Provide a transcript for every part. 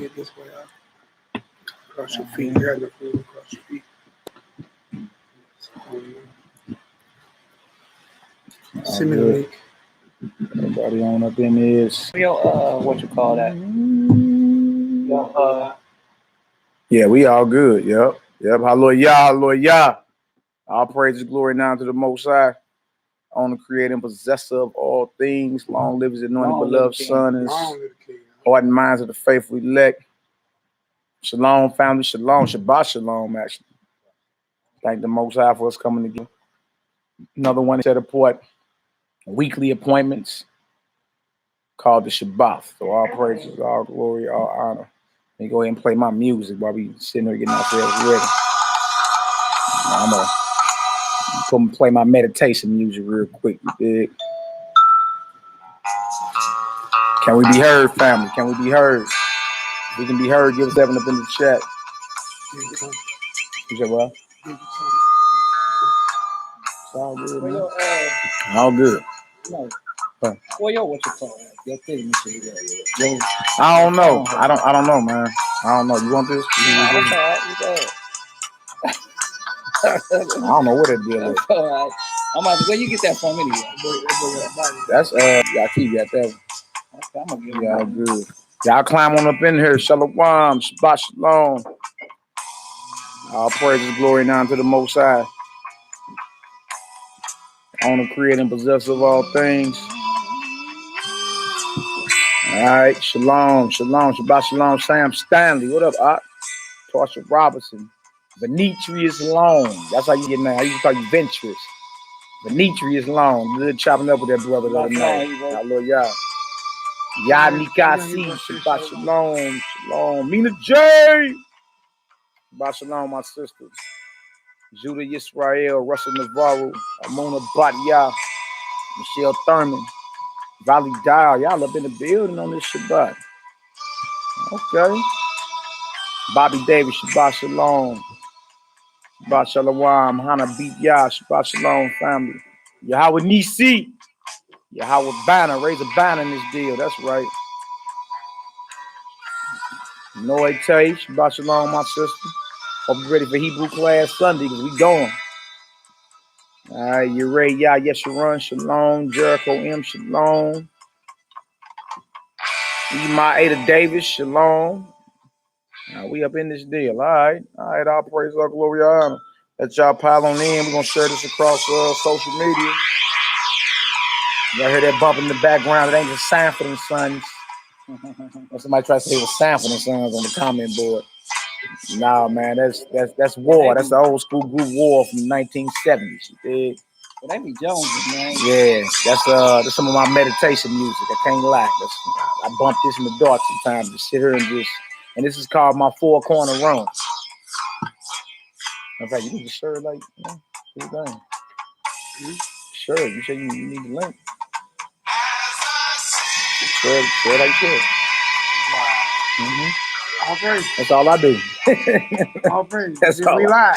head this way out. Cross your feet. Grab the floor. Cross your feet. Send me the link. Everybody on up in this. What you call that? Yeah, we all good. Yep. Hallelujah. Hallelujah. All praises, glory now to the Most High, on the creator and possessor of all things. Long live his anointed beloved Son, and heart and minds of the faithful elect. Shalom, family. Shalom. Shabbat shalom, actually. Thank the Most High for us coming together. Another one set apart. Weekly appointments called the Shabbat. So all praises, all glory, all honor. Let me go ahead and play my music while we sitting here getting ourselves ready. I'm gonna play my meditation music real quick. You dig? Can we be heard, family? Can we be heard? If we can be heard, give us 7 up in the chat. You said what? It's all good, man. All good. No. Well, what you call it? I don't know. I don't know, man. I don't know. You want this? I don't know what it deal is. I'm like, where you get that from anyway? That's y'all keep got that one. Okay, I'm gonna give y'all good. Y'all climb on up in here. Shalom, Shabbat shalom. All praises, glory now to the Most High, on the creator and possessor of all things. All right, shalom, Shabbat shalom. Sam Stanley, what up, Art? Tarsha Robinson, Demetrius Long. That's how you get now. I used to call you Venturous. Demetrius Long. Good chopping up with that brother the other night. I love y'all. Yanikasi, Shabbat shalom, shalom. Mina J. Shabbat shalom, my sister. Judah Yisrael, Russell Navarro, Amona Batya, Michelle Thurman, Valley Dial. Y'all up in the building on this Shabbat. Okay. Bobby Davis, Shabbat shalom. Shabbat shalom. Hannah Beat Yah, Shabbat shalom, family. Yahweh Nisi, Yahweh Banner, raise a banner in this deal. That's right. Noy Tay, Shabbat shalom, my sister. Hope you're ready for Hebrew class Sunday, because we going. All right, you're ready. Yah, Yeshurun, shalom. Jericho M, shalom. Ema Ada Davis, shalom. We up in this deal. All right, all praise, all glory, all honor. Let y'all pile on in. We're going to share this across social media. Y'all hear that bump in the background? It ain't just Sanford and Sons. When somebody tries to say it was Sanford and Sons on the comment board. Nah, man, that's War. That's the old school group War from the 1970s. You dig? Well, they be Jones, man. Yeah, that's some of my meditation music. I can't lie. I bump this in the dark sometimes to sit here and this is called my 4-corner room. In fact, you can just share like, do your thing. Sure, you say you need the link. Share like shit. All praise. That's all I do. All praise. That's all. We live.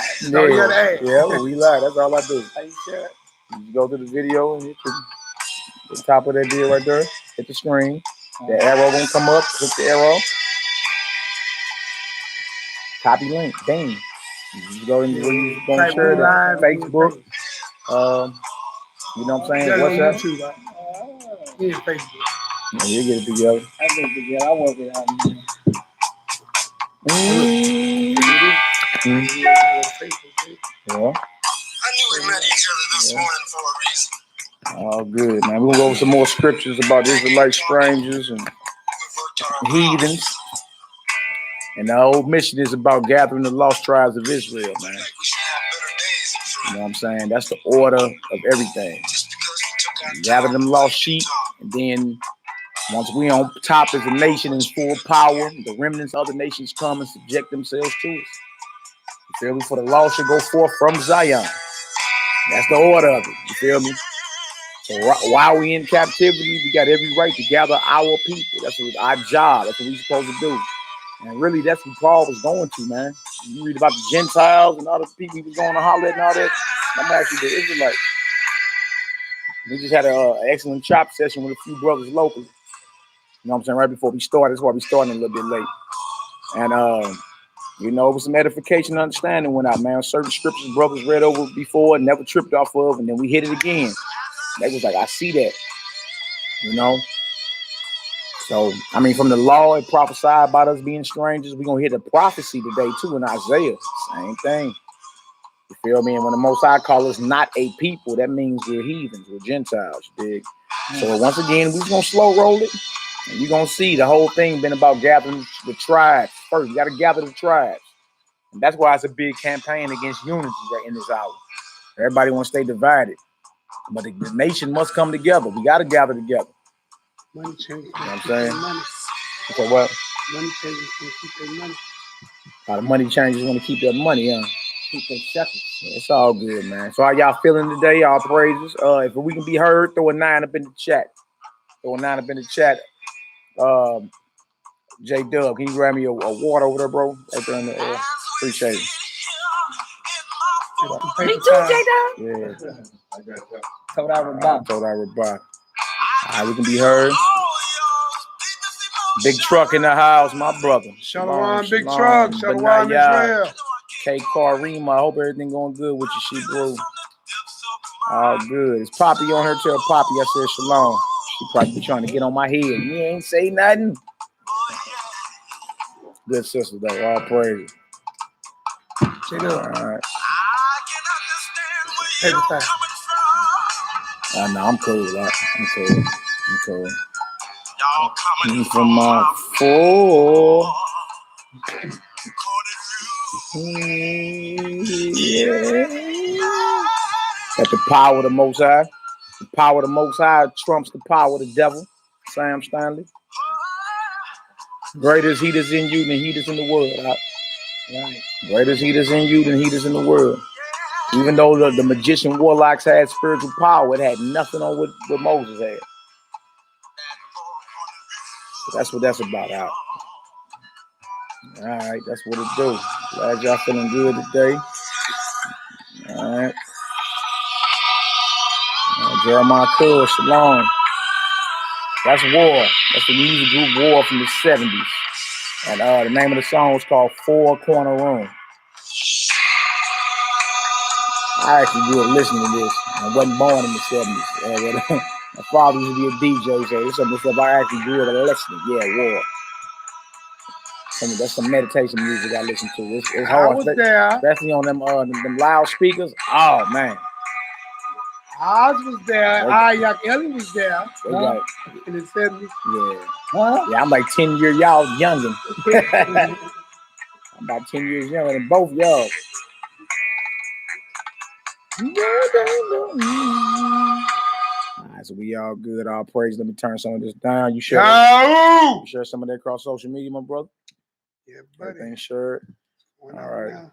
Yeah, we live. That's all I do. How you share it? You go to the video and hit the top of that deal right there. Hit the screen. The arrow gonna come up. Click the arrow. Copy link. Bang. You go into where you gonna share it. Facebook. You know what I'm saying? What's that? YouTube, right? Yeah, Facebook. Yeah, you get it together. I get it together. I work it out, man. Yeah. I knew we met each other this morning for a reason. All good, man. We're gonna go over some more scriptures about Israelite strangers and heathens. And the whole mission is about gathering the lost tribes of Israel, man. You know what I'm saying? That's the order of everything. Gather them lost sheep, and then once we on top as a nation in full power, the remnants of other nations come and subject themselves to us. You feel me? For the law should go forth from Zion. That's the order of it. You feel me? So while we in captivity, we got every right to gather our people. That's what our job. That's what we supposed to do. And really, that's what Paul was going to, man. You read about the Gentiles and other people he was going to holler at and all that. I'm actually the Israelite. We just had an excellent chop session with a few brothers locally. You know what I'm saying? Right before we started. That's why we starting a little bit late. And you know, with some edification and understanding went out, man. Certain scriptures brothers read over before, never tripped off of, and then we hit it again. They was like, I see that, you know. So, I mean, from the law, it prophesied about us being strangers. We're going to hear the prophecy today, too, in Isaiah. Same thing. You feel me? And when the Most High call us not a people, that means we're heathens, we're Gentiles, dig? So, once again, we're going to slow roll it. And you're going to see the whole thing been about gathering the tribes first. You got to gather the tribes. And that's why it's a big campaign against unity right in this hour. Everybody wants to stay divided. But the nation must come together. We got to gather together. Money changers. You know what I'm saying? Money. So what? Money changers can keep their money. A lot of money changers want to keep their money, huh? Keep their shekels. Yeah, it's all good, man. So how y'all feeling today? Y'all praises. If we can be heard, throw a 9 up in the chat. Throw a 9 up in the chat. J Dub, can you grab me a water over there, bro? Right there in the air. Appreciate it. Me too, J Dub. Yeah. Told I Rebroadcast. All right, we can be heard. Big truck in the house, my brother. Shalom, big truck. Shalom, Israel. K Karima, I hope everything going good with you, she bro. All good. Is Poppy on her? Tell Poppy I said shalom. She probably be trying to get on my head. You ain't say nothing. Good sister though. All praise. Check it out. All right. Take it back. No, I'm cool. I'm cool. He's from my 4. Yeah. That's the power of the Most High. The power of the Most High trumps the power of the devil. Sam Stanley. Greater is he that's in you than he that's in the world. Right. Greater is he that's in you than he that's in the world. Even though the magician warlocks had spiritual power, it had nothing on what Moses had. So that's what that's about out. All right, that's what it do. Glad y'all feeling good today. All right. Jeremiah Cole, Shalom. That's War. That's the music group War from the 70s. And the name of the song was called Four Corner Room. I actually grew up listening to this. I wasn't born in the 70s. My father used to be a DJ, so this is some stuff I actually grew up listening. Yeah, War. That's some meditation music I listen to. It's hard, I was there. especially on them loudspeakers. Oh man, Oz was there. Yak Ellie was there. they got In the 70s. yeah. Huh? Yeah, I'm like 10 years y'all younger. I'm about 10 years younger than both y'all. All right, so we all good. All praise. Let me turn some of this down. You share some of that across social media, my brother? Yeah, buddy. Everything sure. All right. Now.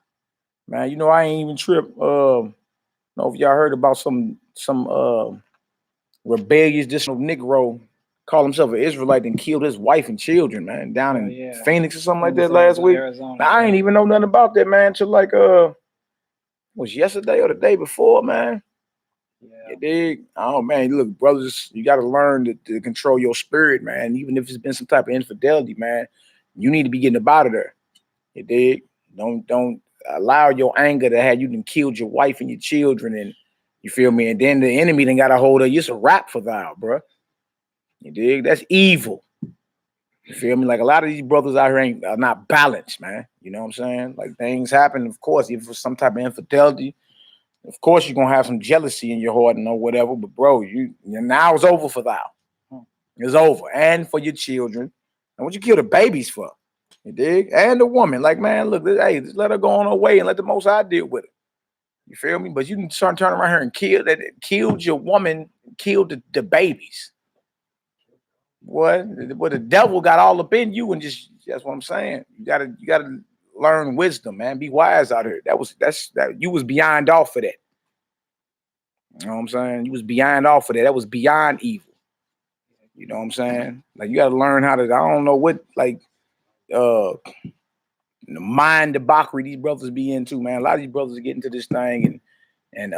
Man, you know I ain't even tripped. Know if y'all heard about some rebellious Negro called himself an Israelite and killed his wife and children, man, down in Phoenix or something like that last week. Arizona. Now, I ain't even know nothing about that, man, till like was yesterday or the day before, man. Yeah. You dig? Oh man, look, brothers, you gotta learn to control your spirit, man. Even if it's been some type of infidelity, man, you need to be getting up out of there. You dig? Don't allow your anger to have you done killed your wife and your children, and you feel me? And then the enemy done got a hold of you. It's a rap for thou, bro. You dig? That's evil. You feel me? Like a lot of these brothers out here are not balanced, man. You know what I'm saying? Like things happen, of course, if it's some type of infidelity, of course you're gonna have some jealousy in your heart and or whatever. But bro, now it's over for thou. It's over, and for your children. And what you kill the babies for? You dig? And the woman, like, man, look, hey, just let her go on her way and let the Most High deal with it. You feel me? But you can turn around here and killed your woman, killed the babies. What? But the devil got all up in you, and that's what I'm saying. You gotta learn wisdom, man. Be wise out here. That you was beyond off for that. You know what I'm saying? You was beyond off for that. That was beyond evil. You know what I'm saying? Like you gotta learn how to. I don't know what like the mind debauchery these brothers be into, man. A lot of these brothers get into this thing and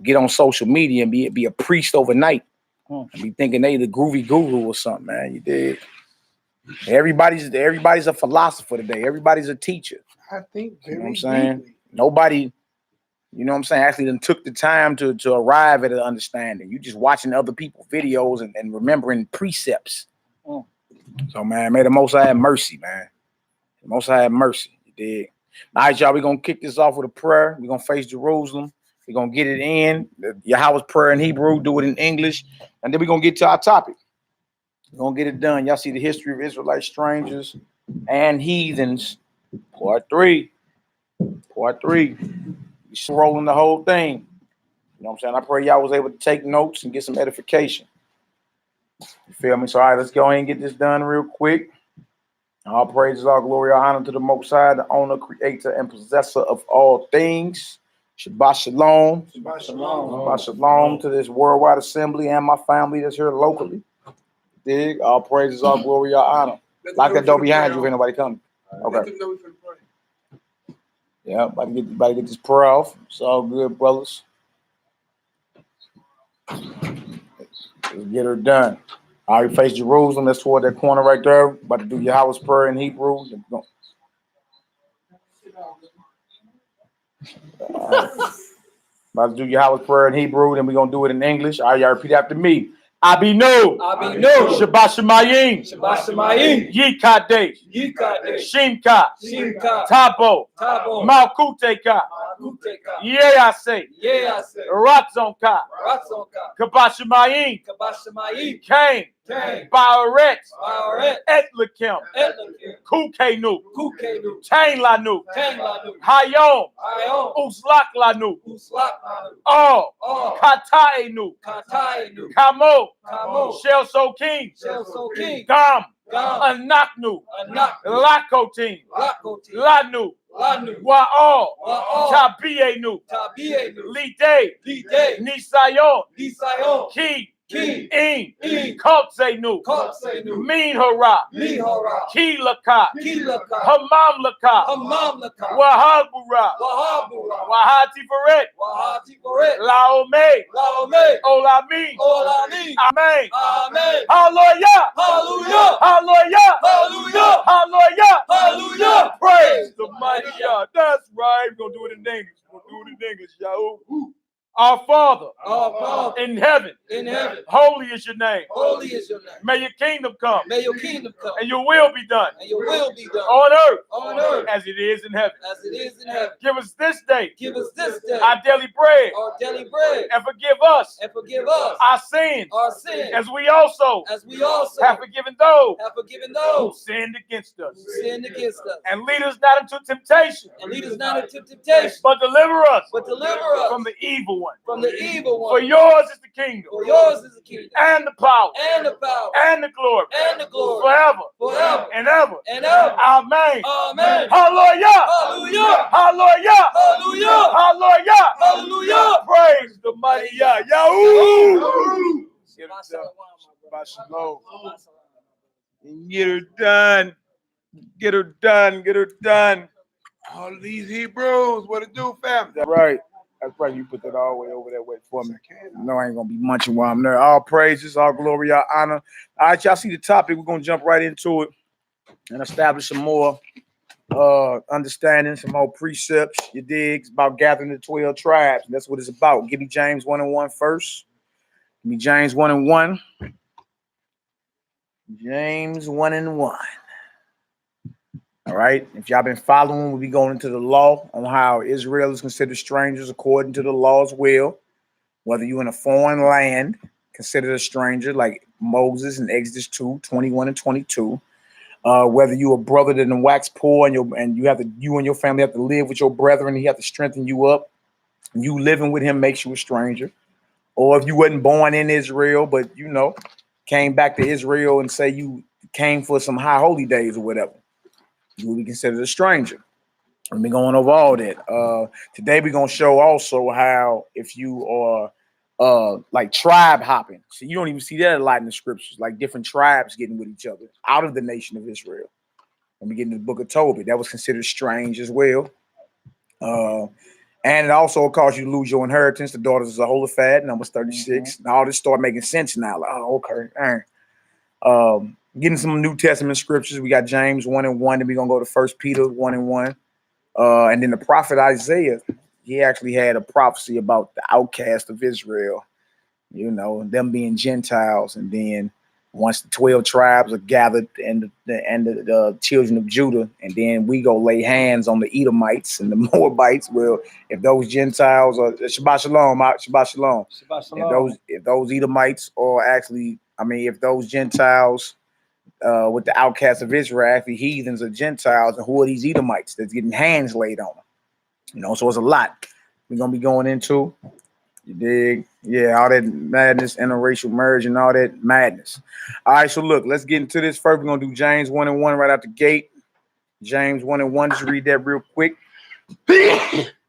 get on social media and be a priest overnight and be thinking they the groovy guru or something, man. You dig? Everybody's a philosopher today. Everybody's a teacher. I think You know very what I'm saying? deeply. Nobody, you know what I'm saying, actually then took the time to arrive at an understanding. You just watching other people's videos and remembering precepts. So, man, may the Most High have mercy, man. The Most High have mercy. You dig? All right, y'all, we're going to kick this off with a prayer. We're going to face Jerusalem. We're going to get it in. Yahweh's prayer in Hebrew, do it in English. And then we're going to get to our topic. We're going to get it done. Y'all see the history of Israelite strangers and heathens. Part 3. Part 3. We're rolling the whole thing. You know what I'm saying? I pray y'all was able to take notes and get some edification. You feel me? So, all right, let's go ahead and get this done real quick. All praises, all glory, all honor to the Most High, the owner, creator, and possessor of all things. Shabbat shalom. Shabbat shalom. Shabbat shalom to this worldwide assembly and my family that's here locally. Dig? All praises, all glory, all honor. Lock that door behind you if ain't nobody coming. Okay. Yeah, about to get this prayer off. It's all good, brothers. Let's get her done. All right, face Jerusalem. That's toward that corner right there. About to do Yahweh's prayer in Hebrew. About to do Yahweh's prayer in Hebrew. Then we're going to do it in English. All right, y'all repeat after me. Abinu. Shabbat Shemayim. Shabbat Shemayim. Yikadesh. Shimka. Tabo. Malkuteka. Yease. Ratzonka. Kabashamayim. Cain. Baaret. Etlakim. Kukenu. Tain Lanu. Hayom. Uslak Lanu. Kataenu. Kamo. Shel So King. Gam. Anaknu. Lakotin. Lanu. Wa'al. Tabienu. Lide. Nisayon. Ki. In. Kotzenu. Min Hara. Ki Laka. Hamam Laka. Wahabura. Wahati Faret. Laome. Olami. Amen. Hallelujah. Hallelujah. Praise the mighty God. That's right. We're going to do it in English. Y'all. Our Father, in heaven, holy is your name. May your kingdom come. And your will be done. On earth. As it is in heaven. Give us this day. Our daily bread. And forgive us. Our sins. As we also have forgiven those who sinned against us. And lead us not into temptation. But deliver us from the evil one. For yours is the kingdom. And the power. And the glory. Forever. And ever. Amen. Hallelujah. Praise the mighty Yah. Yahoo. Get her done. All of these Hebrews, what it do, fam? That's right. You put that all the way over that way for me. No, I ain't gonna be munching while I'm there. All praises, all glory, all honor. All right, y'all see the topic. We're gonna jump right into it and establish some more understanding, some more precepts. You dig? It's about gathering the 12 tribes. That's what it's about. Give me James 1:1 first. Give me James 1:1. James 1:1. All right. If y'all been following, we'll be going into the law on how Israel is considered strangers according to the law as well. Whether you're in a foreign land, considered a stranger, like Moses in Exodus 2:21 and 22. Whether you a brother that wax poor and you and your family have to live with your brethren, he have to strengthen you up. You living with him makes you a stranger. Or if you wasn't born in Israel, but came back to Israel and say you came for some high holy days or whatever, you will be considered a stranger. We've been going over all that. Today we're gonna show also how if you are like tribe hopping. So you don't even see that a lot in the scriptures, like different tribes getting with each other out of the nation of Israel. When we get into the book of Tobit, that was considered strange as well. And it also caused you to lose your inheritance. The daughters of Zehoshaphat, Numbers 36. And all this start making sense now. Like, oh, okay. Getting some New Testament scriptures. We got James 1 and 1, then we're gonna go to 1 Peter 1 and 1. And then the prophet Isaiah, he actually had a prophecy about the outcast of Israel, you know, them being Gentiles. And then once the 12 tribes are gathered and the children of Judah, and then we go lay hands on the Edomites and the Moabites. Well, if those Gentiles are Shabbat Shalom, Shabbat Shalom. Shabbat shalom. If those Edomites are actually, I mean, if those Gentiles with the outcasts of Israel, actually heathens or Gentiles, and who are these Edomites that's getting hands laid on them? You know, so it's a lot we're gonna be going into. You dig? Yeah, all that madness, interracial marriage, and all that madness. All right, so look, let's get into this. First, we're gonna do James 1 and 1 right out the gate. James 1 and 1. Just read that real quick.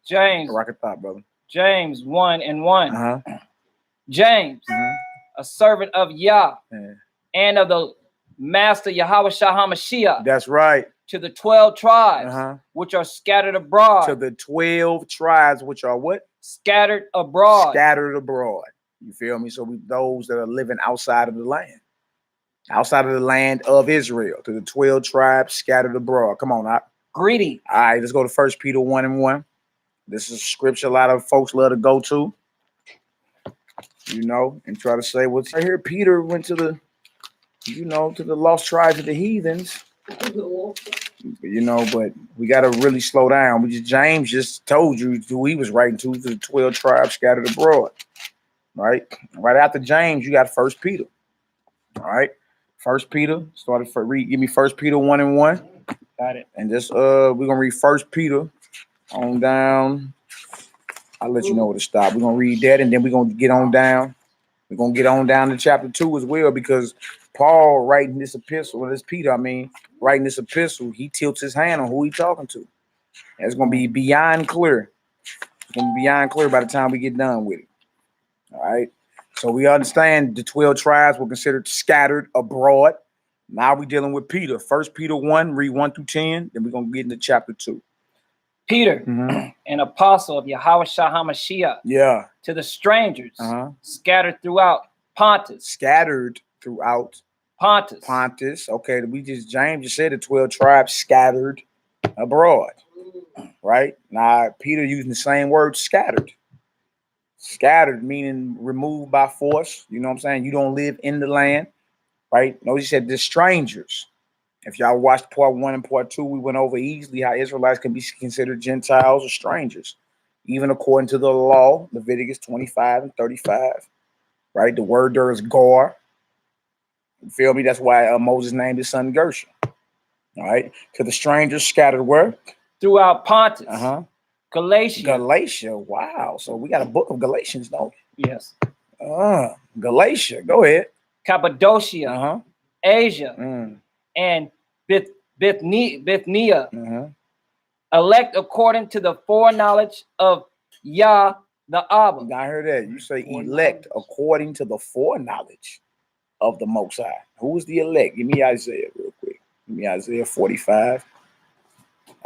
James. Rock a thought, brother. James 1 and 1. Uh-huh. James, a servant of Yah and of the Master Yahweh Shah HaMashiach. That's right. To the 12 tribes which are scattered abroad. To the 12 tribes which are what? Scattered abroad. Scattered abroad. You feel me? So those that are living outside of the land. Outside of the land of Israel. To the 12 tribes scattered abroad. Come on, out. Greeting. All right, let's go to 1 Peter 1 and 1. This is a scripture a lot of folks love to go to. You know, and try to say what's right here. Peter went to the, you know, to the lost tribes of the heathens. You know, but we got to really slow down. James just told you who he was writing to the 12 tribes scattered abroad. Right? Right after James, you got 1 Peter. All right. 1 Peter started for read. Give me 1 Peter 1 and 1. Got it. And just we're gonna read 1 Peter on down. I'll let you know where to stop. We're gonna read that, and then we're gonna get on down. We're gonna get on down to chapter 2 as well, because Paul writing this epistle, well, it's Peter, I mean, writing this epistle, he tilts his hand on who he's talking to. And it's gonna be beyond clear. It's gonna be beyond clear by the time we get done with it. All right. So we understand the 12 tribes were considered scattered abroad. Now we're dealing with Peter. 1 Peter 1, read 1 through 10. Then we're going to get into chapter 2. Peter, an apostle of Yahweh Shah HaMashiach. Yeah. To the strangers scattered throughout Pontus. Scattered throughout Pontus. Pontus. Okay. James just said the 12 tribes scattered abroad. Right? Now, Peter using the same word, scattered. Scattered meaning removed by force. You know what I'm saying? You don't live in the land. Right? Notice he said the strangers. If y'all watched part 1 and part 2, we went over easily how Israelites can be considered Gentiles or strangers, even according to the law, Leviticus 25 and 35. Right? The word there is Gor. You feel me? That's why Moses named his son Gershon. All right. To the strangers scattered where? Throughout Pontus. Galatia. Galatia. Wow. So we got a book of Galatians, don't we? Yes. Galatia. Go ahead. Cappadocia. Asia. And Bithynia. Elect according to the foreknowledge of Yah the Abba. I heard that. You say elect according to the foreknowledge of the Most High. Who is the elect? Give me Isaiah real quick. Give me Isaiah 45.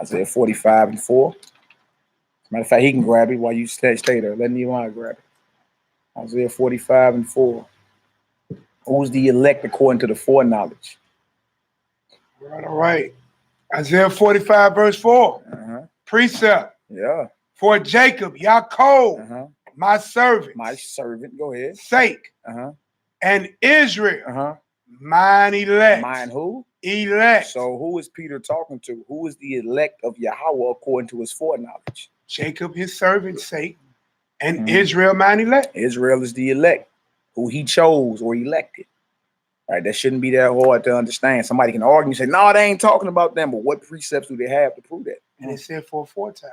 Isaiah 45 and 4. Matter of fact, he can grab it while you stay there. Let Nehemiah grab it. Isaiah 45 and 4. Who's the elect according to the foreknowledge? All right. Isaiah 45 verse 4. Precept. Yeah. For Jacob, Yaakov, my servant. My servant. Go ahead. Sake. And Israel. Mine elect. Mine who? Elect. So who is Peter talking to? Who is the elect of Yahweh according to his foreknowledge? Jacob, his servant's sake, and Israel, mine elect. Israel is the elect, who he chose or elected. Right? That shouldn't be that hard to understand. Somebody can argue and say, no, they ain't talking about them, but what precepts do they have to prove that? And it said for a foretime.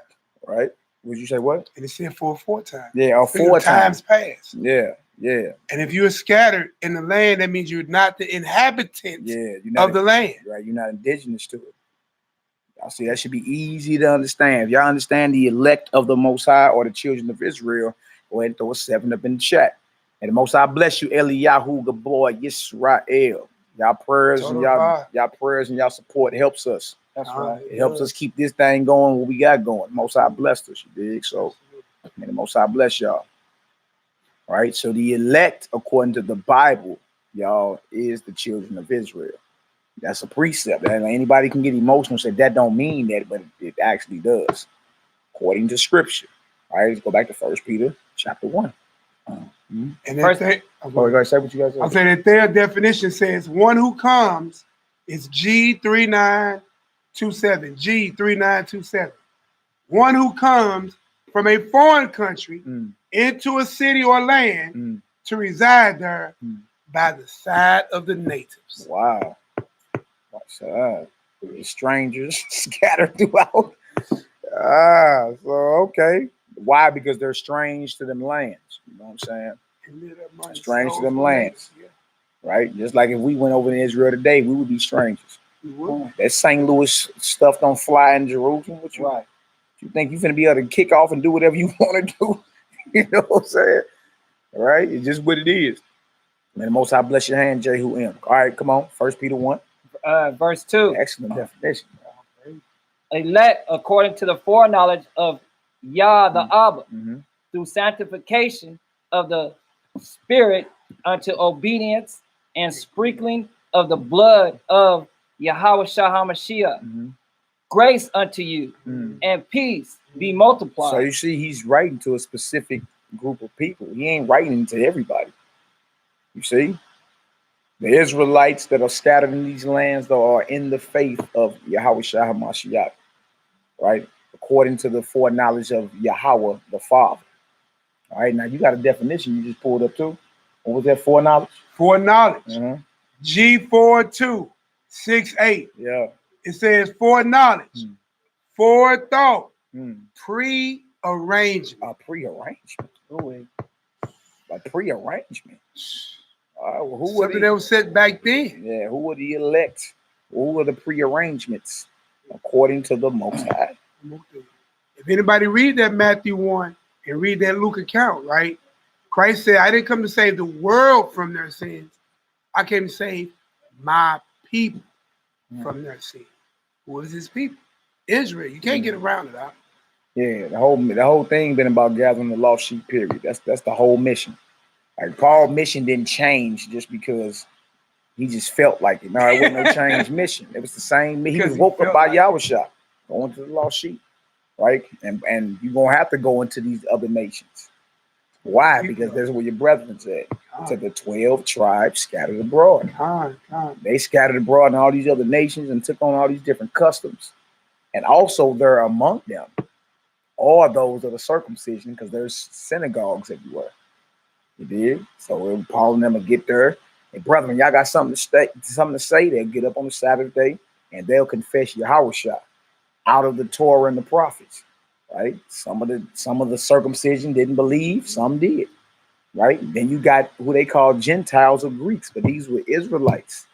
Right? Would you say what? And it said for a foretime. Yeah, a foretime. Times past. Yeah, yeah. And if you're scattered in the land, that means you're not the inhabitant of the land. Right, you're not indigenous to it. Y'all see, that should be easy to understand. If y'all understand the elect of the Most High or the children of Israel, go ahead and throw a 7 up in the chat. And the Most High bless you, Eliyahu Gabor Yisrael. Y'all prayers and y'all prayers and y'all support helps us. That's right. It helps us keep this thing going, what we got going. The Most High blessed us, you dig? So, may the Most High bless y'all. All right, so the elect, according to the Bible, y'all, is the children of Israel. That's a precept. And anybody can get emotional and say that don't mean that, but it actually does, according to Scripture. All right, let's go back to 1 Peter chapter 1. And First- that Oh, you guys say what you guys say? I'm saying that their definition says one who comes is G3927. G3927. One who comes from a foreign country into a city or land to reside there by the side of the natives. Wow. So, strangers scattered throughout. So okay. Why? Because they're strange to them lands. You know what I'm saying? Strange to them lands. Right? Just like if we went over to Israel today, we would be strangers. That St. Louis stuff don't fly in Jerusalem. What you, Right. you think you're gonna be able to kick off and do whatever you want to do? You know what I'm saying? All right? It's just what it is. May the Most High bless your hand, Jehu M. All right, come on. 1 Peter 1. Verse 2. Excellent definition. Elect according to the foreknowledge of Yah the Abba, through sanctification of the Spirit unto obedience and sprinkling of the blood of Yahweh Shah HaMashiach. Grace unto you and peace be multiplied. So you see, he's writing to a specific group of people. He ain't writing to everybody. You see? The Israelites that are scattered in these lands, though, are in the faith of Yahweh Shah HaMashiach, right? According to the foreknowledge of Yahweh the Father. All right, now you got a definition you just pulled up too. What was that foreknowledge? Foreknowledge. G4268. Yeah. It says foreknowledge, forethought, prearrangement. A prearrangement. A prearrangement. Who Something that was set back then. Yeah, who were the elect? Who were the prearrangements according to the Most High? If anybody read that Matthew 1 and read that Luke account, right? Christ said, I didn't come to save the world from their sins. I came to save my people from their sins. Who is his people? Israel. You can't get around it, huh? Yeah, the whole thing been about gathering the lost sheep, period. That's the whole mission. Like Paul's mission didn't change just because he just felt like it. No, it wasn't no change mission. It was the same. He was woke up by Yahushua, going to the lost sheep, right? And you're gonna have to go into these other nations. Why? Because that's where your brethren said. To the 12 tribes scattered abroad. They scattered abroad in all these other nations and took on all these different customs. And also there among them are those of the circumcision, because there's synagogues everywhere. You did? So when Paul and them will get there, and brethren, y'all got something to say, they'll get up on the Sabbath day and they'll confess Yahushua out of the Torah and the prophets. Right? Some of the circumcision didn't believe, some did. Right? Then you got who they call Gentiles or Greeks, but these were Israelites.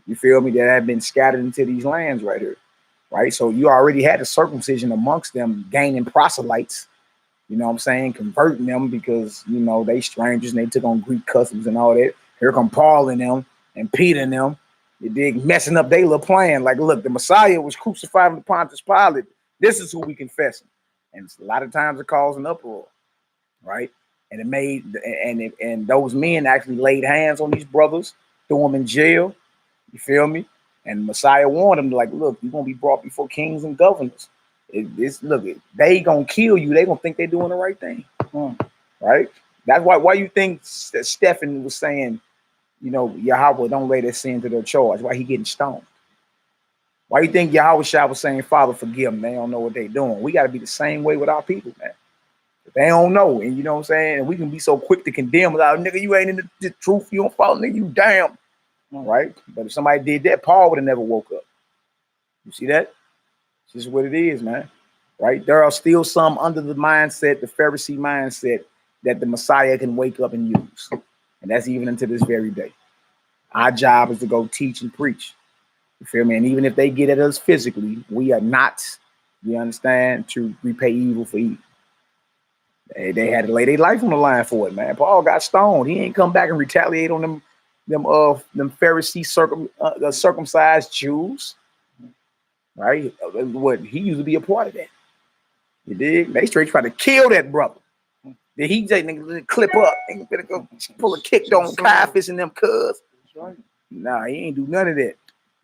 You feel me? That had been scattered into these lands right here. Right? So you already had the circumcision amongst them, gaining proselytes. You know what I'm saying? Converting them because, you know, they strangers and they took on Greek customs and all that. Here come Paul and them and Peter and them. You dig? Messing up their little plan. Like, look, the Messiah was crucified in Pontius Pilate. This is who we confessing. And a lot of times it caused an uproar. Right? And it made, and those men actually laid hands on these brothers, threw them in jail. You feel me? And Messiah warned them, like, look, you're going to be brought before kings and governors. Look, they going to kill you. They going to think they're doing the right thing. Right? That's why you think that Stephen was saying, you know, Yahweh don't lay their sin to their charge. Why he getting stoned? Why you think Yahweh Shah was saying, Father, forgive them? They don't know what they're doing. We got to be the same way with our people, man. If they don't know, and you know what I'm saying? And we can be so quick to condemn without, nigga, you ain't in the truth. You don't follow, nigga, you damn. Right? But if somebody did that, Paul would have never woke up. You see that? This is what it is, man. Right? There are still some under the mindset, the Pharisee mindset, that the Messiah can wake up and use. And that's even into this very day. Our job is to go teach and preach. You feel me? And even if they get at us physically, we are not, you understand, to repay evil for evil. They had to lay their life on the line for it, man. Paul got stoned. He ain't come back and retaliate on them Pharisee circumcised Jews. Right? What he used to be a part of that. You dig? They straight try to kill that brother. Did he just clip up and go pull a kick on Caiaphas and them cuz? Nah, he ain't do none of that.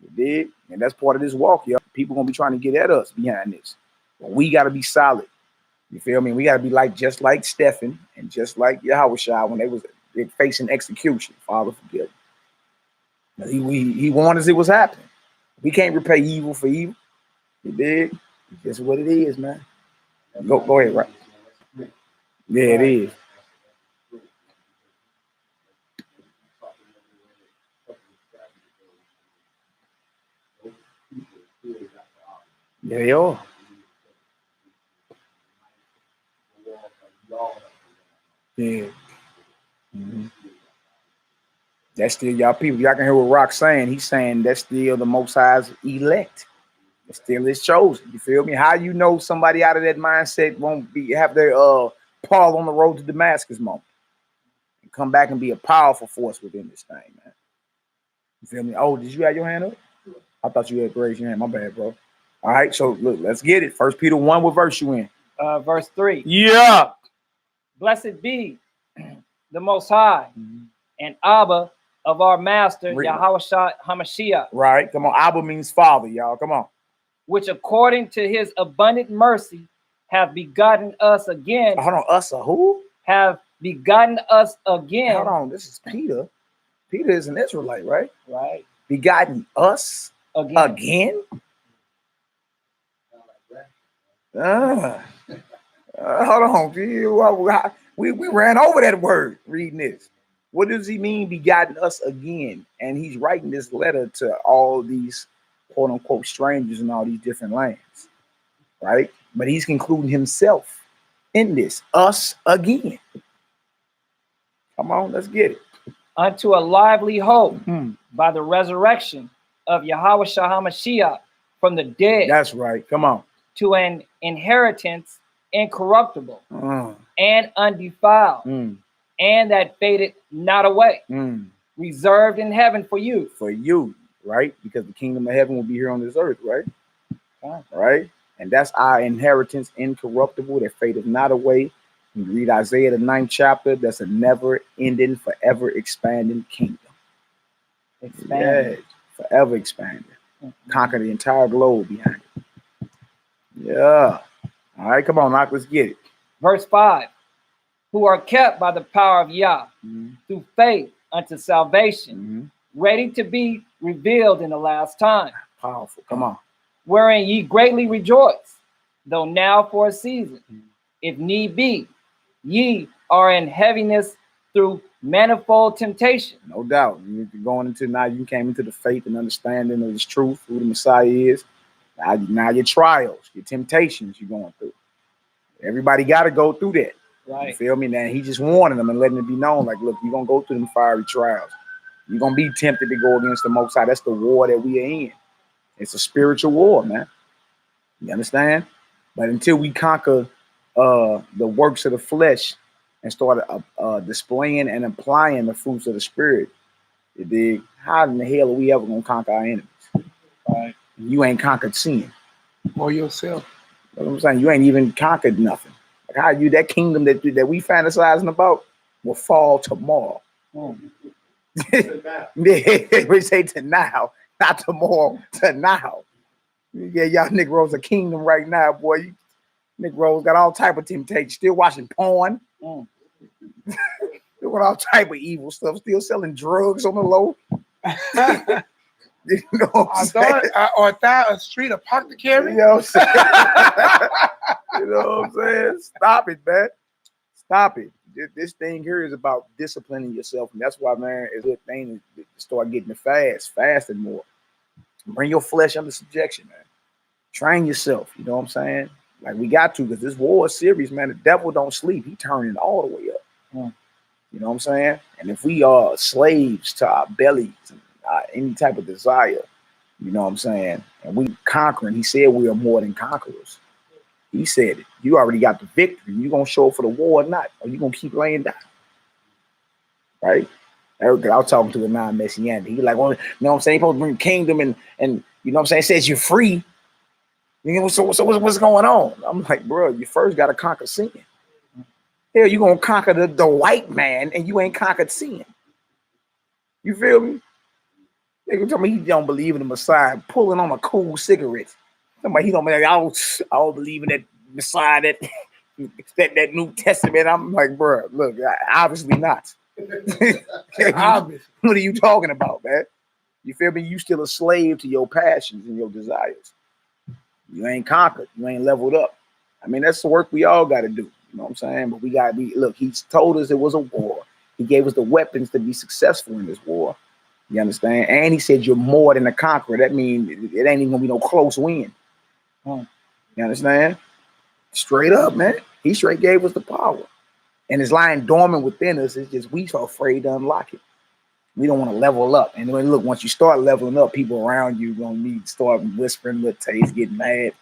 You dig? And that's part of this walk, y'all. People gonna be trying to get at us behind this. But we gotta be solid. You feel me? We gotta be like just like Stephen and just like Yahushua when they facing execution. Father, forgive them. He warned us it was happening. We can't repay evil for evil. You dig? It's just what it is, man. Go ahead, right? Yeah, it is. Yeah, they are. Yeah. Mm-hmm. That's still y'all people. Y'all can hear what Rock's saying. He's saying that's still the Most High's elect. It's still his chosen. You feel me? How you know somebody out of that mindset won't have their Paul on the road to Damascus moment and come back and be a powerful force within this thing, man. You feel me? Oh, did you have your hand up? I thought you had raised your hand. My bad, bro. All right, so look, let's get it. 1 Peter 1, what verse you in? Verse 3. Yeah. Blessed be the Most High and Abba of our Master, Yahushua HaMashiach. Right, come on. Abba means father, y'all. Come on. Which according to his abundant mercy have begotten us again. Hold on, us or who? Have begotten us again. Hold on, this is Peter. Peter is an Israelite, right? Right. Begotten us again? Hold on. We ran over that word reading this. What does he mean, begotten us again? And he's writing this letter to all these quote unquote strangers in all these different lands, right? But he's concluding himself in this, us again. Come on, let's get it. Unto a lively hope by the resurrection of Yahushua HaMashiach from the dead. That's right. Come on. To an inheritance incorruptible and undefiled, and that faded not away, reserved in heaven for you. For you, right? Because the kingdom of heaven will be here on this earth, right? Right? And that's our inheritance incorruptible that fadeth not away. You read Isaiah, the 9th chapter, that's a never-ending, forever expanding kingdom. Expanding. Yeah, forever expanding. Conquer the entire globe behind it. Yeah. All right, come on, Knock, let's get it. Verse 5. Who are kept by the power of Yah through faith unto salvation, ready to be revealed in the last time. Powerful. Come on. Wherein ye greatly rejoice, though now for a season, if need be, ye are in heaviness through manifold temptation. No doubt. You're going into now, you came into the faith and understanding of this truth, who the Messiah is. Now your trials, your temptations you're going through. Everybody got to go through that. Right. You feel me? Now he just warning them and letting it be known, like, look, you're going to go through them fiery trials. You're going to be tempted to go against the Most High. That's the war that we are in. It's a spiritual war, man. You understand? But until we conquer the works of the flesh and start displaying and applying the fruits of the spirit, you dig? How in the hell are we ever going to conquer our enemies? Right. You ain't conquered sin. Or yourself. You know what I'm saying? You ain't even conquered nothing. Like how you, that kingdom that we fantasizing about will fall tomorrow. Yeah, we say to now, not tomorrow, to now. Yeah, y'all Negroes a kingdom right now, boy. You Negroes got all type of temptation. Still watching porn. Doing all type of evil stuff. Still selling drugs on the low. You know what I'm saying? A street apothecary. You know what I'm saying? You know what I'm saying? Stop it, man. Stop it. This thing here is about disciplining yourself. And that's why, man, it's a good thing to start getting the fasting more. Bring your flesh under subjection, man. Train yourself. You know what I'm saying? Like we got to, because this war is serious, man. The devil don't sleep. He turning all the way up. You know what I'm saying? And if we are slaves to our bellies and any type of desire, you know what I'm saying? And we conquering. He said we are more than conquerors. He said it. You already got the victory. You gonna show up for the war or not? Or you gonna keep laying down? Right? I was talking to a non-messianic. He like, well, you know what I'm saying? You're supposed to bring kingdom and you know what I'm saying? It says you're free. You know, so what's going on? I'm like, bro, you first got to conquer sin. Hell, you gonna conquer the white man and you ain't conquered sin. You feel me? They tell me he don't believe in the Messiah, pulling on a cool cigarette. Somebody he don't believe. I don't believe in that Messiah, that New Testament. I'm like, bro, look, obviously not. Obviously. What are you talking about, man? You feel me? You still a slave to your passions and your desires. You ain't conquered. You ain't leveled up. I mean, that's the work we all got to do. You know what I'm saying? But we got to be, look, he's told us it was a war. He gave us the weapons to be successful in this war. You understand? And he said you're more than a conqueror. That means it ain't even going to be no close win. You understand? Straight up, man. He straight gave us the power. And it's lying dormant within us. It's just we so afraid to unlock it. We don't want to level up. And then look, once you start leveling up, people around you going to need to start whispering, look, Tay's getting mad.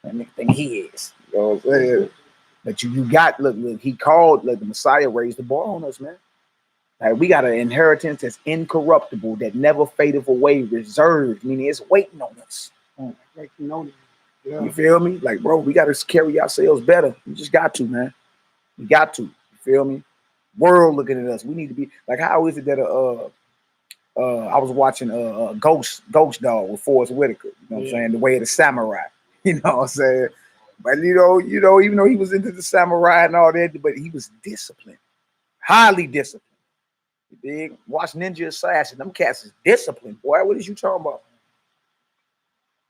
And they think he is. You know what I'm saying? But you got, look, he called, look, the Messiah raised the bar on us, man. Like, we got an inheritance that's incorruptible, that never fadeth away, reserved, meaning it's waiting on us. Yeah. You feel me? Like, bro, we got to carry ourselves better. We just got to, man. We got to. You feel me? World looking at us. We need to be, like, how is it that I was watching Ghost Dog with Forrest Whitaker, you know what I'm saying? The Way of the Samurai. You know what I'm saying? But you know, even though he was into the samurai and all that, but he was disciplined, highly disciplined. You dig? Watch Ninja Assassin. Them cats is disciplined, boy. What is you talking about?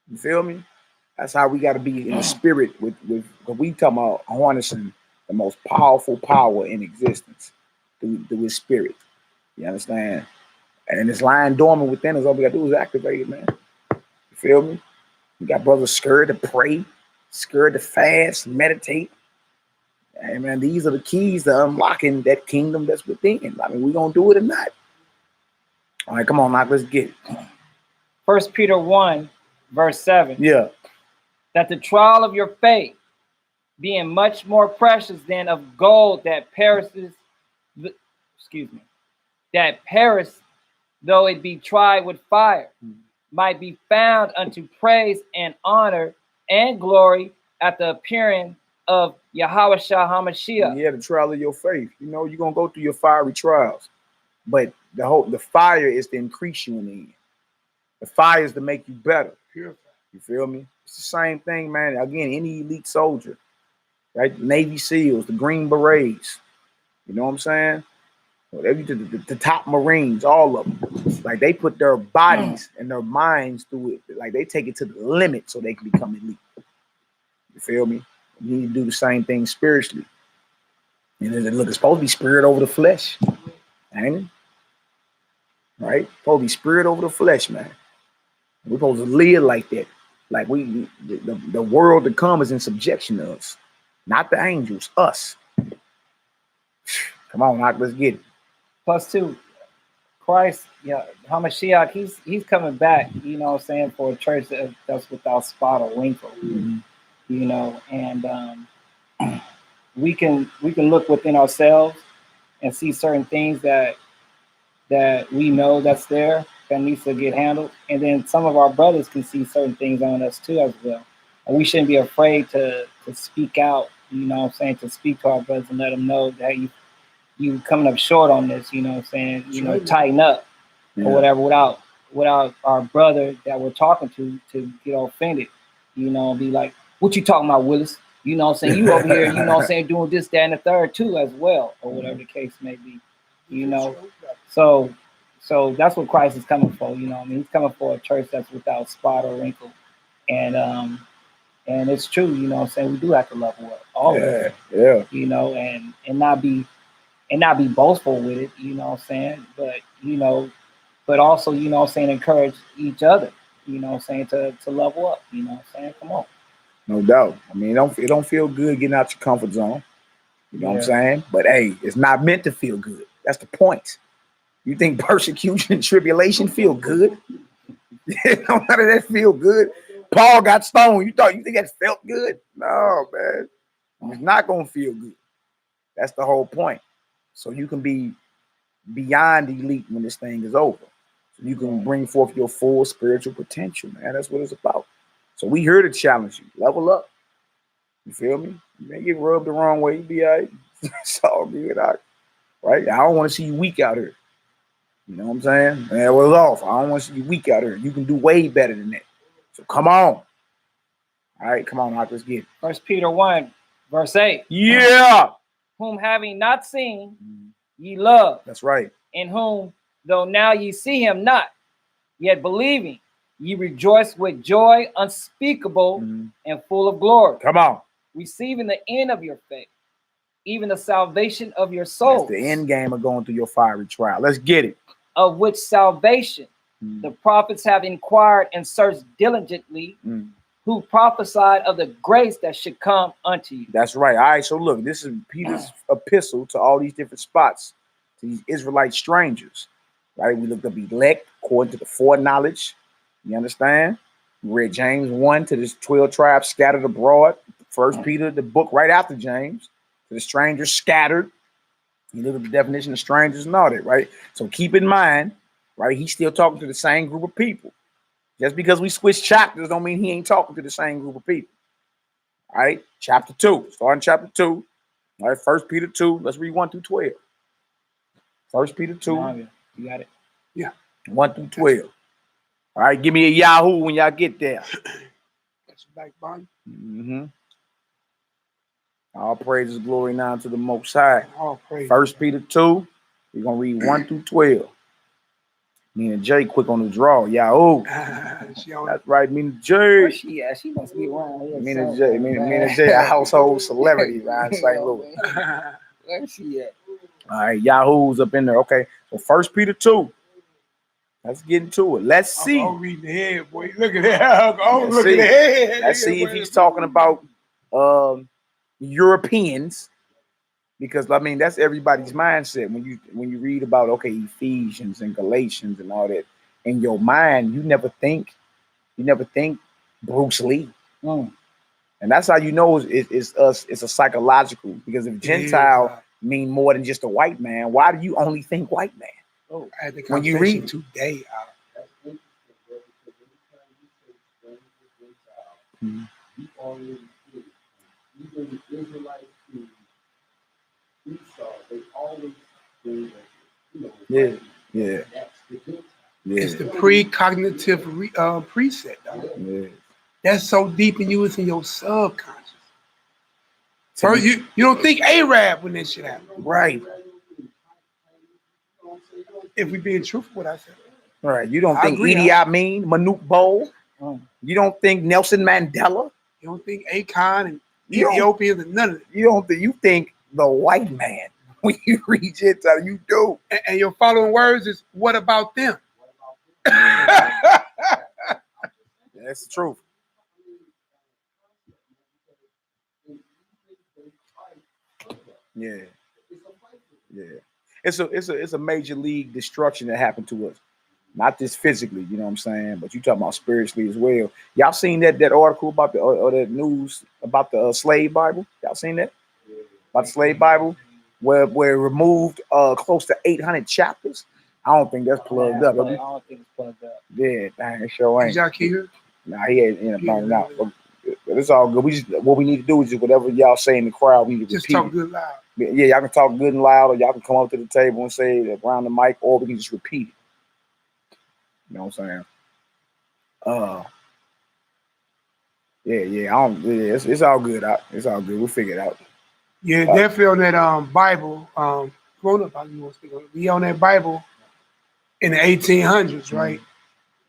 You feel me? That's how we got to be in the spirit with we talking about harnessing the most powerful power in existence through his spirit. You understand? And it's lying dormant within us. All we got to do is activate it, man. You feel me? We got brothers scared to pray, scared to fast, meditate. Hey, man, these are the keys to unlocking that kingdom that's within. I mean, we gonna do it or not. All right, come on, Knock, let's get it. 1 Peter 1, verse 7. Yeah. That the trial of your faith, being much more precious than of gold that perishes, that perish, though it be tried with fire, might be found unto praise and honor and glory at the appearing of Yahushua HaMashiach. Yeah, the trial of your faith. You know, you're gonna go through your fiery trials, but the fire is to increase you in the end. The fire is to make you better. You feel me? It's the same thing, man. Again, any elite soldier, right? Navy SEALs, the Green Berets. You know what I'm saying? The top Marines, all of them. Like, they put their bodies and their minds through it. Like, they take it to the limit so they can become elite. You feel me? You need to do the same thing spiritually. And then, look, it's supposed to be spirit over the flesh. Ain't it? Right? It's supposed to be spirit over the flesh, man. We're supposed to live like that. Like, the world to come is in subjection to us. Not the angels, us. Come on, Knock, let's get it. Plus, too, Christ, HaMashiach, he's coming back, you know what I'm saying, for a church that's without spot or wrinkle. You know, and we can look within ourselves and see certain things that we know that's there that needs to get handled, and then some of our brothers can see certain things on us too as well, and we shouldn't be afraid to speak out, you know what I'm saying, to speak to our brothers and let them know that you coming up short on this, you know what I'm saying, you know, tighten up or whatever, without our brother that we're talking to get offended, you know, and be like, what you talking about, Willis? You know what I'm saying? You over here, you know what I'm saying, doing this, that, and the third too as well, or whatever the case may be, you know. So that's what Christ is coming for, you know what I mean? He's coming for a church that's without spot or wrinkle. And it's true, you know what I'm saying? We do have to level up all of it. Yeah. You know, and not be boastful with it, you know what I'm saying? But, you know, but also, you know what I'm saying, encourage each other, you know what I'm saying, to level up, you know what I'm saying? Come on. No doubt. I mean, it don't feel good getting out your comfort zone. You know what I'm saying? But hey, it's not meant to feel good. That's the point. You think persecution and tribulation feel good? None of that feel good. Paul got stoned. You think that felt good? No, man. It's not gonna feel good. That's the whole point. So you can be beyond elite when this thing is over. So you can bring forth your full spiritual potential, man. That's what it's about. So we here to challenge you. Level up. You feel me? You may get rubbed the wrong way. You be all right. It's all good out. Right? I don't want to see you weak out here. You know what I'm saying? Man, it was off. I don't want to see you weak out here. You can do way better than that. So come on. All right, come on, let's get it. 1 Peter 1, verse 8. Yeah. Whom having not seen, ye love. That's right. In whom, though now ye see him not, yet believing, ye rejoice with joy unspeakable and full of glory. Come on. Receiving the end of your faith, even the salvation of your souls. That's the end game of going through your fiery trial. Let's get it. Of which salvation the prophets have inquired and searched diligently, who prophesied of the grace that should come unto you. That's right. All right, so look, this is Peter's epistle to all these different spots, to these Israelite strangers, right? We looked up elect according to the foreknowledge. You understand? We read James 1 to the 12 tribes scattered abroad. 1 Peter, the book right after James, to the strangers scattered. You look at the definition of strangers and all that, right? So keep in mind, right, he's still talking to the same group of people. Just because we switch chapters don't mean he ain't talking to the same group of people. All right, chapter 2, starting chapter 2. All right, 1 Peter 2, let's read 1 through 12. 1 Peter 2. You got it? Yeah. 1 through 12. All right, give me a Yahoo when y'all get there. That's back, Bonnie. All praises, glory, now to the Most High. All praise. 1 Peter 2, we're going to read 1 through 12. Me and Jay quick on the draw. Yahoo. That's right, me and Jay. Where she at? She must be around here. Me and Jay, a household celebrity around St. Louis. Where she at? All right, Yahoo's up in there. Okay, so 1 Peter 2. Let's get into it. Let's see. I'm reading the head, boy. Look at that. Look see. at the head. Let's see if he's talking about Europeans, because I mean that's everybody's mindset. When you read about Ephesians and Galatians and all that, in your mind, you never think Bruce Lee. And that's how you know it's a psychological, because if Gentile mean more than just a white man, why do you only think white man? Oh, I had the when you read today. Even the Israelites who Esau, they always bring yeah. That's the Gentile. It's the precognitive preset. Yeah. That's so deep in you, it's in your subconscious. So you don't think Arab when this shit happens. Right. If we being truthful, what I said. All right. You don't think Idi Amin, Manute Bol? You don't think Nelson Mandela? You don't think Akon and Ethiopians and none of it. You think the white man when you read Gentile, you do. And your following words is, what about them? That's the truth. Yeah. It's a major league destruction that happened to us. Not just physically, you know what I'm saying, but you talking about spiritually as well. Y'all seen that article about or that news about the slave Bible? Y'all seen that? About the slave Bible, where it removed close to 800 chapters. I don't think that's plugged up. I don't think it's plugged up. Yeah, dang, it sure ain't. Is y'all here? Nah, he ain't burning out. But it's all good. What we need to do is just whatever y'all say in the crowd, we need to just repeat. Talk good loud. Yeah, y'all can talk good and loud, or y'all can come up to the table and say it around the mic, or we can just repeat it. You know what I'm saying? It's all good out. It's all good. We'll figure it out. Yeah, definitely on that Bible. Grown up, you want to speak on it. Be on that Bible in the 1800s, right?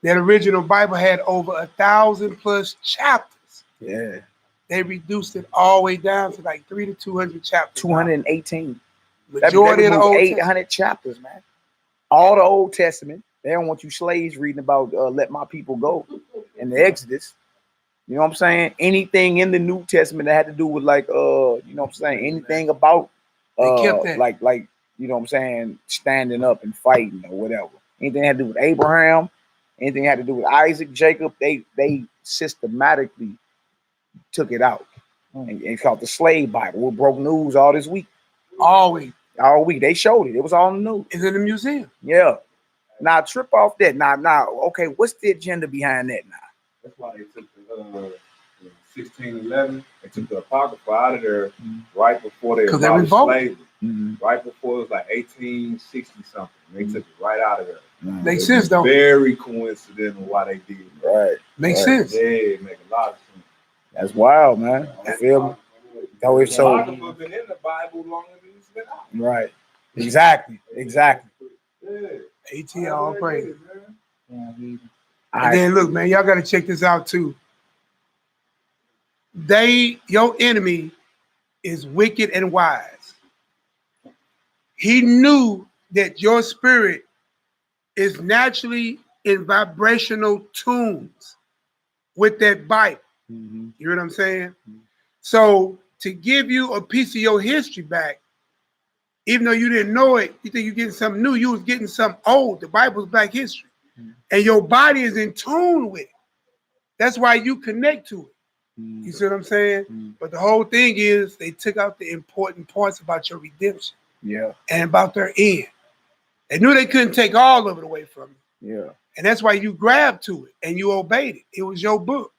That original Bible had over 1,000+ chapters. Yeah. They reduced it all the way down to like 300 to 200 chapters. 218. Majority of the Old 800 chapters, man. All the Old Testament. They don't want you slaves reading about let my people go in the Exodus. You know what I'm saying? Anything in the New Testament that had to do with you know what I'm saying? Anything about like you know what I'm saying, standing up and fighting or whatever. Anything had to do with Abraham, anything had to do with Isaac, Jacob, they systematically took it out. And called the slave Bible. We broke news all this week. All week. They showed it. It was all in the news. It's in the museum. Yeah. Now trip off that. Now, okay, what's the agenda behind that now? That's why they took the 1611. They took the Apocrypha out of there right before they 'Cause they abolished revolted. slavery. Right before it was like 1860 something. They took it right out of there. Makes sense though. Very coincidental why they did it. Right. Makes Right. sense. Yeah, it make a lot of sense. That's wild, man. You feel me? Though it's The so Apocrypha been in the Bible longer than it's been out. right. Exactly. Exactly. Yeah. AT all praise. All And right. then look, man, y'all gotta check this out too. Your enemy is wicked and wise. He knew that your spirit is naturally in vibrational tunes with that Bible. Mm-hmm. You know what I'm saying? So to give you a piece of your history back, even though you didn't know it, you think you're getting something new, you was getting something old. The Bible's black history. And your body is in tune with it. That's why you connect to it. You see what I'm saying? But the whole thing is they took out the important parts about your redemption Yeah. and about their end. They knew they couldn't take all of it away from you. Yeah. And that's why you grabbed to it and you obeyed it. It was your book.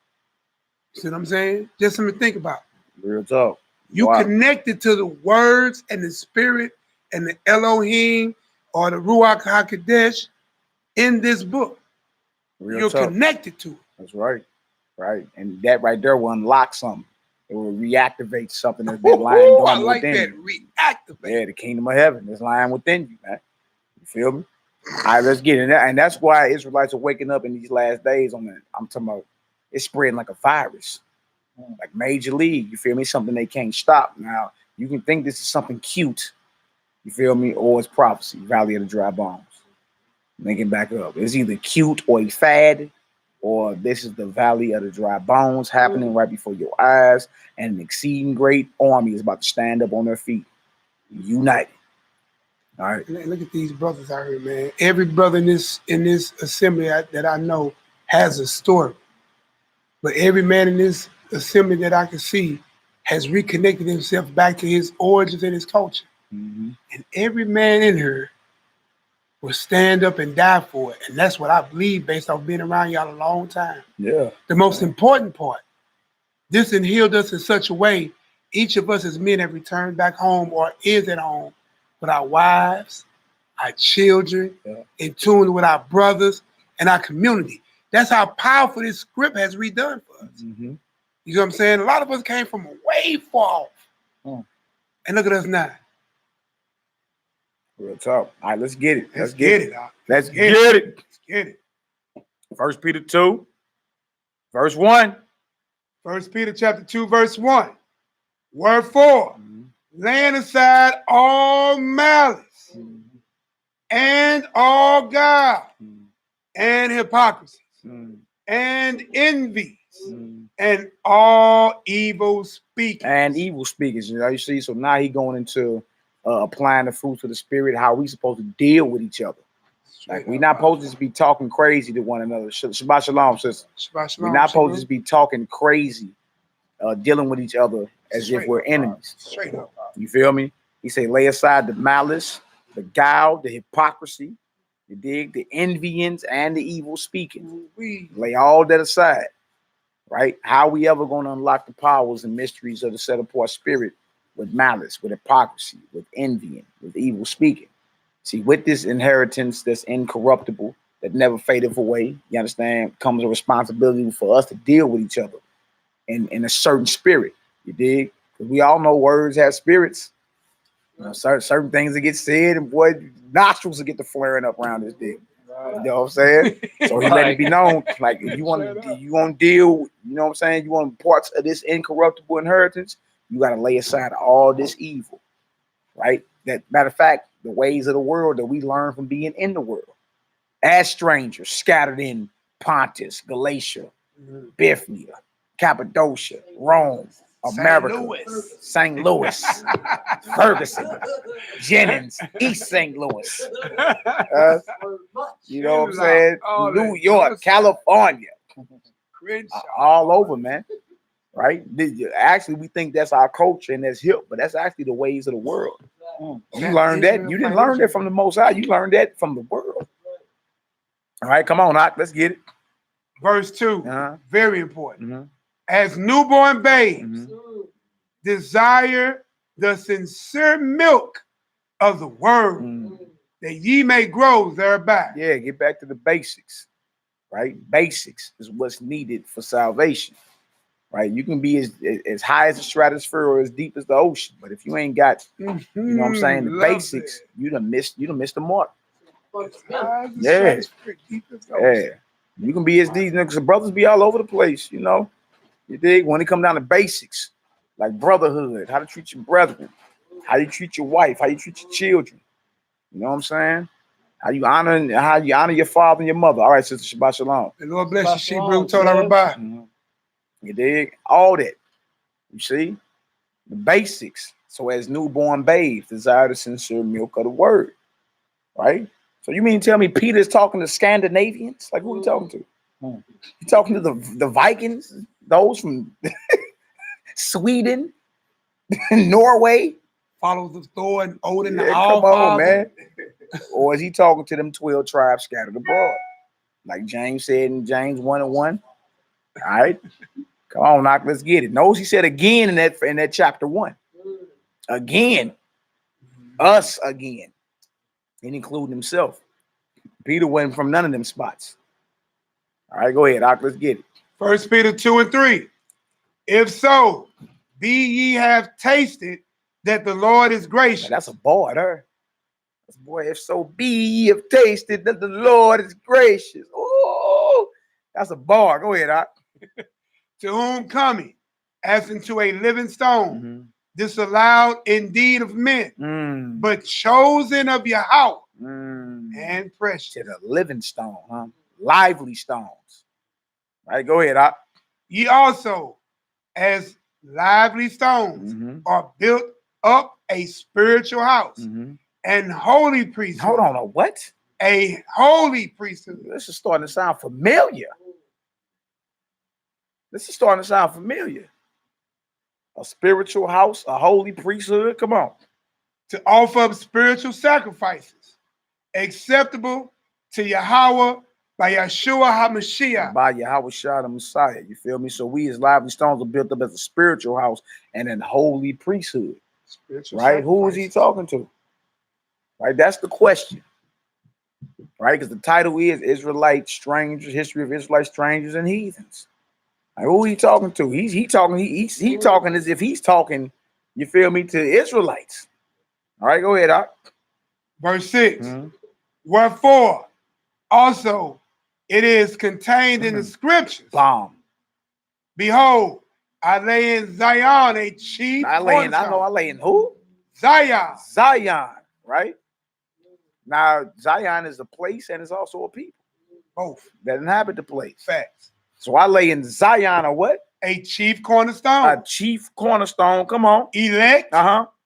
You see what I'm saying? Just something to think about. Real talk. You Wow. connected to the words and the spirit and the Elohim or the Ruach HaKodesh in this book. Real You're talk. connected to it. That's right. Right. And that right there will unlock something. It will reactivate something that's been lying Ooh, dormant I like within that. you. Reactivate. Yeah, the kingdom of heaven is lying within you, man. You feel me? All right, let's get it. And that's why Israelites are waking up in these last days on that. I'm talking about it's spreading like a virus. Like Major League, you feel me? Something they can't stop. Now, you can think this is something cute, you feel me? Or it's prophecy, Valley of the Dry Bones. Make it back up. It's either cute or a fad, or this is the Valley of the Dry Bones happening right before your eyes, and an exceeding great army is about to stand up on their feet, united. All right. Look at these brothers out here, man. Every brother in this assembly that I know has a story. But every man in this assembly that I can see has reconnected himself back to his origins and his culture. Mm-hmm. And every man in here will stand up and die for it. And that's what I believe based off being around y'all a long time. Yeah. The most important part, this has healed us in such a way, each of us as men have returned back home or is at home with our wives, our children, in tune with our brothers and our community. That's how powerful this script has redone for us. Mm-hmm. You know what I'm saying? A lot of us came from way far off. And look at us now. Real talk. All right, let's get it. Let's get it. Let's get it. Let's get it. 1 Peter 2, verse 1. 1 Peter chapter 2, verse 1. Wherefore, laying aside all malice and all guile and hypocrisy and envy and all evil speaking. And evil speakers, you know, you see. So now he going into applying the fruits of the spirit, how we supposed to deal with each other. Like we're not supposed to just be talking crazy to one another. Shabbat shalom, sister. Shabbat shalom, We're not supposed to shalom. just be talking crazy, dealing with each other as Straight if we're up, enemies. Straight up. You feel me? He say, lay aside the malice, the guile, the hypocrisy, you dig, the envyings, and the evil speaking. Lay all that aside, right? How we ever going to unlock the powers and mysteries of the set apart spirit with malice, with hypocrisy, with envying, with evil speaking? See, with this inheritance that's incorruptible, that never fadeth away, you understand, comes a responsibility for us to deal with each other in a certain spirit, you dig? Because we all know words have spirits. You know, certain things that get said, and boy, nostrils will get to flaring up around this dick. You know what I'm saying? So he let it be known, like, if you want to deal, you know what I'm saying? You want parts of this incorruptible inheritance, you got to lay aside all this evil, right? That matter of fact, the ways of the world that we learn from being in the world, as strangers scattered in Pontus, Galatia, Bithynia, Cappadocia, Rome, America, St. Louis, Ferguson, Jennings, East St. Louis. You know what I'm saying? New York, California, all over, man. Right? Actually, we think that's our culture and that's hip, but that's actually the ways of the world. You learned that. You didn't learn that from the Most High. You learned that from the world. All right, come on, Doc. Let's get it. Verse 2, very important. As newborn babes, desire the sincere milk of the word, that ye may grow thereby. Yeah, get back to the basics, right? Basics is what's needed for salvation, right? You can be as high as the stratosphere or as deep as the ocean, but if you ain't got, you know what I'm saying, the basics, you done missed the mark. Yeah. Yeah. You can be as deep, because brothers be all over the place, you know. You dig? When it come down to basics, like brotherhood, how to treat your brethren, how you treat your wife, how you treat your children. You know what I'm saying? How you honor your father and your mother. All right, Sister Shabbat Shalom. The Lord bless you. She Brew told everybody. You dig? All that. You see? The basics. So as newborn babes, desire the sincere milk of the word. Right? So you mean tell me Peter's talking to Scandinavians? Like who are you talking to? You talking to the Vikings? Those from Sweden? Norway? Follows of Thor and Odin. Yeah, come on, man. Or is he talking to them 12 tribes scattered abroad? Like James said in James 1:1. All right. Come on, Knock, let's get it. Notice he said again in that chapter 1. Again. Us again. And including himself. Peter wasn't from none of them spots. All right, go ahead, Knock, let's get it. 1 Peter 2:3. If so, be ye have tasted that the Lord is gracious. Now, that's a boy there. Boy, if so be ye have tasted that the Lord is gracious. Oh, that's a bar. Go ahead, Doc. To whom coming, as into a living stone, disallowed indeed of men, but chosen of Yahweh and precious. To the living stone, huh? Lively stones. All right, go ahead, Doc. Ye also, as lively stones, are built up a spiritual house. And holy priesthood. Hold on, a what? A holy priesthood. This is starting to sound familiar. A spiritual house, a holy priesthood. Come on. To offer up spiritual sacrifices, acceptable to Yahweh by Yeshua HaMashiach. By Yahweh Shah the Messiah. You feel me? So we as lively stones are built up as a spiritual house and a holy priesthood. Spiritual right? Who is he talking to? Right, that's the question, right? Because the title is Israelite Strangers, History of Israelite Strangers and Heathens. Like, who he talking to? He talking as if he's talking, you feel me, to Israelites. All right, go ahead, Doc. Verse 6. Wherefore, also it is contained in the scriptures. Bomb. Behold, I lay in Zion a chief. I lay in who? Zion. Zion, right? Now, Zion is a place and it's also a people. Both. That inhabit the place. Facts. So I lay in Zion a what? A chief cornerstone. A chief cornerstone. Come on. Elect.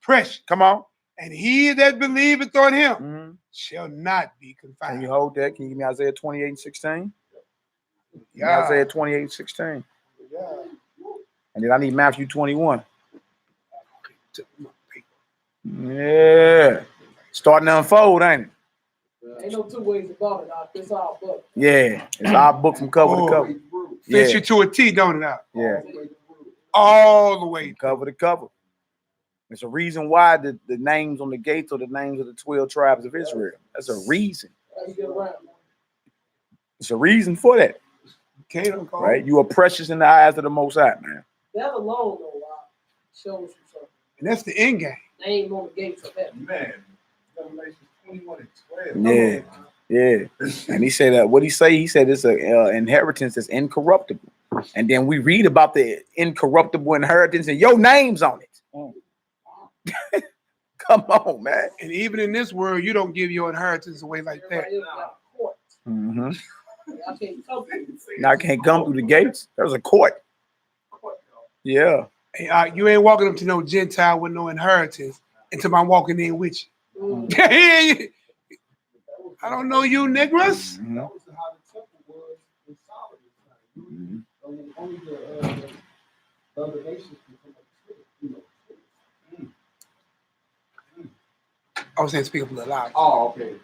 Precious. Come on. And he that believeth on him shall not be confounded. Can you hold that? Can you give me Isaiah 28:16? Yeah. Isaiah 28:16. Yeah. And then I need Matthew 21. Yeah. Starting to unfold, ain't it? Ain't no two ways about it. It's our book. Yeah. It's our book from cover to cover. Fits you to a T, don't it? Out? Yeah. All the way. Cover to cover. There's a reason why the names on the gates are the names of the 12 tribes of Israel. That's a reason. It's a reason for that. Right? You are precious in the eyes of the Most High, man. That alone, though, shows you something. And that's the end game. Name on the gates of heaven. Man, Revelation 21:12. Yeah. Yeah. And he said that what he say? He said it's an inheritance that's incorruptible. And then we read about the incorruptible inheritance and your name's on it. Come on, man. And even in this world, you don't give your inheritance away like that. Now I can't come through the gates. There's a court. Yeah. Hey, you ain't walking up to no Gentile with no inheritance until I'm walking in with you. I don't know you, niggas. That was how the temple was in Solomon's time. Only the other nations can come up to it. I was saying speak up a little loud. Oh, okay.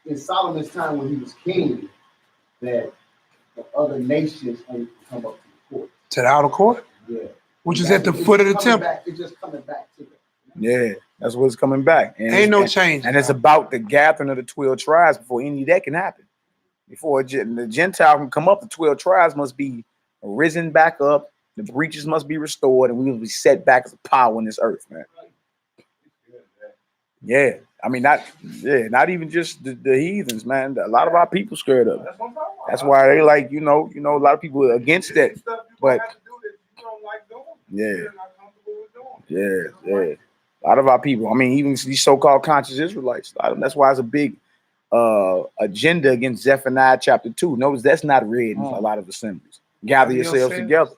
In Solomon's time when he was king, that the other nations only come up to the court. To the outer court? Yeah. which is at the foot of the temple. It's just coming back to them. Yeah, that's what's coming back. And Ain't no change. And it's about the gathering of the 12 tribes before any of that can happen. Before the Gentile can come up, the 12 tribes must be risen back up. The breaches must be restored, and we will be set back as a power in this earth, man. Yeah, I mean, not even just the heathens, man. A lot of our people scared of it. That's why they like, a lot of people are against that. But yeah. A lot of our people, I mean, even these so-called conscious Israelites, a lot of them, that's why it's a big agenda against Zephaniah chapter 2. Notice that's not read in a lot of assemblies. Gather yourselves together.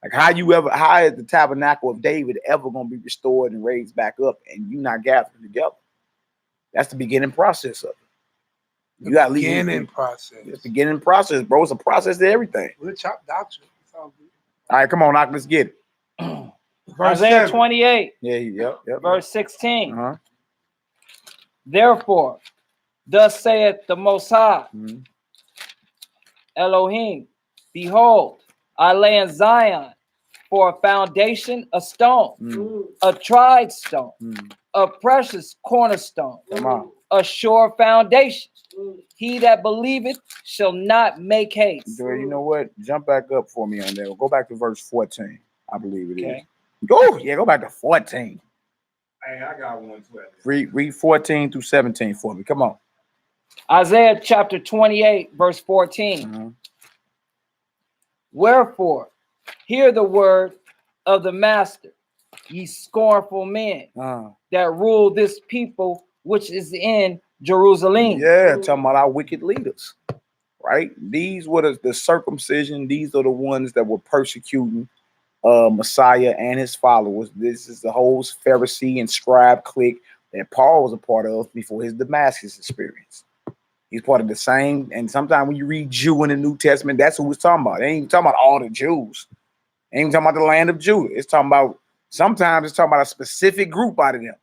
Like how is the tabernacle of David ever going to be restored and raised back up and you not gathering together? That's the beginning process of it. You got beginning process. It's the beginning process, bro. It's a process to everything. We'll chop doctrine. It's all good. All right, come on, Knock, let's get it. Isaiah 28. Yep. Verse 16. Uh-huh. Therefore, thus saith the Most High, Elohim, behold, I lay in Zion for a foundation, a stone, a tried stone, a precious cornerstone, a sure foundation. He that believeth shall not make haste. You know what? Jump back up for me on that. Go back to verse 14. I believe it is. Go back to 14. Hey, I got one too. Read 14 through 17 for me. Come on. Isaiah chapter 28, verse 14. Wherefore, hear the word of the master, ye scornful men that rule this people which is in Jerusalem. Yeah, talking about our wicked leaders, right? These were the circumcision. These are the ones that were persecuting Messiah and his followers. This is the whole Pharisee and scribe clique that Paul was a part of before his Damascus experience. He's part of the same. And sometimes when you read Jew in the New Testament, that's who it's talking about. They ain't even talking about all the Jews. They ain't even talking about the land of Judah. It's talking about, sometimes it's talking about a specific group out of them,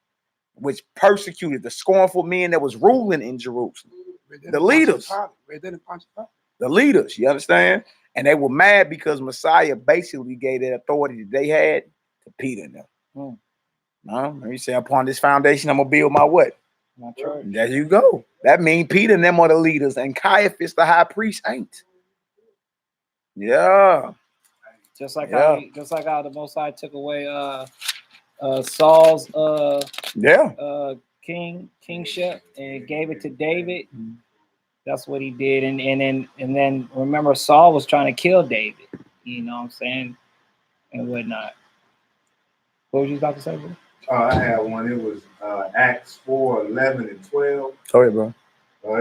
which persecuted the scornful men that was ruling in Jerusalem. The leaders. The leaders, you understand? And they were mad because Messiah basically gave that authority that they had to Peter and them. No, he said, upon this foundation, I'm going to build my what? My church. There you go. That means Peter and them are the leaders, and Caiaphas, the high priest, ain't. Yeah. Just like how the Most High took away Saul's kingship and gave it to David. That's what he did. And then remember, Saul was trying to kill David, you know what I'm saying, and whatnot. What was you about to say, bro? I had one. It was Acts 4:11 and 12. Go ahead, bro.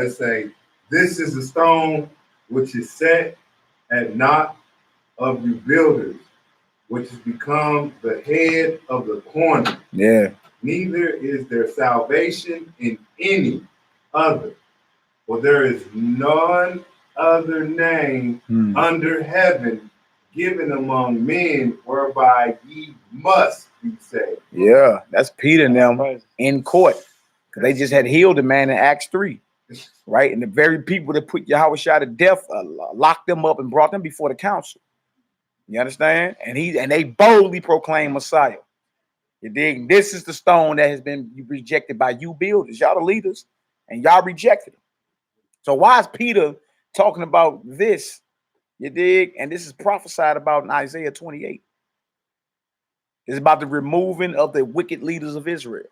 It say, this is the stone which is set at naught of you builders, which has become the head of the corner. Yeah. Neither is there salvation in any other, for there is none other name under heaven given among men whereby ye must be saved. Yeah, that's Peter and them in court. Because they just had healed a man in Acts 3. Right? And the very people that put Yahushua to death locked them up and brought them before the council. You understand? And they boldly proclaimed Messiah. You dig? This is the stone that has been rejected by you builders. Y'all the leaders, and y'all rejected him. So why is Peter talking about this? You dig? And this is prophesied about in Isaiah 28. It's about the removing of the wicked leaders of Israel.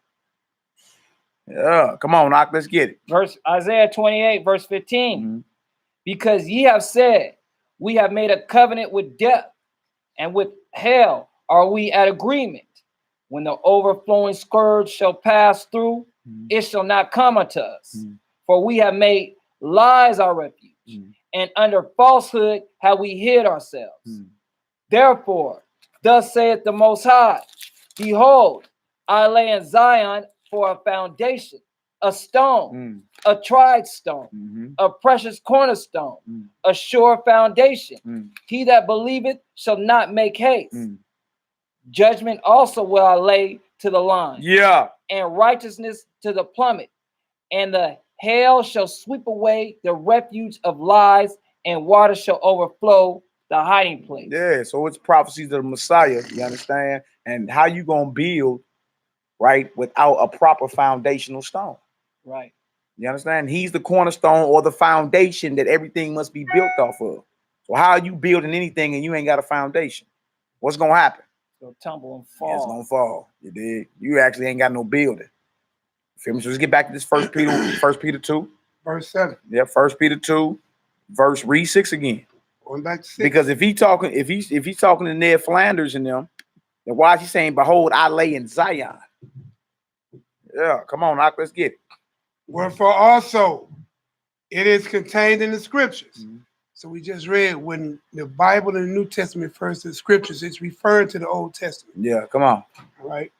Yeah, come on, Knock, let's get it. Isaiah 28, verse 15. Because ye have said, we have made a covenant with death, and with hell are we at agreement. When the overflowing scourge shall pass through, it shall not come unto us. For we have made lies our refuge, and under falsehood have we hid ourselves. Therefore, thus saith the Most High, behold, I lay in Zion for a foundation, a stone, a tried stone, a precious cornerstone, a sure foundation. He that believeth shall not make haste. Judgment also will I lay to the line, and righteousness to the plummet, and the hail shall sweep away the refuge of lies, and water shall overflow the hiding place. Yeah, so it's prophecies of the Messiah, you understand? And how you gonna build, right, without a proper foundational stone? Right. You understand? He's the cornerstone or the foundation that everything must be built off of. So how are you building anything and you ain't got a foundation? What's gonna happen? It'll tumble and Yeah, it's fall. gonna fall. You did. You actually ain't got no building. Feel me? So let's get back to this First Peter 2. Verse 7. Yeah, 1 Peter 2, read 6 again. Going back to 6. Because if he's talking to Ned Flanders and them, then why is he saying, "Behold, I lay in Zion"? Yeah, come on, Doc, let's get it. Wherefore also it is contained in the scriptures. Mm-hmm. So we just read when the Bible and the New Testament refers to the scriptures, it's referring to the Old Testament. Yeah, come on. All right.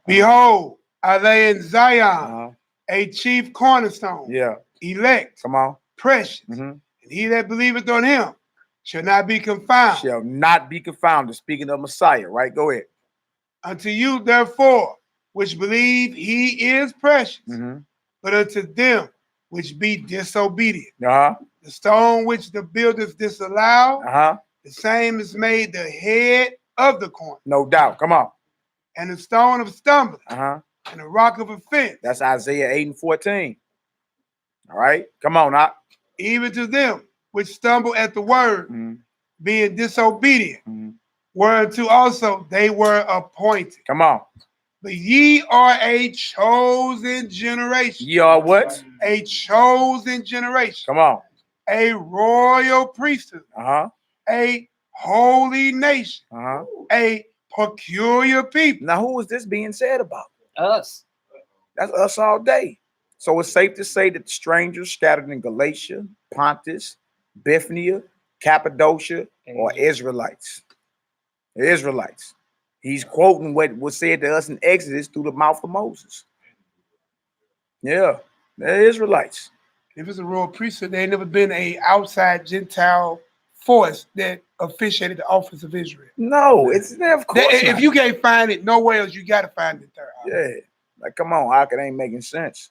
Behold, I lay in Zion Uh-huh. a chief cornerstone, Yeah, elect, come on. precious, Mm-hmm. and he that believeth on him shall not be confounded. Shall not be confounded. Speaking of Messiah, right? Go ahead. Unto you, therefore, which believe he is precious, Mm-hmm. but unto them which be disobedient, Uh-huh. the stone which the builders disallow, Uh-huh. the same is made the head of the corner, No doubt. Come on. and the stone of stumbling, Uh-huh. and the rock of offense, That's Isaiah 8 and 14. All right. Come on, Doc. even to them which stumble at the word, Mm-hmm. being disobedient, Mm-hmm. whereunto also they were appointed. Come on. But ye are a chosen generation. Ye are what? A chosen generation. Come on. A royal priesthood. Uh-huh. A holy nation. Uh-huh. A peculiar people. Now, who is this being said about? Us. That's us all day. So it's safe to say that the strangers scattered in Galatia, Pontus, Bithynia, Cappadocia, or Israelites. The Israelites. He's quoting what was said to us in Exodus through the mouth of Moses. Yeah, they're Israelites. If it's a royal priesthood, there ain't never been a outside Gentile force that officiated the office of Israel. No, it's there, of course. If not. you can't find it nowhere else, you got to find it there. Yeah, like come on, Hawk, it ain't making sense.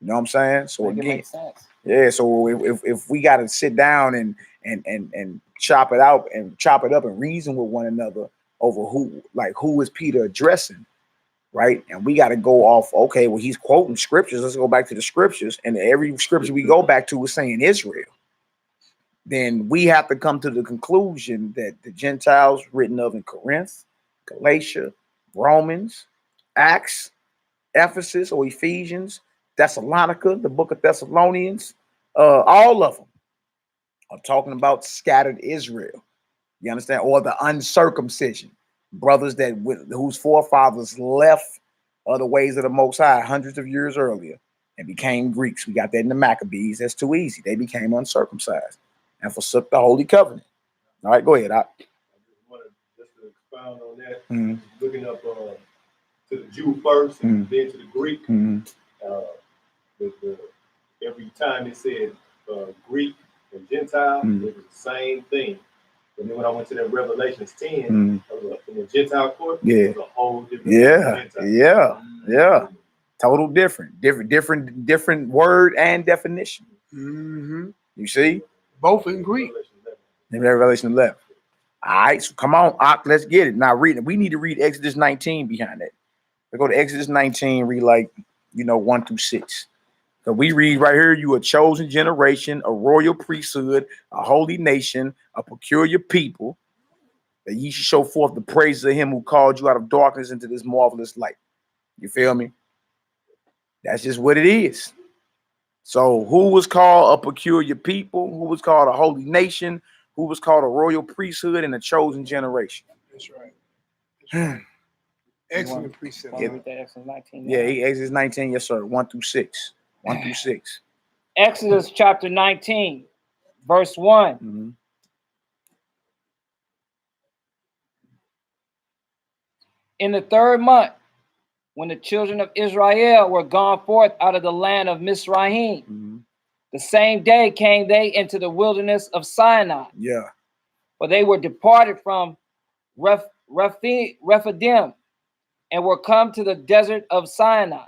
You know what I'm saying? So Make it again, make sense. yeah. So if we got to sit down and chop it out and chop it up and reason with one another over who is Peter addressing, right? And we got to go off. Okay, well he's quoting scriptures. Let's go back to the scriptures, and every scripture we go back to is saying Israel. Then we have to come to the conclusion that the Gentiles written of in Corinth, Galatia, Romans, Acts, Ephesus or Ephesians, Thessalonica, the book of Thessalonians, all of them are talking about scattered Israel. You understand? Or the uncircumcision, brothers whose forefathers left the ways of the Most High hundreds of years earlier and became Greeks. We got that in the Maccabees. That's too easy. They became uncircumcised and forsook the Holy Covenant. All right, go ahead. I just wanted just to expound on that. Mm-hmm. Looking up to the Jew first and then to the Greek. Mm-hmm. Every time it said Greek and Gentile, it was the same thing. And then when I went to that Revelations 10 in the Gentile court, it was a whole different Gentile. Yeah. Total different word and definition. Mm-hmm. You see? Both in Greek. In Revelation 11. All right, so come on, let's get it. Now read it. We need to read Exodus 19 behind that. We go to Exodus 19, read 1 through 6. So we read right here, you a chosen generation, a royal priesthood, a holy nation, a peculiar people, that ye should show forth the praises of him who called you out of darkness into this marvelous light. You feel me? That's just what it is. So who was called a peculiar people? Who was called a holy nation? Who was called a royal priesthood and a chosen generation? That's right. Excellent precept. Read that Exodus 19. Yeah, Exodus 19, yes, sir. 1 through 6. 1 through 6. Exodus chapter 19, verse 1. Mm-hmm. In the 3rd month, when the children of Israel were gone forth out of the land of Mizraim, the same day came they into the wilderness of Sinai. Yeah. For they were departed from Rephidim and were come to the desert of Sinai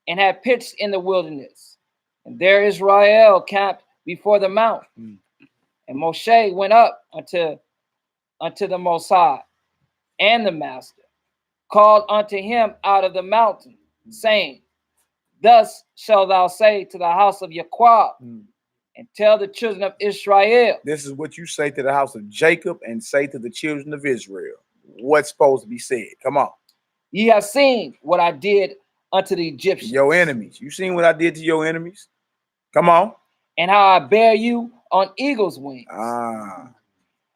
and had pitched in the wilderness. And there Israel camped before the mount. And Moshe went up unto the Most High, and the Master called unto him out of the mountain, saying, Thus shalt thou say to the house of Jacob, and tell the children of Israel. This is what you say to the house of Jacob and say to the children of Israel. What's supposed to be said? Come on. Ye have seen what I did unto the Egyptians. Your enemies. You seen what I did to your enemies? Come on. And how I bear you on eagle's wings.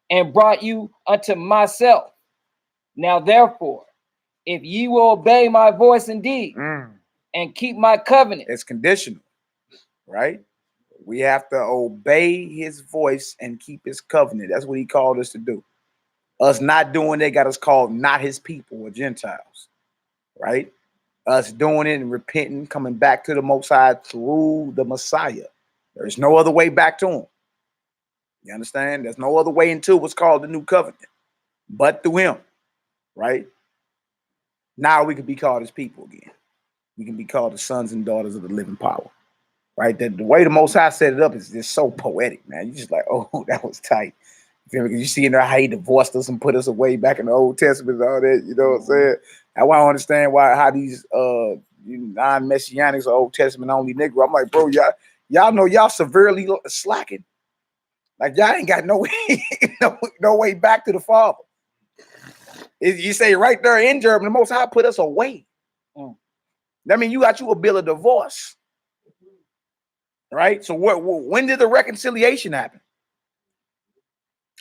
And brought you unto myself. Now therefore, if ye will obey my voice indeed, and keep my covenant. It's conditional, right? We have to obey his voice and keep his covenant. That's what he called us to do. Us not doing that got us called not his people or Gentiles, right? Us doing it and repenting, coming back to the Most High through the Messiah. There's no other way back to him. You understand? There's no other way into what's called the new covenant but through him, right? Now we can be called his people again. We can be called the sons and daughters of the living power, right? The way the Most High set it up is just so poetic, man. You just like, oh, that was tight. Because you see in there how he divorced us and put us away back in the Old Testament and all that, you know what I'm saying? That's why I don't understand how these non-messianics or Old Testament only Negro. I'm like, bro, y'all know y'all severely slacking. Like y'all ain't got no way, no way back to the Father. You say right there in Germany, the Most High put us away. That means you got a bill of divorce, right? So when did the reconciliation happen?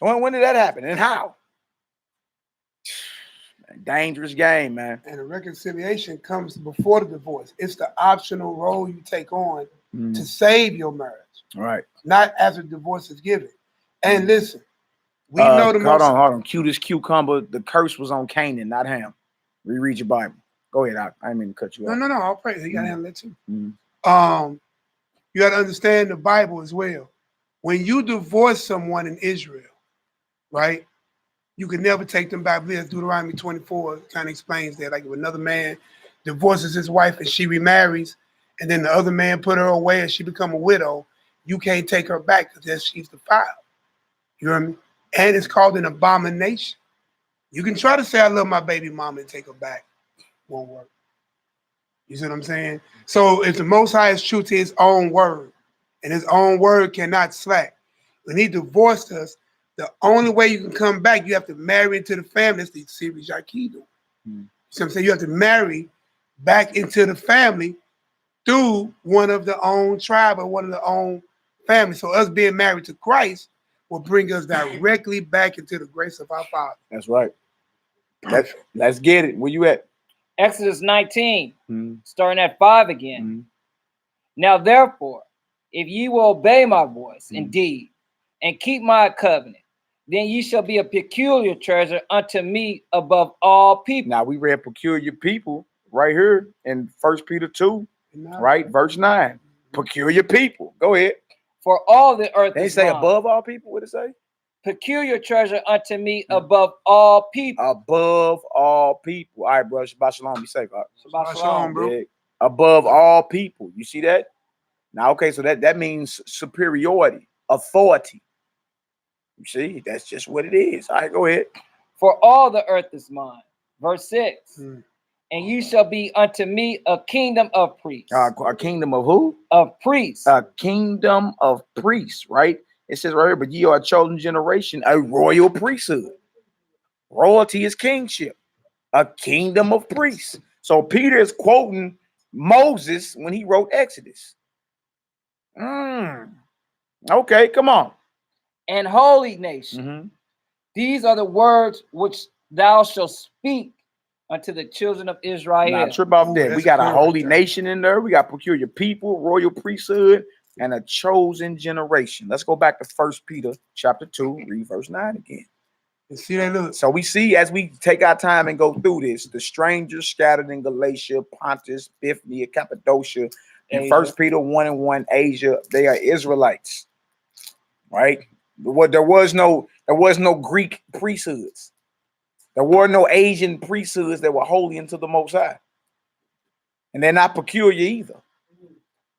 When did that happen and how? Dangerous game, man. And the reconciliation comes before the divorce. It's the optional role you take on to save your marriage, right? Not after divorce is given. And listen, we know the hold on. Cutest cucumber. The curse was on Canaan, not Ham. Reread your Bible. Go ahead. I didn't mean to cut you off. No. I'll pray. You gotta handle that too. You gotta understand the Bible as well. When you divorce someone in Israel, right? You can never take them back. Because Deuteronomy 24 kind of explains that. Like if another man divorces his wife and she remarries, and then the other man put her away and she become a widow, you can't take her back because she's defiled. You know what I mean? And it's called an abomination. You can try to say I love my baby mama and take her back. Won't work. You see what I'm saying? So if the Most High is true to his own word, and his own word cannot slack, when he divorced us, the only way you can come back, you have to marry into the family. That's the series Yakidu. You see what I'm saying? You have to marry back into the family through one of the own tribe or one of the own family. So us being married to Christ will bring us directly back into the grace of our Father. That's right. Let's get it. Where you at? Exodus 19, starting at 5 again. Now therefore, if ye will obey my voice indeed, and keep my covenant, then ye shall be a peculiar treasure unto me above all people. Now we read peculiar people right here in 1 Peter 2, right? Verse 9. Peculiar people. Go ahead. For all the earth they is say mine. Above all people. What it say? Peculiar treasure unto me above all people. Above all people. All right, bro. Shabbat shalom. Be safe. Right? Shabbat shalom, bro. Yeah. Above all people. You see that? Now, okay, so that means superiority, authority. You see, that's just what it is. All right, go ahead. For all the earth is mine. Verse 6. And you shall be unto me a kingdom of priests. A kingdom of who? Of priests. A kingdom of priests, right? It says right here, but ye are a chosen generation, a royal priesthood. Royalty is kingship. A kingdom of priests. So Peter is quoting Moses when he wrote Exodus. Okay, come on. And holy nation. These are the words which thou shalt speak unto the children of Israel. Now, trip off that. We got a holy nation in there. We got peculiar people, royal priesthood, and a chosen generation. Let's go back to 1 Peter chapter 2, read verse 9 again. And see that look. So we see as we take our time and go through this, the strangers scattered in Galatia, Pontus, Bithynia, Cappadocia, and 1 Peter 1:1, Asia, they are Israelites. Right? There was no Greek priesthoods. There were no Asian priesthoods that were holy unto the Most High. And they're not peculiar either.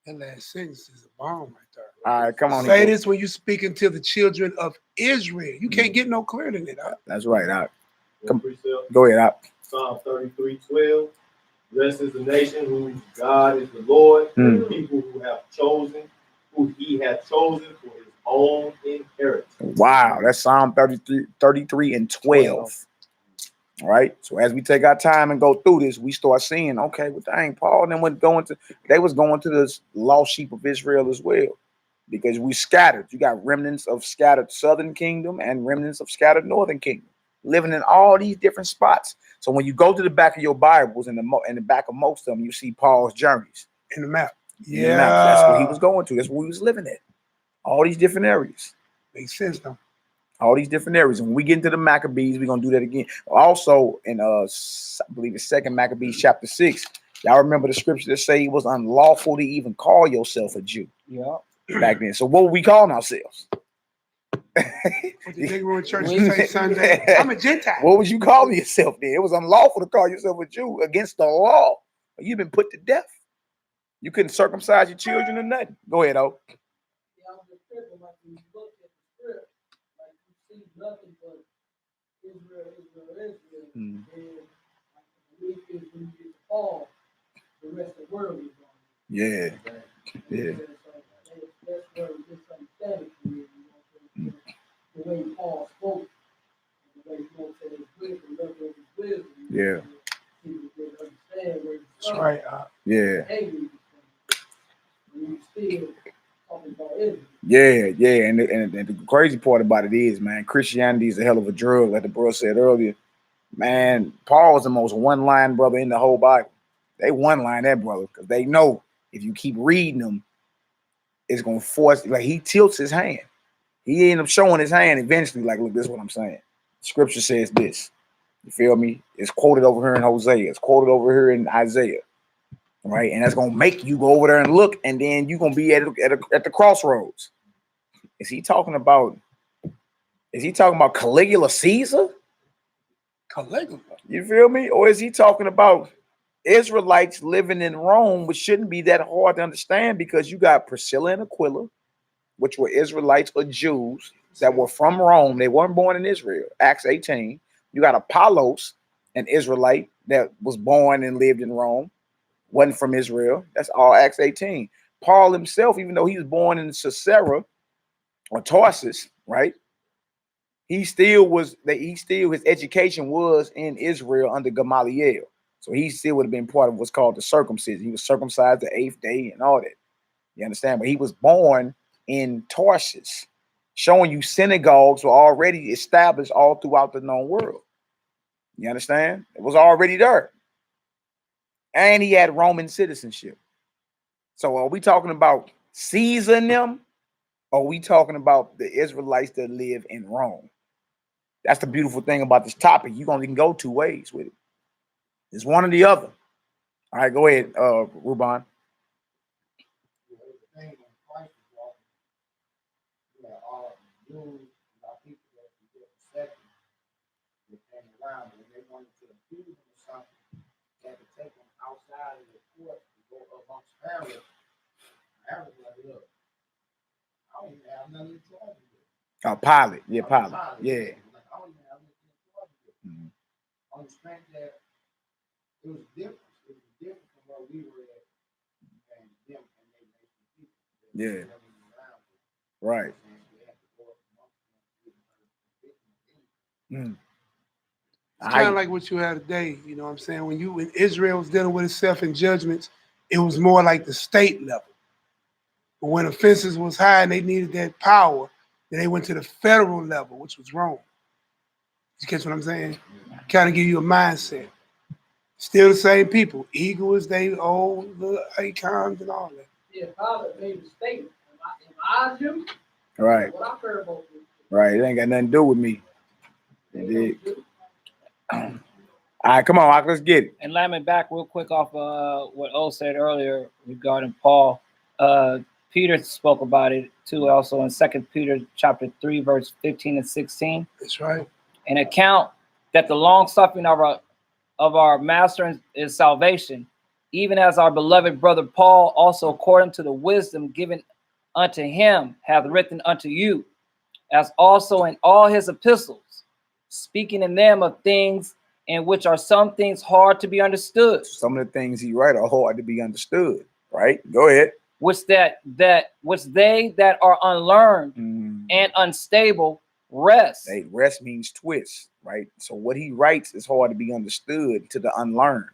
That last sentence is a bomb right there. All right, come on. Say this when you speaking to the children of Israel. You can't get no clearer than that. That's right. All right. Come, go ahead. Out. Psalm 33:12. Blessed is the nation whose God is the Lord, and the people who he hath chosen for his own inheritance. Wow, that's Psalm 33 and 12. All right. So as we take our time and go through this, we start seeing, okay, well, dang, Paul and them they was going to the lost sheep of Israel as well. Because we scattered. You got remnants of scattered southern kingdom and remnants of scattered northern kingdom living in all these different spots. So when you go to the back of your Bibles, in the back of most of them, you see Paul's journeys in the map. Yeah, the map. That's where he was going to. That's where he was living at. All these different areas. Makes sense though. All these different areas. And when we get into the Maccabees, we're gonna do that again. Also, in I believe it's 2 Maccabees chapter 6. Y'all remember the scripture that say it was unlawful to even call yourself a Jew. Yeah. Back then. So what were we calling ourselves? What the nigga in church say Sunday? I'm a Gentile. What was you calling yourself then? It was unlawful to call yourself a Jew against the law. You've been put to death. You couldn't circumcise your children or nothing. Go ahead, O. Yeah, I'm just tripping. Like when you look at the script, like you see nothing but Israel. And like the week is when you get to Paul, the rest of the world is gone. Yeah. Yeah. That's where we get some understanding for you. The way Paul spoke, the way he wants to his wisdom, the level of his wisdom. Yeah. People can understand where he's That's from. right. Yeah. You still talking about Israel. Yeah. And the crazy part about it is, man, Christianity is a hell of a drug, like the bro said earlier. Man, Paul is the most one-line brother in the whole Bible. They one-line that brother because they know if you keep reading them, it's gonna force. Like he tilts his hand. He ended up showing his hand eventually. Like, look, this is what I'm saying. Scripture says this. You feel me? It's quoted over here in Hosea. It's quoted over here in Isaiah. Right, and that's gonna make you go over there and look, and then you're gonna be at the crossroads. Is he talking about Caligula Caesar? Caligula. You feel me? Or is he talking about Israelites living in Rome, which shouldn't be that hard to understand because you got Priscilla and Aquila, which were Israelites or Jews that were from Rome. They weren't born in Israel. Acts 18. You got Apollos, an Israelite that was born and lived in Rome. Wasn't from Israel. That's all Acts 18. Paul himself, even though he was born in Caesarea or Tarsus, right? His education was in Israel under Gamaliel. So he still would have been part of what's called the circumcision. He was circumcised the 8th day and all that. You understand? But he was born in Tarsus, showing you synagogues were already established all throughout the known world. You understand? It was already there. And he had Roman citizenship. So are we talking about Caesar and them? Or are we talking about the Israelites that live in Rome? That's the beautiful thing about this topic. You can go two ways with it. It's one or the other. All right, go ahead, Ruban. Outside of the court to go amongst families. Like, look, I don't even have nothing to charge you with. Pilot. Yeah, Pilot. Yeah. Like, I don't even have nothing to charge you with. On the strength that it was different. It was different from where we were at and them and they people. Yeah. Right. It's kind of like what you have today, you know what I'm saying? When Israel was dealing with itself in judgments, it was more like the state level. But when offenses was high and they needed that power, then they went to the federal level, which was Rome. You catch what I'm saying? Kind of give you a mindset. Still the same people. Eagle as they old, the icons and all that. Yeah, Pilate made a statement. If I do, right. What I care about this. Right. It ain't got nothing to do with me. It did. All right, come on, let's get it. And lamming back real quick off what O said earlier regarding Paul. Peter spoke about it too, also in 2 Peter chapter 3, verse 15 and 16. That's right. An account that the long suffering of our master is salvation, even as our beloved brother Paul also according to the wisdom given unto him hath written unto you, as also in all his epistles, speaking in them of things in which are some things hard to be understood. Some of the things he write are hard to be understood, right? Go ahead. Which they that are unlearned and unstable rest. Hey, rest means twist, right? So what he writes is hard to be understood to the unlearned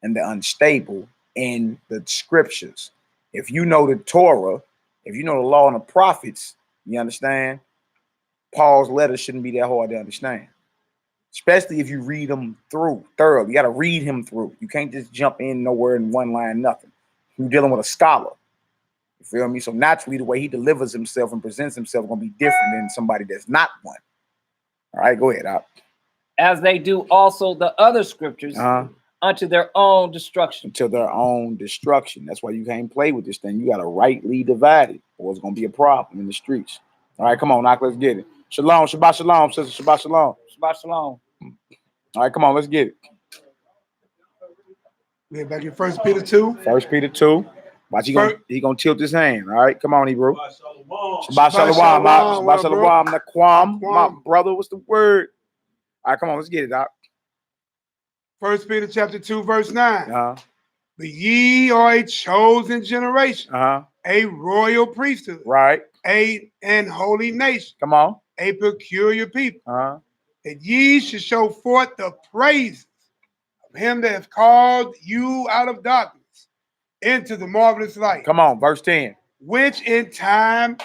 and the unstable in the scriptures. If you know the Torah, if you know the law and the prophets, you understand, Paul's letters shouldn't be that hard to understand. Especially if you read them through thoroughly. You got to read him through. You can't just jump in nowhere in one line, nothing. You're dealing with a scholar. You feel me? So naturally, the way he delivers himself and presents himself is going to be different than somebody that's not one. All right, go ahead, Op. As they do also the other scriptures unto their own destruction. Unto their own destruction. That's why you can't play with this thing. You got to rightly divide it, or it's going to be a problem in the streets. All right, come on, Knock, let's get it. Shalom, Shabbat Shalom, sister, Shabbat Shalom. Shabbat Shalom. All right, come on, let's get it. We're back in 1 Peter 2. 1 Peter 2. Watch, he gonna tilt his hand. All right, come on, Hebrew. Shabbat Shalom. Shabbat Shalom. Naquam, my brother. What's the word? All right, come on, let's get it, Doc. 1 Peter chapter 2, verse 9. But ye are a chosen generation, a royal priesthood, right? An holy nation. Come on, a peculiar people, that ye should show forth the praises of him that hath called you out of darkness into the marvelous light. Come on, verse 10. Which in time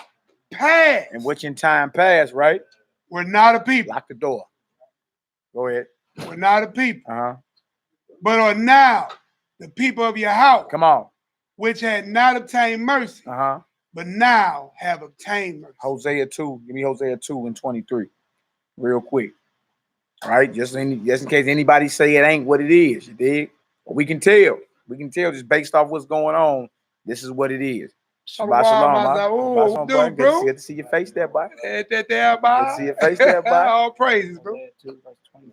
past. And which in time past, right? We're not a people. Lock the door. Go ahead. We're not a people. But are now the people of your house. Come on. Which had not obtained mercy. But now have obtained mercy. Hosea 2. Give me Hosea 2 and 23. Real quick. All right. Just in case anybody say it ain't what it is. You dig? But we can tell. We can tell just based off what's going on. This is what it is. Shabbat Shalom. Good to see your face there, boy. Good to see your face there, boy. All praises, bro.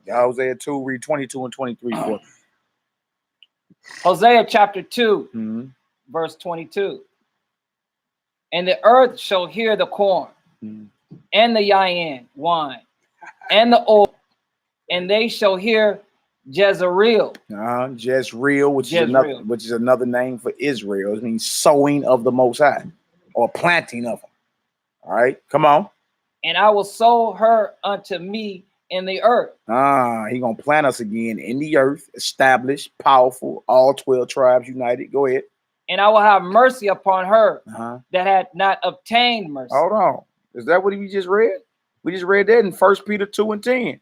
Hosea 2, read 22 and 23. For Hosea chapter 2, verse 22. And the earth shall hear the corn, and the yayin, wine, and the oil, and they shall hear Jezreel. Jezreel, which is another name for Israel. It means sowing of the Most High, or planting of them. All right, come on. And I will sow her unto me in the earth. He gonna plant us again in the earth, established, powerful, all 12 tribes united. Go ahead. And I will have mercy upon her that had not obtained mercy. Hold on. Is that what we just read? We just read that in 1 Peter 2 and 10.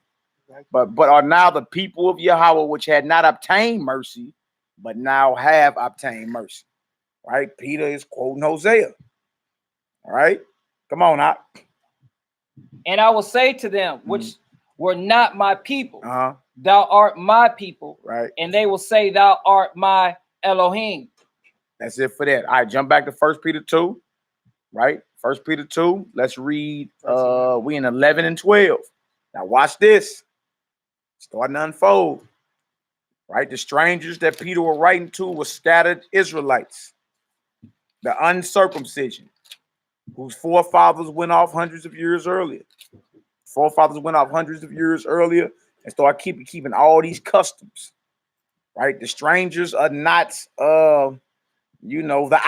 But are now the people of Yahweh which had not obtained mercy, but now have obtained mercy. Right? Peter is quoting Hosea. All right. Come on out. And I will say to them, which were not my people, thou art my people. Right. And they will say, thou art my Elohim. That's it for that. All right, jump back to 1 Peter 2. Right? 1 Peter 2. Let's read. We in 11 and 12. Now watch this. Starting to unfold. Right? The strangers that Peter was writing to were scattered Israelites. The uncircumcision, whose forefathers went off hundreds of years earlier. And started keeping all these customs. Right? The strangers are not the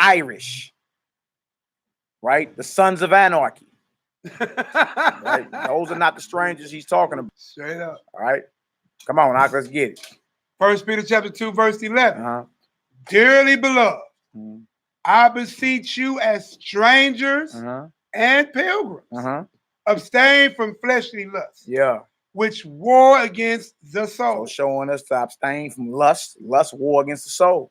Irish. Right? The sons of anarchy. Right? Those are not the strangers he's talking about. Straight up. All right. Come on, let's get it. 1 Peter chapter 2, verse 11. Dearly beloved, I beseech you as strangers and pilgrims, abstain from fleshly lusts, which war against the soul. So showing us to abstain from lust war against the soul.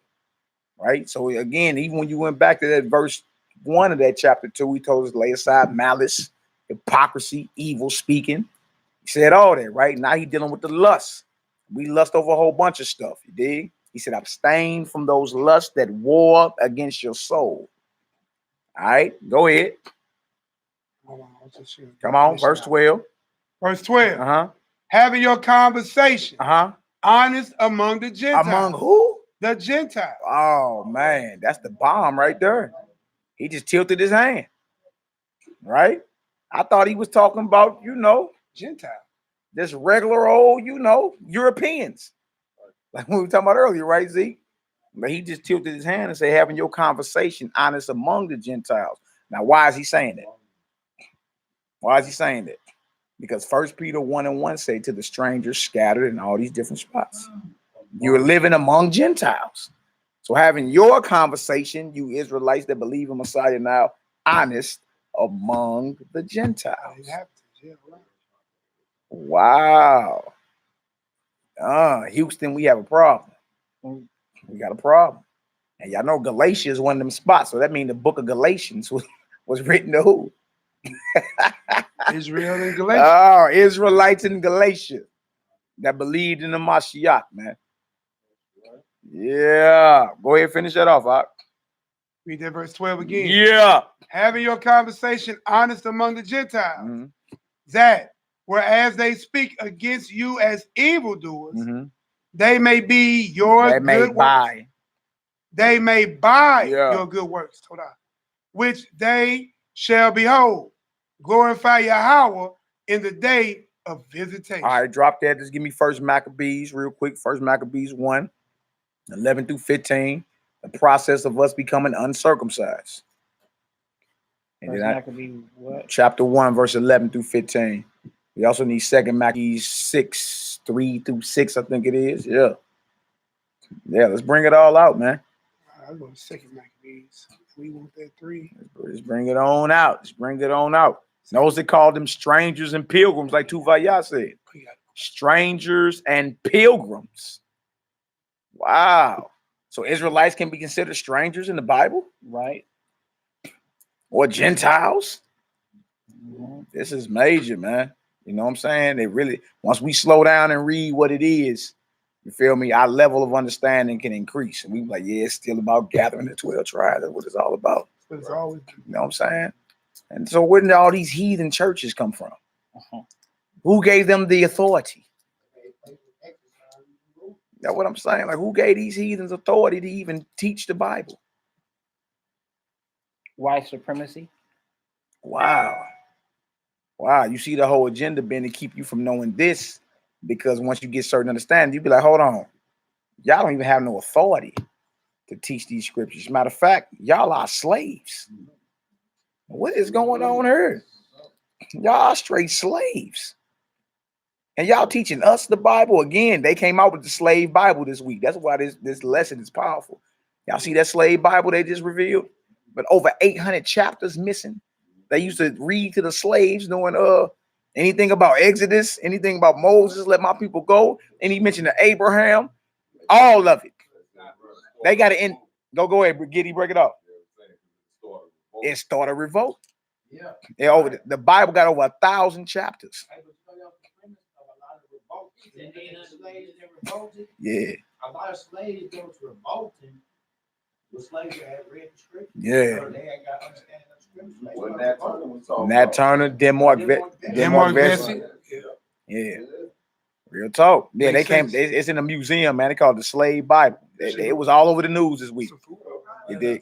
Right? So again, even when you went back to that verse 1 of that chapter 2, he told us lay aside malice, hypocrisy, evil speaking. He said all that, right? Now he's dealing with the lust. We lust over a whole bunch of stuff, you dig? He said, abstain from those lusts that war against your soul. All right, go ahead. Come on, verse 12. Verse 12. Having your conversation honest among the Gentiles. Among who? The Gentiles. Oh, man, that's the bomb right there. He just tilted his hand, right? I thought he was talking about, you know, Gentile. just regular old, you know, Europeans. Like we were talking about earlier, right, Zeke? But he just tilted his hand and said, having your conversation honest among the Gentiles. Now, why is he saying that? Why is he saying that? Because 1 Peter 1:1 say to the strangers scattered in all these different spots. You're living among Gentiles. So having your conversation, you Israelites that believe in Messiah now, honest among the Gentiles. Wow. Houston, we have a problem. We got a problem. And y'all know Galatia is one of them spots. So that means the book of Galatians was written to who? Israel and Galatia. Oh, Israelites in Galatia that believed in the Mashiach, man. Yeah. Go ahead, finish that off, Ak. Read that verse 12 again. Yeah. Having your conversation honest among the Gentiles, that whereas they speak against you as evildoers, they may be your good works. They may buy your good works, which they shall behold. Glorify Yahweh in the day of visitation. All right, drop that. Just give me 1 Maccabees real quick. 1 Maccabees 1:11-15. The process of us becoming uncircumcised. And then chapter 1, verse 11-15. We also need 2 Maccabees 6:3-6, I think it is. Yeah. Yeah, let's bring it all out, man. I'll go to 2 Maccabees. We want that 3. Let's bring it on out. Let's bring it on out. Notice they called them strangers and pilgrims, like Tuvaya said. Strangers and pilgrims. Wow. So Israelites can be considered strangers in the Bible? Right. Or Gentiles? This is major, man. You know what I'm saying? They really, once we slow down and read what it is, you feel me? Our level of understanding can increase. And we be like, yeah, it's still about gathering the 12 tribes. That's what it's all about. But it's always, you know what I'm saying? And so where did all these heathen churches come from? Who gave them the authority? That's what I'm saying. Like, who gave these heathens authority to even teach the Bible? White supremacy. Wow. Wow. You see the whole agenda being to keep you from knowing this, because once you get certain understanding, you be like, hold on. Y'all don't even have no authority to teach these scriptures. Matter of fact, y'all are slaves. What is going on here? Y'all are straight slaves. And y'all teaching us the Bible. Again, they came out with the slave Bible this week. That's why this lesson is powerful. Y'all see that slave Bible they just revealed? But over 800 chapters missing. They used to read to the slaves knowing anything about Exodus, anything about Moses, let my people go. And he mentioned to Abraham, all of it. They got to end. Go ahead, Giddy, break it off. It started a revolt. Yeah. The Bible got over 1,000 chapters. Yeah. A lot of slaves go to revolting. The slaves that had read the scripture. Yeah. So they had got understanding of scripture. Nat Turner, Denmark Vesey. Yeah. Real talk. Yeah, they came. It's in a museum, man. They called it the Slave Bible. It was all over the news this week. It did.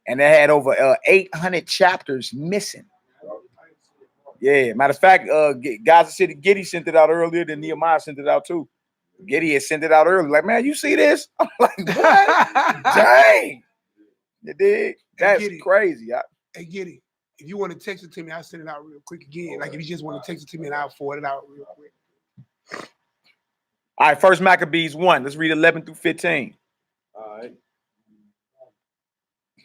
And they had over 800 chapters missing. Yeah. Matter of fact, Gaza City Giddy sent it out earlier. Then Nehemiah sent it out too. Giddy had sent it out early. Like, man, you see this? I'm like, what? Dang. You dig? That's crazy. Hey, Giddy, if you want to text it to me, I'll send it out real quick again. Like, if you just want to text it to me, and I'll forward it out real quick. All right, 1 Maccabees 1. Let's read 11-15. All right.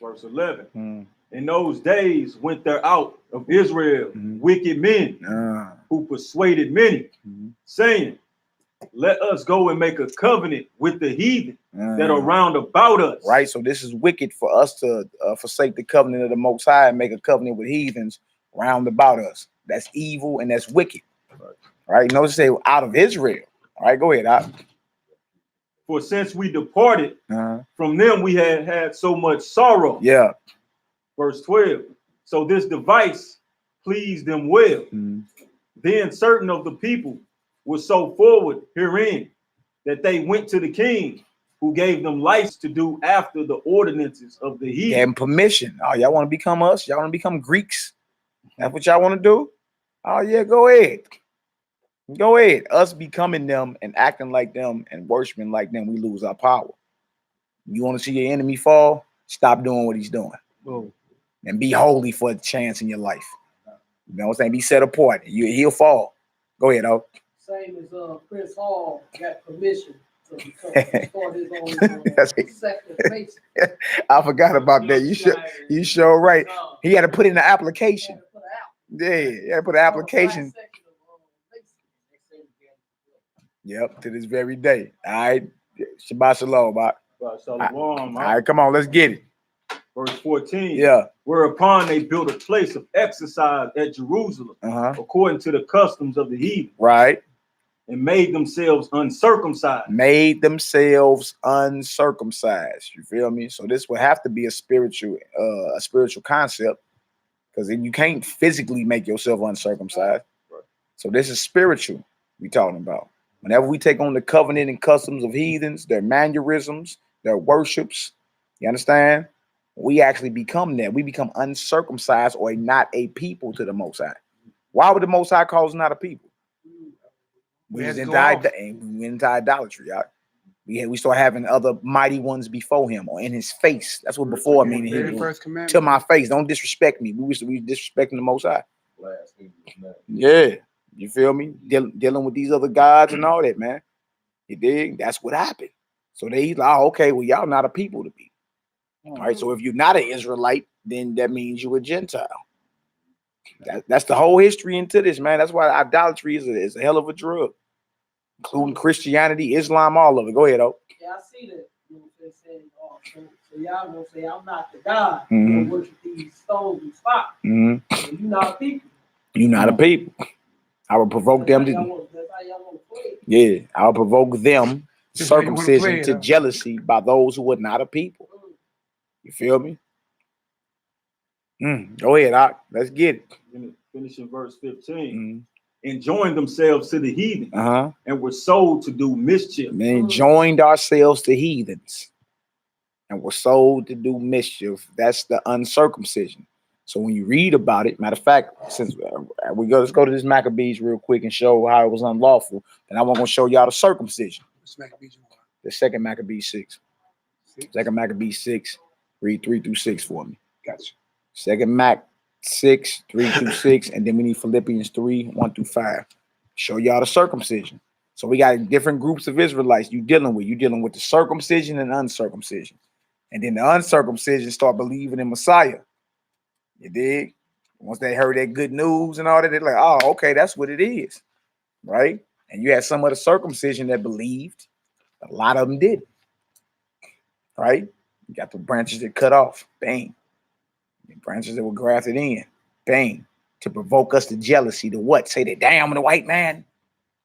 Verse 11. In those days went there out of Israel wicked men who persuaded many, saying, let us go and make a covenant with the heathen that are round about us. Right. So this is wicked for us to forsake the covenant of the Most High and make a covenant with heathens round about us. That's evil and that's wicked. Right. Notice say out of Israel. All right, go ahead. For since we departed from them, we had so much sorrow. Yeah. Verse 12. So this device pleased them well. Then certain of the people were so forward herein that they went to the king who gave them license to do after the ordinances of the heathen. Gave them permission. Oh, y'all want to become us? Y'all want to become Greeks? That's what y'all want to do? Oh, yeah, go ahead. Go ahead. Us becoming them and acting like them and worshiping like them, we lose our power. You want to see your enemy fall? Stop doing what he's doing. Oh. And be holy for a chance in your life. You know what I'm saying? Be set apart. He'll fall. Go ahead, oh. Same as Chris Hall got permission to start his own sector base. I forgot about that. You sure right. He had to put in the application. Yeah, he had to put an application. Yep, to this very day. All right. Shabbat shalom, bye. All right, come on, let's get it. Verse 14. Yeah. Whereupon they built a place of exercise at Jerusalem, according to the customs of the heathen. Right. And made themselves uncircumcised. Made themselves uncircumcised. You feel me? So this would have to be a spiritual concept, because you can't physically make yourself uncircumcised. Right. So this is spiritual we talking about. Whenever we take on the covenant and customs of heathens, their mannerisms, their worships, you understand? We actually become that. We become uncircumcised or not a people to the Most High. Why would the Most High call us not a people? We went into idolatry. We start having other mighty ones before him or in his face. That's what before meaning. To my face. Don't disrespect me. We disrespecting the Most High. Yeah. You feel me? Dealing with these other gods and all that, man. You dig? That's what happened. So he's like, oh, okay, well, y'all not a people to be. All right. So if you're not an Israelite, then that means you're a Gentile. That's the whole history into this, man. That's why idolatry is a hell of a drug, including Christianity, Islam, all of it. Go ahead, oh. Yeah, I see that. You know what they're saying? So y'all gonna say, I'm not the God. You worship these stones and spots. So you're not a people. You're not a people. I will provoke them to. Yeah, I'll provoke them circumcision to jealousy by those who are not a people. You feel me? Go ahead, Doc. Let's get it. Finishing verse 15. And joined themselves to the heathen and were sold to do mischief. And joined ourselves to heathens and were sold to do mischief. That's the uncircumcision. So when you read about it, matter of fact, since let's go to this Maccabees real quick and show how it was unlawful. And I'm going to show y'all the circumcision. The second Maccabees 6. Second Maccabees 6. Read 3 through 6 for me. Gotcha. Second Mac 6, 3 through 6, and then we need Philippians 3, 1 through 5. Show y'all the circumcision. So we got different groups of Israelites you dealing with. You dealing with the circumcision and uncircumcision. And then the uncircumcision start believing in Messiah. You dig? Once they heard that good news and all that, they're like, oh, okay, that's what it is. Right? And you had some of the circumcision that believed. A lot of them didn't. Right? You got the branches that cut off. Bang. The branches that were grafted in. Bang. To provoke us to jealousy. To what? Say that, damn, the white man.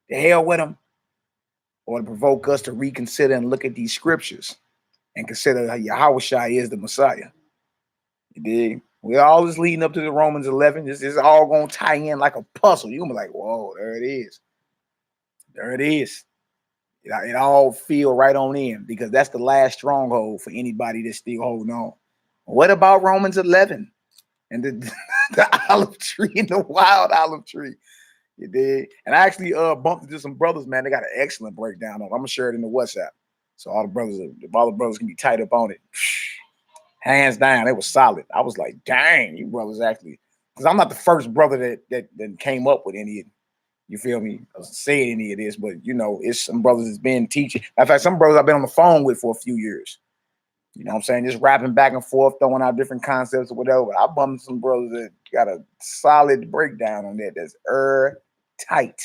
The hell with him. Or to provoke us to reconsider and look at these scriptures and consider how Yahushua is the Messiah. You dig? We're always leading up to the Romans 11. This is all going to tie in like a puzzle. You're going to be like, whoa, there it is. There it is. It all feel right on in, because that's the last stronghold for anybody that's still holding on. What about Romans 11 and the olive tree and the wild olive tree? You did. And I actually bumped into some brothers, man. They got an excellent breakdown on it. I'm gonna share it in the WhatsApp, so all the brothers can be tight up on it. Hands down, it was solid. I was like, dang, you brothers actually, because I'm not the first brother that came up with any, you feel me, saying any of this, but you know, it's some brothers that's been teaching. In fact, some brothers I've been on the phone with for a few years. You know what I'm saying? Just rapping back and forth, throwing out different concepts or whatever. I bumped some brothers that got a solid breakdown on that that's tight.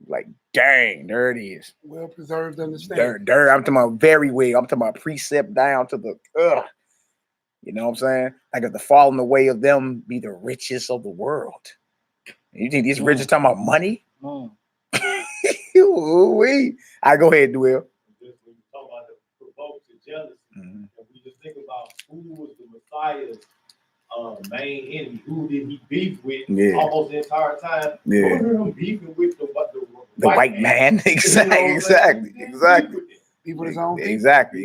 Like, dang, there it is. Well preserved understanding. I'm talking about very well. I'm talking about precept down to the you know what I'm saying? Like, if the falling away of them be the richest of the world. You think these rich is talking about money? I go ahead, Dwell. When you talk about the provoked to jealousy, and we just think about who was the Messiah's main enemy, who did he beef with almost the entire time? Yeah. Who him beefing with the white man. Exactly. People with his own people. Exactly.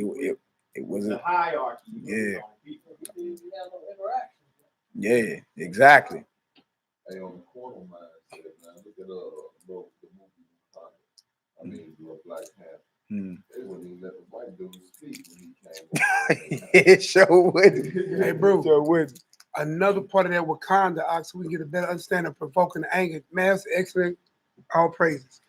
It was The hierarchy. Yeah. Yeah. Yeah, exactly. Hey, on the corner mindset, man, look at the movie. I mean, Black Panther. They wouldn't even let the white dude speak when he came. It sure would. Hey, bro. Sure would. Another part of that Wakanda, so we can get a better understanding of provoking the anger. Man, that's excellent. All praises.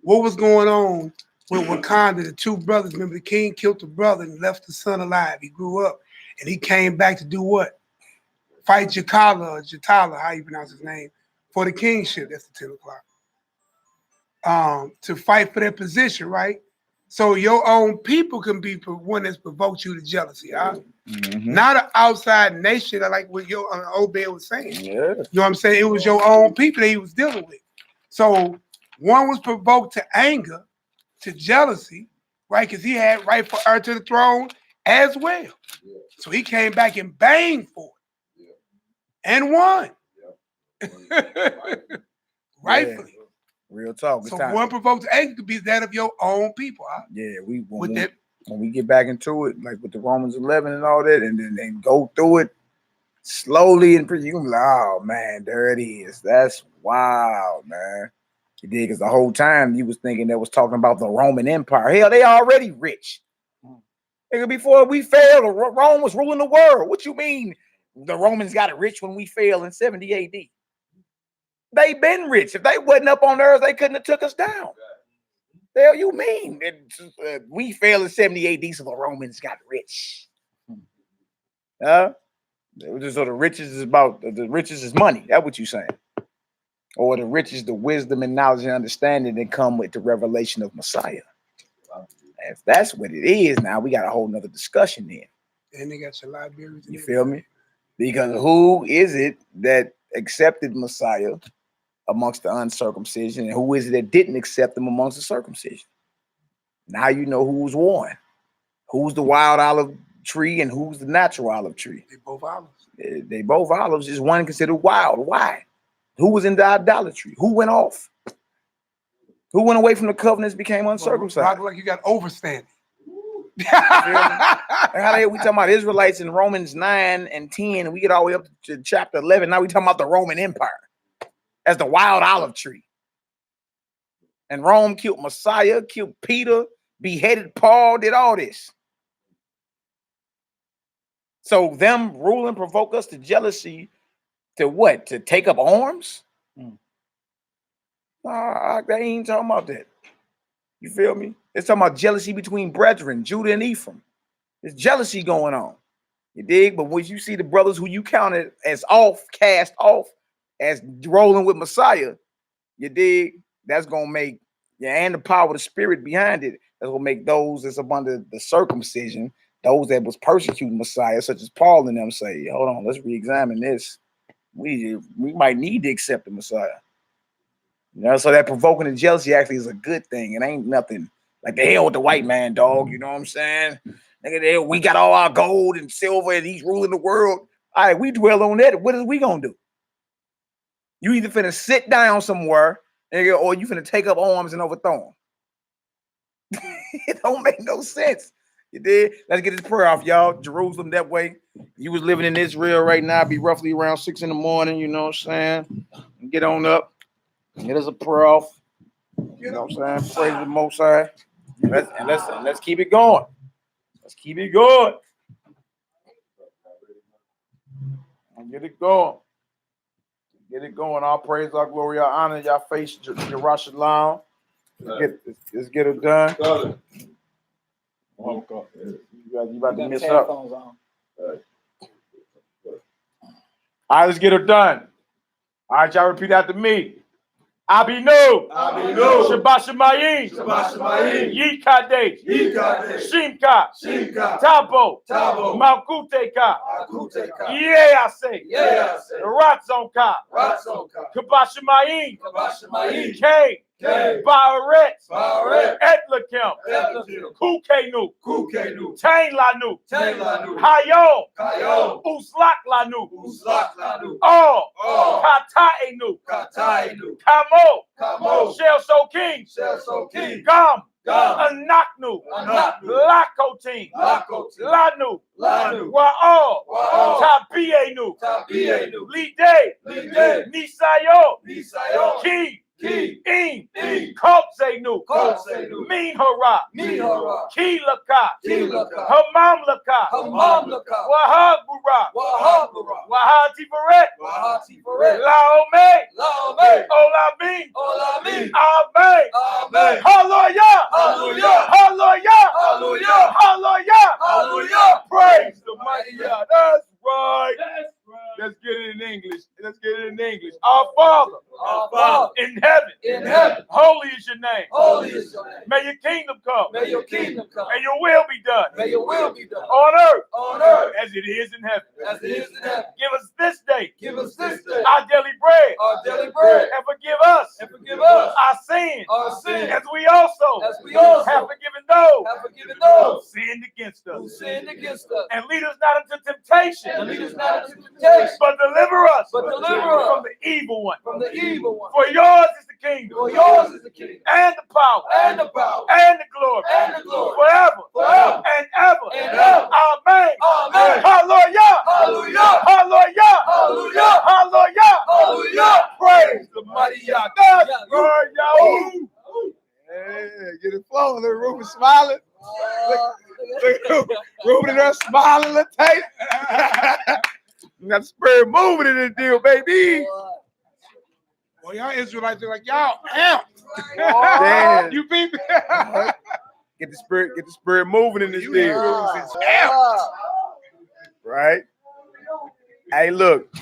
What was going on with Wakanda? The two brothers. Remember, the king killed the brother and left the son alive. He grew up, and he came back to do what? Fight Jatala, how you pronounce his name, for the kingship. That's the 10 o'clock. To fight for their position, right? So your own people can be one that's provoked you to jealousy, huh? Not an outside nation, like what your Obed was saying. Yeah. You know what I'm saying? It was your own people that he was dealing with. So one was provoked to anger, to jealousy, right? Because he had rightful heir to the throne as well. Yeah. So he came back and banged for it. And won. Rightfully. Yeah. Real talk. So one provoked anger could be that of your own people, huh? Yeah, when we get back into it, like with the Romans 11 and all that, and then they go through it slowly and pretty, you can be like, oh man, there it is. That's wild, man. You did, because the whole time you was thinking that was talking about the Roman Empire. Hell, they already rich. Before we failed, Rome was ruling the world. What you mean the Romans got it rich when we failed in 70 AD? They been rich. If they wasn't up on earth, they couldn't have took us down. The hell you mean? We failed in 70 AD, so the Romans got rich. So the riches is money. That's what you saying. Or the riches, the wisdom and knowledge and understanding that come with the revelation of Messiah. If that's what it is, now we got a whole nother discussion then. And they got your libraries. You feel me? Because who is it that accepted Messiah amongst the uncircumcision, and who is it that didn't accept them amongst the circumcision? Now you know who's won. Who's the wild olive tree and who's the natural olive tree? They both olives. They both olives. Is one considered wild? Why? Who was into idolatry? Who went off? Who went away from the covenants, became uncircumcised? Like you got overstanding. We talking about Israelites in Romans 9 and 10, and we get all the way up to chapter 11. Now we talking about the Roman Empire as the wild olive tree. And Rome killed Messiah, killed Peter, beheaded Paul, did all this. So them ruling provoke us to jealousy to what? To take up arms? They ain't talking about that. You feel me? It's talking about jealousy between brethren, Judah and Ephraim. There's jealousy going on. You dig? But when you see the brothers who you counted as cast off, as rolling with Messiah, you dig? That's going to make, and the power of the spirit behind it, that's going to make those that's up under the circumcision, those that was persecuting Messiah, such as Paul and them, say, hold on, let's re-examine this. We might need to accept the Messiah. You know, so that provoking and jealousy actually is a good thing. It ain't nothing like the hell with the white man, dog. You know what I'm saying? Nigga, we got all our gold and silver and he's ruling the world. All right, we dwell on that. What is we gonna do? You either finna sit down somewhere, nigga, or you finna take up arms and overthrow them. It don't make no sense. You did? Let's get this prayer off, y'all. Jerusalem that way. You was living in Israel right now, be roughly around 6 in the morning, you know what I'm saying? Get on up. Get us a prayer off. You know what I'm saying? Praise the Most High. Let's keep it going. Let's keep it going. Get it going. Get it going. All praise, our glory, our honor, y'all face Yerushalayim. Let's get it done. You about to miss up. All right, let's get it done. All right, y'all repeat after me. Abinu, Shabbat Shemayim, Yi Kadesh, Shimka, Tabo, Malkuteka, I say, Ratzonka, Kabashamayim, K, Baret, Etlakim, Kukenu, Tainlanu, Hayom, Uslaklanu, Kataenu, Kamo, Shel King, Gam, Anaknu, Lakotin, Lanu, Wa'al, Tabienu, Lide, Nisayo, Ki, In, Kopzenu, Min Hara, Ki Laka, Hamam Laka, Wahab Burak, Wahati Beret, Laome, Olamin, Amen, Hallelujah, Hallelujah, praise the mighty God. That's right. Let's get it in English. Our Father, in heaven, holy is your name. May your kingdom come. And your will be done. On earth, as it is in heaven. Give us this day our daily bread. And forgive us our sins. As we also have forgiven those who sinned against us. And lead us not into temptation. But deliver us from the evil one. For yours is the kingdom. And the power. And the glory. Forever. And ever. Amen. Hallelujah. Praise the mighty God. Yeah, get it flowing. Look, Ruben smiling. Look, Ruben and her smiling. Let's tape. Got the spirit moving in this deal, baby. Well, y'all Israelites are like, y'all amped. Damn. You beat me. Get the spirit moving in this deal. Right? Hey, look.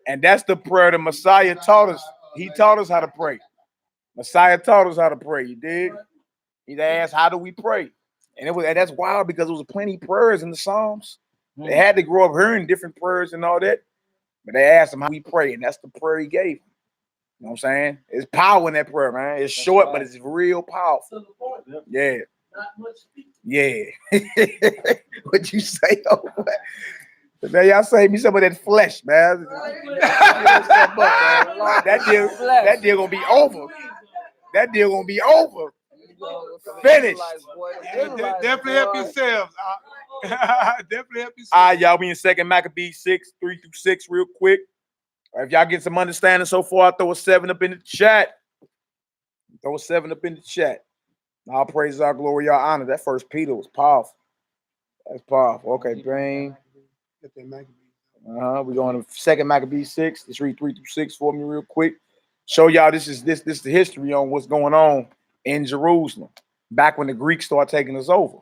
And that's the prayer the Messiah taught us. He taught us how to pray. Messiah taught us how to pray. You dig? He asked, how do we pray? And that's wild because there was plenty of prayers in the Psalms. They had to grow up hearing different prayers and all that. But they asked him how we pray, and that's the prayer he gave them. You know what I'm saying? It's power in that prayer, man. It's short, but it's real powerful. Yeah. Yeah. What you say? Oh, man, y'all save me some of that flesh, man. That deal gonna be over. That deal gonna be over. Finished. Definitely help yourselves. Definitely help yourselves. All right, y'all. We in 2 Maccabees 6, 3-6, real quick. All right, if y'all get some understanding so far, throw a 7 up in the chat. Throw a 7 up in the chat. All praise, our glory, our honor. That 1 Peter was powerful. That's powerful. Okay, Brain. We're going to 2 Maccabees 6. Let's read 3-6 for me real quick. Show y'all this is the history on what's going on in Jerusalem back when the Greeks started taking us over.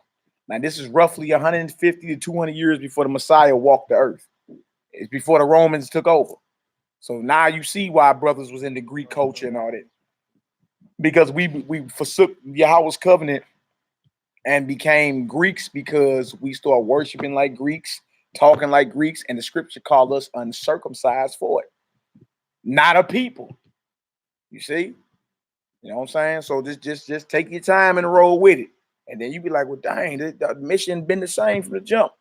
Now, this is roughly 150 to 200 years before the Messiah walked the earth. It's before the Romans took over. So now you see why brothers was in the Greek culture and all that. Because we forsook Yahweh's covenant and became Greeks because we started worshiping like Greeks, talking like Greeks, and the scripture called us uncircumcised for it. Not a people. You see? You know what I'm saying? So just take your time and roll with it. And then you be like, well, dang, the mission been the same from the jump.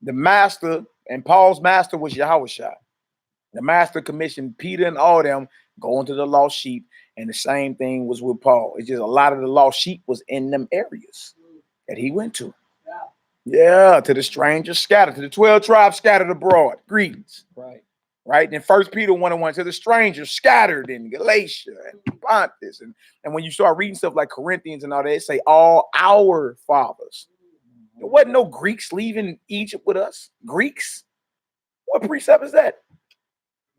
The master, and Paul's master was Yahushua. The master commissioned Peter and all them going to the lost sheep, and the same thing was with Paul. It's just a lot of the lost sheep was in them areas that he went to. Yeah, to the strangers scattered, to the 12 tribes scattered abroad. Greetings. Right. Then 1 Peter 1:1 to the strangers scattered in Galatia and Pontus. And when you start reading stuff like Corinthians and all that, they say all our fathers. There wasn't no Greeks leaving Egypt with us. Greeks? What precept is that?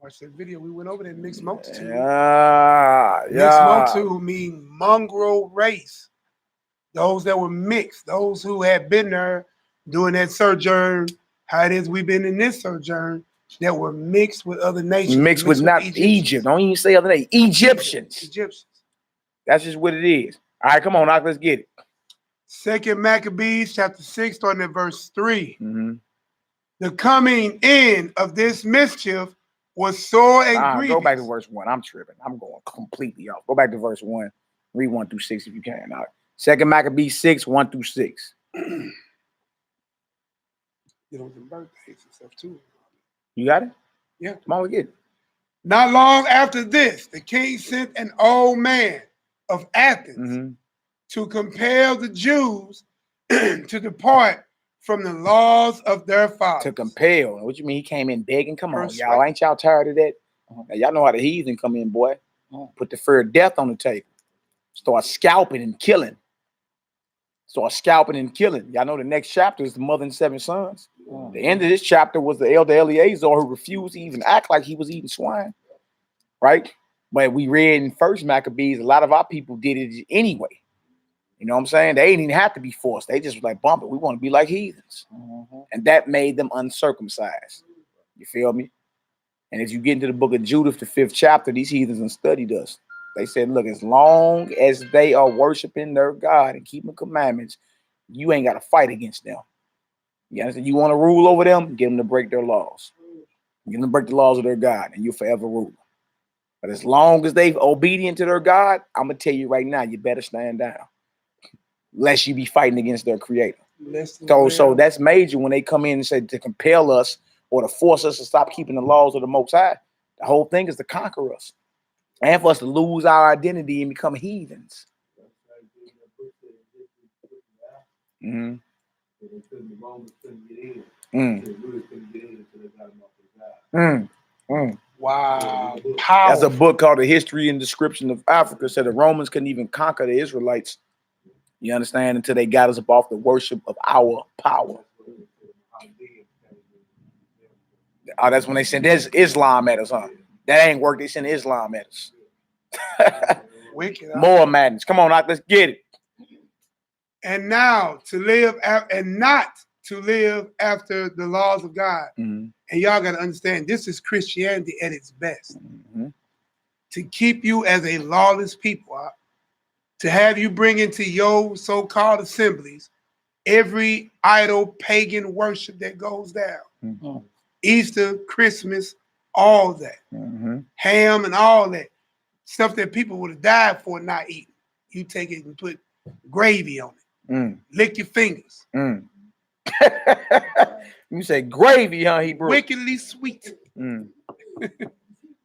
Watch that video. We went over that mixed multitude. Mixed multitude mean mongrel race. Those that were mixed, those who had been there doing that sojourn, how it is we've been in this sojourn, that were mixed with other nations. Mixed with not Egypt. Don't even say other nations. Egyptians. That's just what it is. All right, come on, Doc, let's get it. 2 Maccabees chapter 6, starting at verse 3. The coming in of this mischief was sore and grievous. Go back to verse 1. I'm tripping. I'm going completely off. Go back to verse 1. Read 1 through 6 if you can. All right. 2 Maccabees 6, 1 through 6. You know, the birthdays and stuff too. You got it? Yeah. Come on, we get it. Not long after this, the king sent an old man of Athens to compel the Jews to depart from the laws of their fathers. To compel. What you mean he came in begging? Come on, y'all. Ain't y'all tired of that? Now, y'all know how the heathen come in, boy. Put the fear of death on the table. Start scalping and killing. Start scalping and killing. Y'all know the next chapter is the mother and 7 sons. The end of this chapter was the elder Eleazar who refused to even act like he was eating swine. Right? But we read in First Maccabees, a lot of our people did it anyway. You know what I'm saying? They didn't even have to be forced. They just was like, bump it. We want to be like heathens. And that made them uncircumcised. You feel me? And if you get into the book of Judith, the 5th chapter, these heathens and studied us. They said, look, as long as they are worshiping their God and keeping commandments, you ain't got to fight against them. You understand? You want to rule over them, get them to break their laws. Get them to break the laws of their God, and you'll forever rule. But as long as they're obedient to their God, I'm going to tell you right now, you better stand down. Lest you be fighting against their creator. So that's major when they come in and say to compel us or to force us to stop keeping the laws of the Most High. The whole thing is to conquer us and for us to lose our identity and become heathens. Wow. That's a book called The History and Description of Africa. Said the Romans couldn't even conquer the Israelites. You understand? Until they got us up off the worship of our power. Oh, that's when they sent Islam at us, huh? That ain't work. They sent Islam at us. Wicked. More madness. Come on, let's get it. And now to live and not to live after the laws of God. And y'all got to understand, this is Christianity at its best. To keep you as a lawless people, to have you bring into your so-called assemblies every idol pagan worship that goes down. Easter, Christmas, all that. Ham and all that. Stuff that people would have died for not eating. You take it and put gravy on it. Lick your fingers. You say gravy, huh, Hebrew? Wickedly sweet.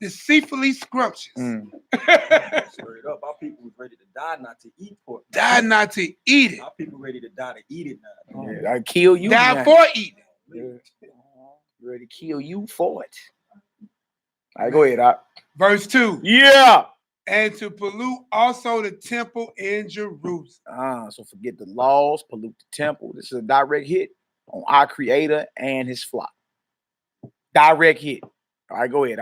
Deceitfully scrumptious. Straight up, our people was ready to die not to eat pork. Die not to eat it. Our people ready to die to eat it now. Yeah, I kill you. Die now. for eating. Ready to kill you for it. All right, go ahead. Verse 2. Yeah. And to pollute also the temple in Jerusalem. So forget the laws, pollute the temple. This is a direct hit on our creator and his flock. Direct hit. All right, go ahead.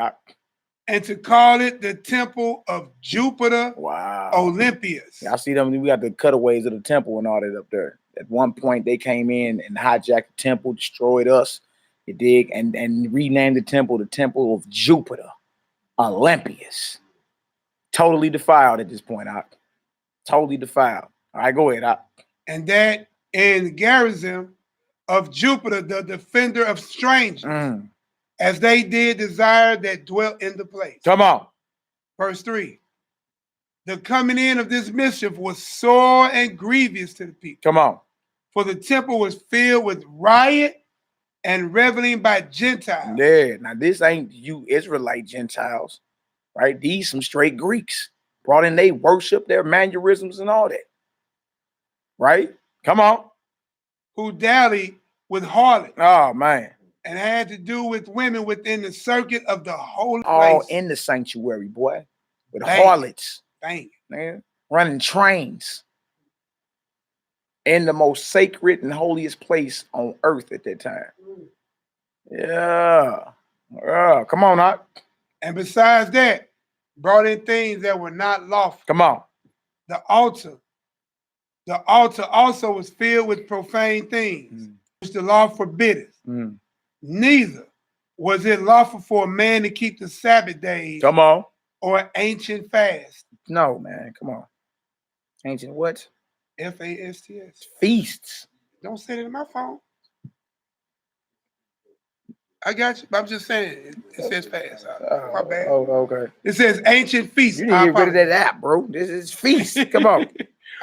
And to call it the temple of Jupiter, Olympius. Yeah, I see them. We got the cutaways of the temple and all that up there. At one point, they came in and hijacked the temple, destroyed us. You dig? And renamed the temple of Jupiter, Olympius. Totally defiled at this point, Totally defiled. All right, go ahead, And that in garrison of Jupiter, the defender of strangers, as they did desire that dwelt in the place. Come on. Verse 3. The coming in of this mischief was sore and grievous to the people. Come on. For the temple was filled with riot and reveling by Gentiles. Yeah, now this ain't you Israelite Gentiles, right? These some straight Greeks. Brought in they worship, their mannerisms and all that. Right? Come on. Who dallied with harlots. Oh, man. And had to do with women within the circuit of the holy place. All in the sanctuary, boy. With harlots. Man. Running trains. In the most sacred and holiest place on earth at that time. Yeah. Come on, Hot. And besides that, brought in things that were not lawful. Come on. The altar also was filled with profane things, which the law forbiddeth. Neither was it lawful for a man to keep the Sabbath days. Come on. Or ancient fast. No, man. Come on. Ancient what? F-A-S-T-S. Feasts. Don't say it in my phone. I got you. But I'm just saying it says fast. My bad. Oh, okay. It says ancient feast. You need to get rid of that app, bro. This is feast. Come on.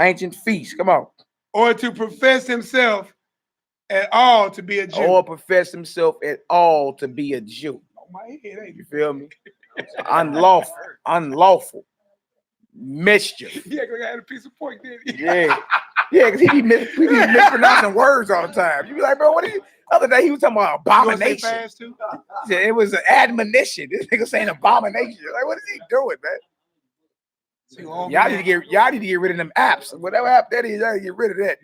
Ancient feast. Come on. Or to profess himself at all to be a Jew. Or profess himself at all to be a Jew. Oh, my head ain't You feel me? Unlawful. Unlawful. Mischief. Yeah, because I had a piece of pork, didn't he? Yeah. Yeah, because he be mispronouncing words all the time. You be like, bro, what are you? The other day he was talking about abomination. You fast too? He said it was an admonition. This nigga saying abomination. Like, what is he doing, man? Y'all need to get rid of them apps. Whatever app that is, y'all need to get rid of that.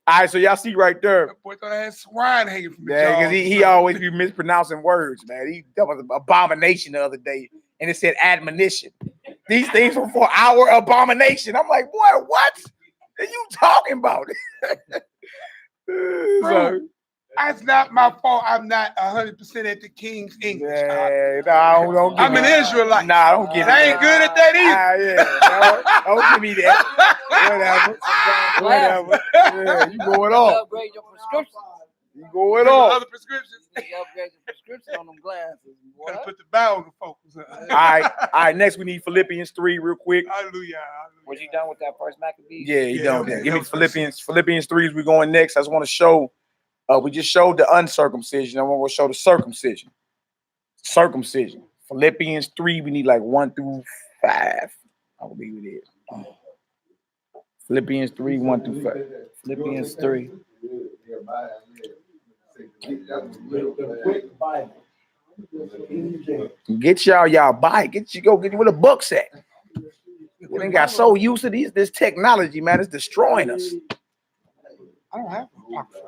All right, so y'all see right there. That boy thought I had swine hanging from the Yeah, jaws. because he always be mispronouncing words, man. That was an abomination the other day, and it said admonition. These things were for our abomination. I'm like, boy, what are you talking about? Bro, that's not my fault. I'm not 100% at the King's English. Yeah, no, don't give I'm me an that. Israelite. Nah, don't give me I ain't good at that either. Yeah, don't give me that. Whatever. Yeah, you going off. Upgrade your prescription. You going off. Other prescriptions. You upgrade your prescription on them glasses. Gotta put the bow on the focus. All right. Next, we need Philippians 3 real quick. Hallelujah. Was you done with that first Maccabees? Yeah, you done with okay. that. Give me Philippians 3 as we going next. I just want to show. We just showed the uncircumcision. I want to show the circumcision. Circumcision. Philippians 3. We need like 1 through 5. I believe it is. Philippians 3, 1 through 5. Philippians 3. Get y'all buy. Get you where the books at. We ain't got so used to this technology, man. It's destroying us. I don't have a pocket.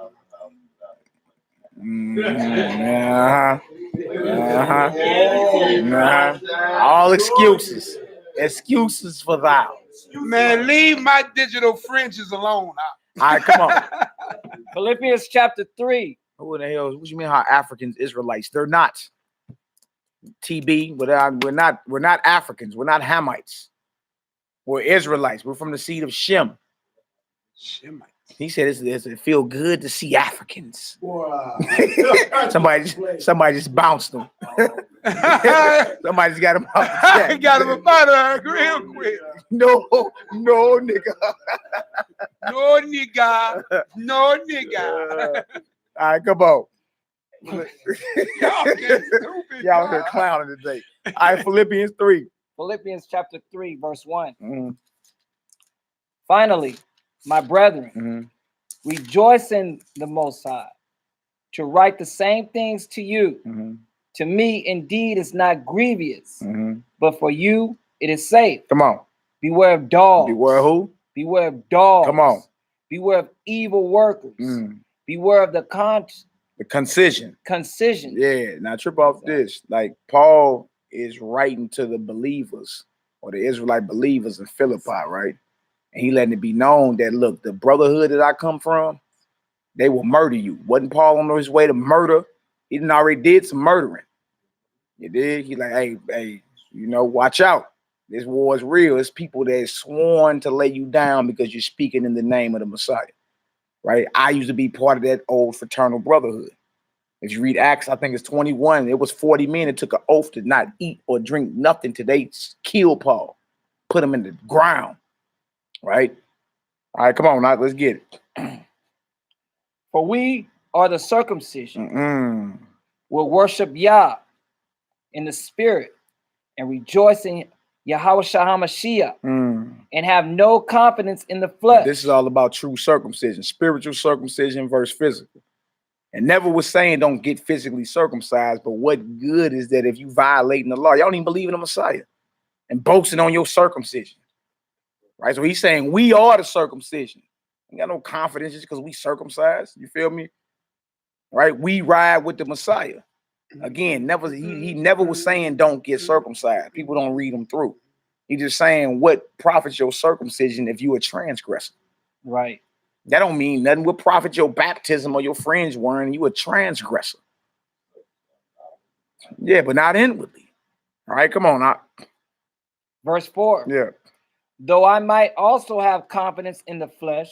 All excuses. Excuses for thou. Man, leave my digital fringes alone. All right, come on. Philippians chapter 3. Who the hell? What you mean? How Africans, Israelites? They're not. TB, but we're not Africans. We're not Hamites. We're Israelites. We're from the seed of Shem. Shemites. He said it feel good to see Africans. Wow. somebody just bounced them. Somebody just got him out. I got him up out of here real quick. No, nigga. No, nigga. No, nigga. All right, come on. Y'all get stupid. Y'all here clowning today. All right, Philippians 3. Philippians chapter 3, verse 1. Mm-hmm. Finally, my brethren, rejoice in the Most High, to write the same things to you. To me, indeed, it's not grievous, but for you, it is safe. Come on. Beware of dogs. Beware who? Beware of dogs. Come on. Beware of evil workers. Beware of the concision. Concision. Yeah, now trip off this. Like Paul is writing to the believers or the Israelite believers in Philippi, right? And he letting it be known that, look, the brotherhood that I come from, they will murder you. Wasn't Paul on his way to murder? He didn't already did some murdering. You did? He like, hey, watch out. This war is real. It's people that sworn to lay you down because you're speaking in the name of the Messiah, right? I used to be part of that old fraternal brotherhood. If you read Acts, I think it's 21, it was 40 men that took an oath to not eat or drink nothing till they killed Paul, put him in the ground, right? All right, come on, now let's get it. For we are the circumcision. Will worship Yah in the spirit and rejoice in Yahushua HaMashiach and have no confidence in the flesh. This is all about true circumcision, spiritual circumcision versus physical. And never was saying don't get physically circumcised, but what good is that if you violating the law? Y'all don't even believe in the Messiah and boasting on your circumcision, right? So he's saying we are the circumcision. You got no confidence just because we circumcised. You feel me? Right? We ride with the Messiah. Again, he never was saying don't get circumcised. People don't read him through. He's just saying what profits your circumcision if you a transgressor. Right. That don't mean nothing. What profit your baptism or your fringe wearing? You a transgressor. Yeah, but not inwardly. All right, come on. Verse 4. Yeah. Though I might also have confidence in the flesh,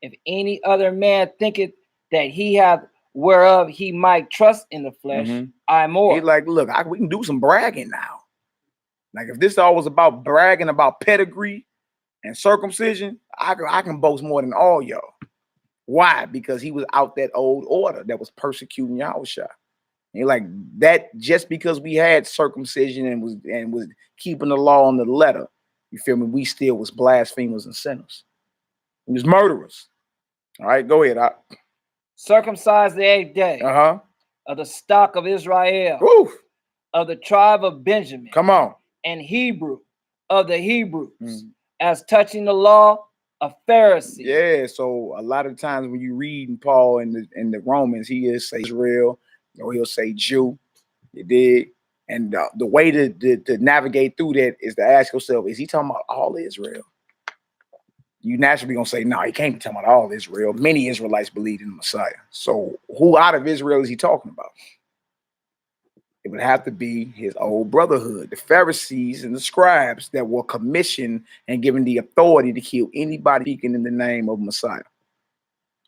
If any other man thinketh that he hath whereof he might trust in the flesh, I more. He's like, look, we can do some bragging now. Like if this all was about bragging about pedigree and circumcision, I can boast more than all y'all. Why? Because he was out that old order that was persecuting Yahushua. And like that, just because we had circumcision and was keeping the law on the letter, you feel me? We still was blasphemers and sinners. We was murderers. All right, go ahead. Circumcised the 8th day of the stock of Israel, of the tribe of Benjamin. Come on. And Hebrew of the Hebrews, as touching the law, a Pharisee. Yeah, so a lot of times when you read Paul in the Romans, he is say Israel, or he'll say Jew. You dig? And the way to navigate through that is to ask yourself, is he talking about all Israel? You naturally gonna say, no, he can't be talking about all Israel. Many Israelites believe in the Messiah. So who out of Israel is he talking about? It would have to be his old brotherhood, the Pharisees and the scribes that were commissioned and given the authority to kill anybody speaking in the name of Messiah.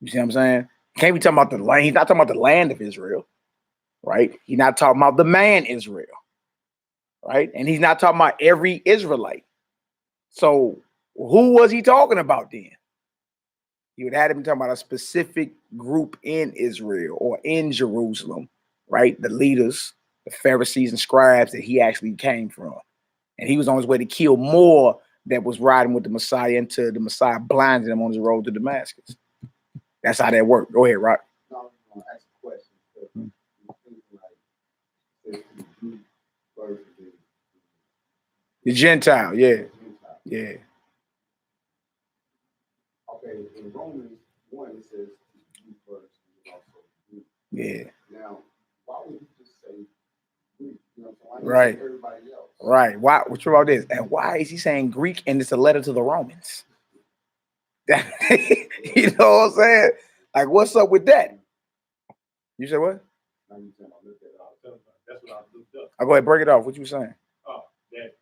You see what I'm saying? Can't be talking about the land. He's not talking about the land of Israel, right? He's not talking about the man Israel, right? And he's not talking about every Israelite. So who was he talking about then? He would have him talking about a specific group in Israel or in Jerusalem, right? The leaders, the Pharisees and scribes that he actually came from. And he was on his way to kill more that was riding with the Messiah until the Messiah blinded him on his road to Damascus. That's how that worked. Go ahead, Rock. No, I'm going to ask a question. The Gentile, yeah. Yeah. Okay, in Romans 1, it says, yeah. Now, why would you just say Greek? You know, so right. Everybody else. Right. Why? What's about this? And why is he saying Greek and it's a letter to the Romans? You know what I'm saying? Like, what's up with that? You said what? That's what I looked up. I'll go ahead, break it off. What you saying? Oh, that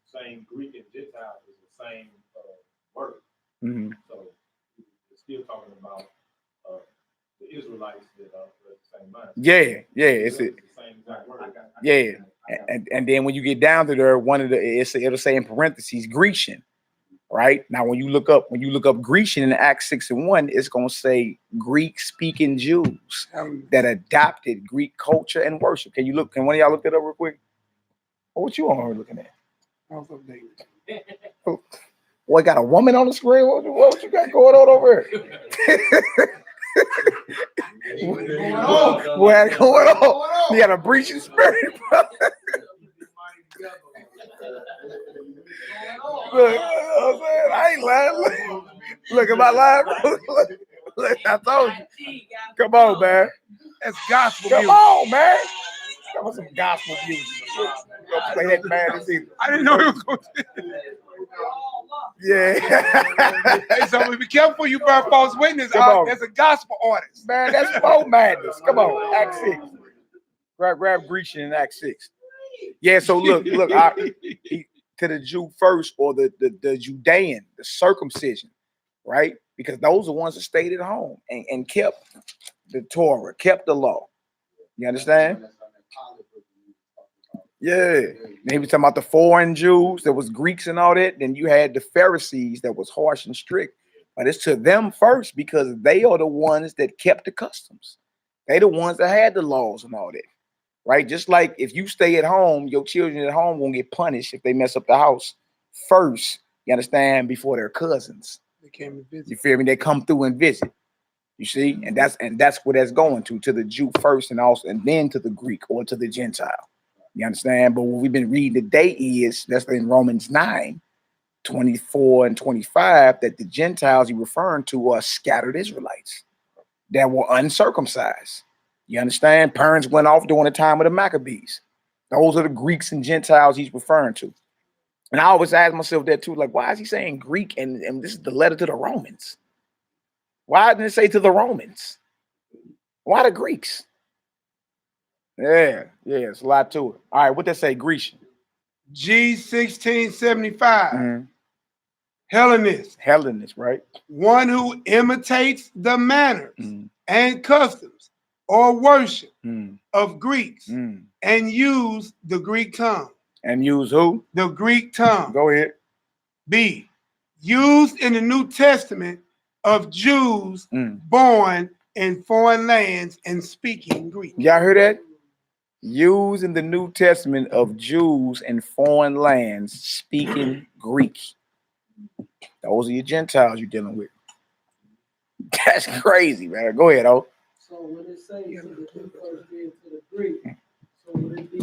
same Greek and Gentile is the same word. So it's still talking about the Israelites that are the same mind. Yeah, it's the same exact word. Yeah, and then when you get down to there, it'll say in parentheses Grecian. Right now, when you look up Grecian in Acts 6:1, it's gonna say Greek-speaking Jews that adopted Greek culture and worship. Can one of y'all look that up real quick? What you on looking at? What, got a woman on the screen? What you got going on over here? What's going on? You got a breaching spirit, bro. Look, I ain't lying. Look, am I lying? Look, I told you. Come on, man. That's gospel music. Come on, man. That was some gospel music. Don't play that man this either. I didn't know it was going to. Yeah. Hey, so be careful you burn false witness. That's a gospel artist. Man, that's folk madness. Come on, Act 6. Grab Grecian in Act 6. Yeah, so look, to the Jew first, or the Judean, the circumcision, right? Because those are the ones that stayed at home and kept the Torah, kept the law. You understand? Yeah. Then he was talking about the foreign Jews, that was Greeks and all that. Then you had the Pharisees that was harsh and strict. But it's to them first because they are the ones that kept the customs. They the ones that had the laws and all that. Right? Just like if you stay at home, your children at home won't get punished if they mess up the house first, you understand, before their cousins. They came to visit. You feel me? They come through and visit. You see? And that's what that's going to the Jew first and then to the Greek or to the Gentile. You understand? But what we've been reading today is that's in Romans 9:24 and 25, that the Gentiles he's referring to are scattered Israelites that were uncircumcised. You understand? Parents went off during the time of the Maccabees. Those are the Greeks and Gentiles he's referring to. And I always ask myself that too, like, why is he saying Greek and this is the letter to the Romans? Why didn't it say to the Romans? Why the Greeks? Yeah, it's a lot to it. All right, what they say, Grecian? G1675. Hellenist. Hellenist, right? One who imitates the manners and customs or worship of Greeks and use the Greek tongue. And use who? The Greek tongue. Go ahead. B. Used in the New Testament of Jews born in foreign lands and speaking Greek. Y'all heard that? Used in the New Testament of Jews in foreign lands speaking Greek. Those are your Gentiles you're dealing with. That's crazy, man. Go ahead, oh. So when it says to the Jew first then to the Greek, so would it be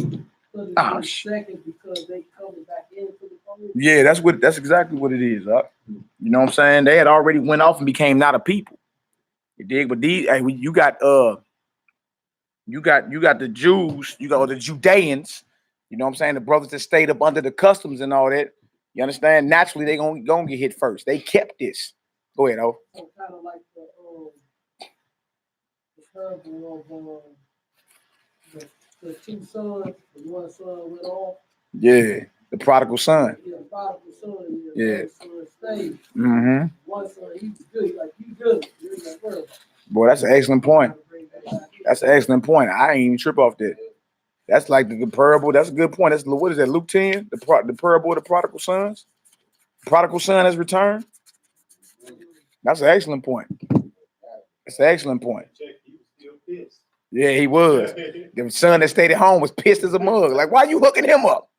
put in second because they coming back into the fold? Yeah, that's exactly what it is. You know what I'm saying? They had already went off and became not a people. You dig? But these, hey, you got the Jews, you got the Judeans, you know what I'm saying? The brothers that stayed up under the customs and all that. You understand? Naturally, they gonna get hit first. They kept this. Go ahead, oh. So kind of like the parable of the two sons, the one son went off. Yeah, the prodigal son. Yeah, the prodigal son. Yeah. One son stayed. Mm-hmm. One son, he was good. Like, you good. You ain't got worry. Boy, that's an excellent point. That's an excellent point. I ain't even trip off that. That's like the parable. That's a good point. That's what is that? Luke 10, the parable of the prodigal sons. Prodigal son has returned. That's an excellent point. That's an excellent point. Yeah, he was. The son that stayed at home was pissed as a mug. Like, why you hooking him up?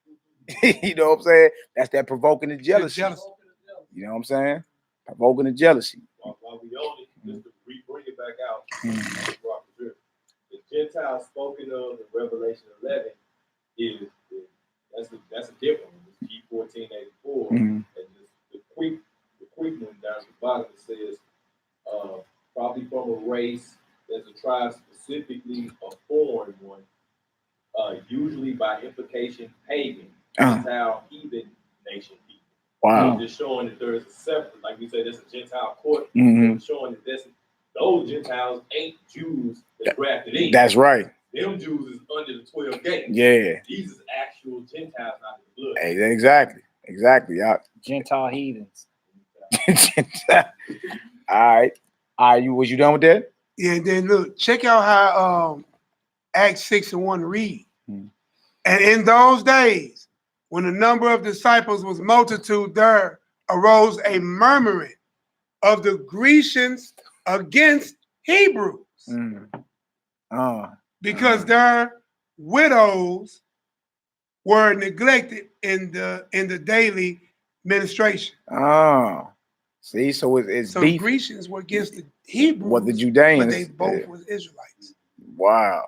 You know what I'm saying? That's that provoking the jealousy. You know what I'm saying? Provoking the jealousy. While we on it, just to bring it back out. The Gentiles spoken of in Revelation 11 that's a different one. It's G1484, and just the quick one down at the bottom it says probably from a race. There's a tribe specifically a foreign one, usually by implication pagan, Gentile, heathen nation people. Wow. Just showing that there is a separate, like we say, there's a Gentile court, showing that those Gentiles ain't Jews that grafted in. That's right. Them Jews is under the 12 gates. Yeah. These is actual Gentiles, not the blood. Hey, exactly. Gentile heathens. All right. Was you done with that? Yeah, and then look, check out how Acts 6:1 read. And in those days, when the number of disciples was multitude, there arose a murmuring of the Grecians against Hebrews. Because their widows were neglected in the daily ministration. Oh, see, so it's so beef. The Grecians were against the Hebrews, what the Judeans, but they both was Israelites. Wow.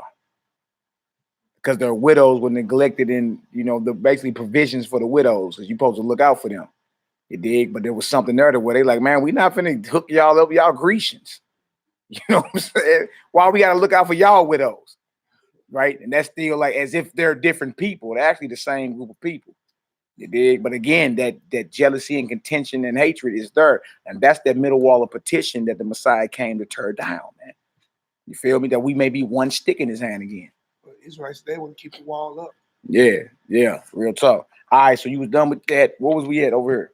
Because their widows were neglected in, the basically provisions for the widows. Because you're supposed to look out for them. You dig? But there was something there where they like, man, we not finna hook y'all up, y'all Grecians. You know what I'm saying? Why we gotta look out for y'all widows? Right? And that's still like as if they're different people. They're actually the same group of people. You dig? But again, that jealousy and contention and hatred is there. And that's that middle wall of petition that the Messiah came to tear down, man. You feel me? That we may be one stick in his hand again. But Israelites, they want to keep the wall up. Yeah. Real talk. All right, so you was done with that. What was we at over here?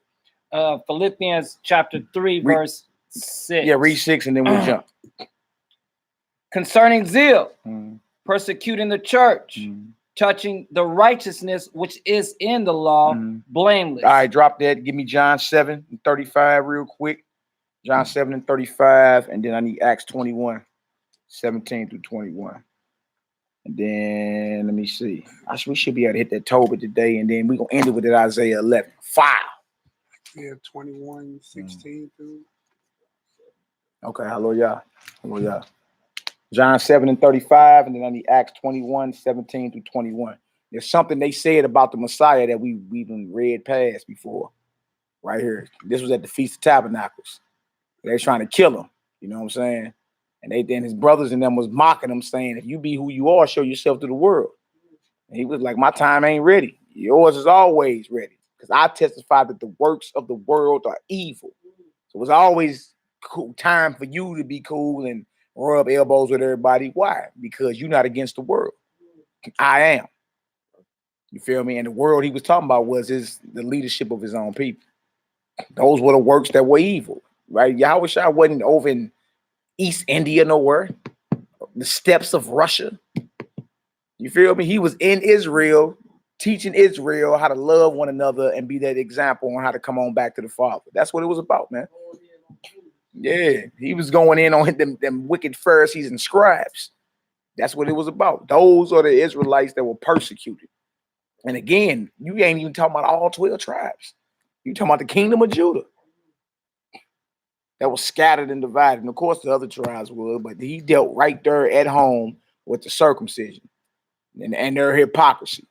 Philippians chapter 3, verse 6. Yeah, read 6 and then we'll jump. Concerning zeal, persecuting the church, touching the righteousness which is in the law, blameless. All right, drop that. Give me John 7:35 real quick. John 7:35, and then I need Acts 21:17 through 21. And then let me see. We should be able to hit that Tobit today, and then we're gonna end it with that Isaiah 11. File. Yeah, 21:16 through. Okay, hallelujah. John 7:35, and then I need Acts 21:17 through 21. There's something they said about the Messiah that we've even read past before. Right here. This was at the Feast of Tabernacles. They're trying to kill him. You know what I'm saying? And then his brothers and them was mocking him, saying, if you be who you are, show yourself to the world. And he was like, my time ain't ready. Yours is always ready. Because I testify that the works of the world are evil. So it's always cool time for you to be cool and rub elbows with everybody. Why? Because you're not against the world. I am. You feel me? And the world he was talking about was the leadership of his own people. Those were the works that were evil, right? Yahushua wasn't over in East India nowhere, the steppes of Russia. You feel me? He was in Israel, teaching Israel how to love one another and be that example on how to come on back to the Father. That's what it was about, man. Yeah, he was going in on them wicked Pharisees and scribes. That's what it was about. Those are the Israelites that were persecuted. And again, you ain't even talking about all 12 tribes. You talking about the kingdom of Judah that was scattered and divided. And of course, the other tribes were, but he dealt right there at home with the circumcision and their hypocrisy.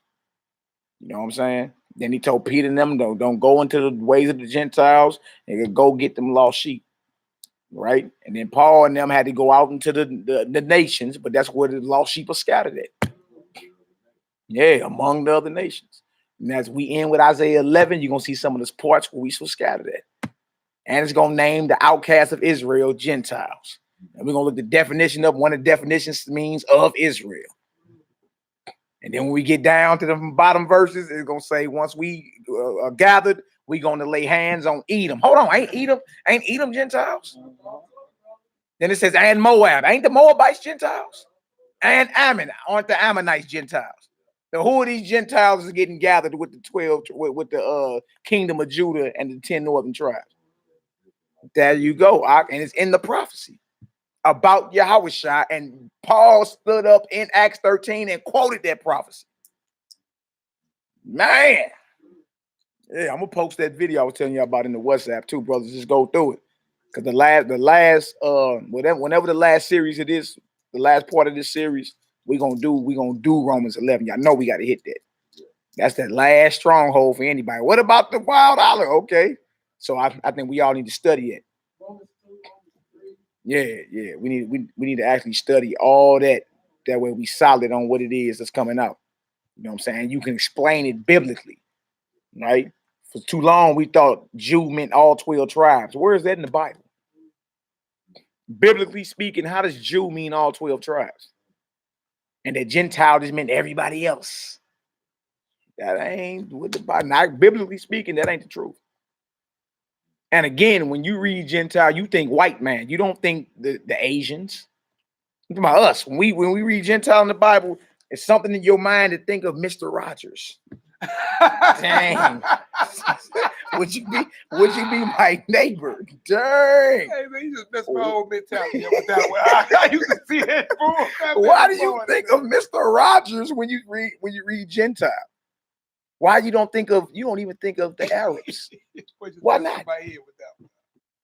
You know what I'm saying? Then he told Peter and them, don't go into the ways of the Gentiles and go get them lost sheep. Right? And then Paul and them had to go out into the nations, but that's where the lost sheep are scattered at. Yeah, among the other nations. And as we end with Isaiah 11, you're going to see some of the parts where we so scattered at. And it's going to name the outcasts of Israel Gentiles. And we're going to look the definition up. One of the definitions means of Israel. And then when we get down to the bottom verses, it's going to say once we are gathered, we're going to lay hands on Edom. Hold on, ain't Edom Gentiles? Then it says, and Moab. Ain't the Moabites Gentiles? And Ammon. Aren't the Ammonites Gentiles? Now, who are these Gentiles is getting gathered with the 12, with the kingdom of Judah and the 10 northern tribes? There you go. And it's in the prophecy about Yahushua. And Paul stood up in Acts 13 and quoted that prophecy. Man. Yeah, I'm gonna post that video I was telling you about in the WhatsApp too, brothers. Just go through it. Because whenever the last series it is, the last part of this series, we're gonna do Romans 11. Y'all know we gotta hit that. That's that last stronghold for anybody. What about the wild olive? Okay. So I think we all need to study it. Yeah. We need to actually study all that. That way we solid on what it is that's coming out. You know what I'm saying? You can explain it biblically, right? For too long, we thought Jew meant all 12 tribes. Where is that in the Bible? Biblically speaking, how does Jew mean all 12 tribes? And that Gentile just meant everybody else. That ain't what the Bible. Not biblically speaking, that ain't the truth. And again, when you read Gentile, you think white man. You don't think the Asians. Think about us. When we read Gentile in the Bible, it's something in your mind to think of Mr. Rogers. Dang. Would you be my neighbor? Dang. Hey man, you just messed my whole mentality up with that one. I used to see that. Why do you think of Mr. Rogers when you read Gentile? Why you don't even think of the Arabs? Why not?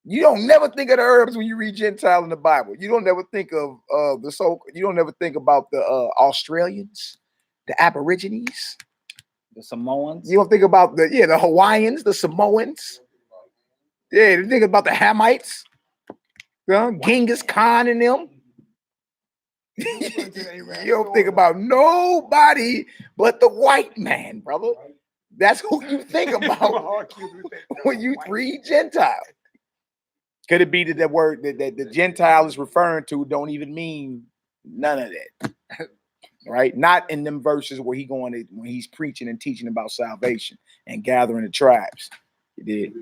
You don't never think of the Arabs when you read Gentile in the Bible. You don't never think of you don't never think about the Australians, the Aborigines. The Samoans. You don't think about the Hawaiians, the Samoans. Yeah, you think about the Hamites, Genghis Khan and them. You don't think about nobody but the white man, brother. That's who you think about when you read Gentile. Could it be that that word that the Gentile is referring to don't even mean none of that? Right? Not in them verses where when he's preaching and teaching about salvation and gathering the tribes. He did.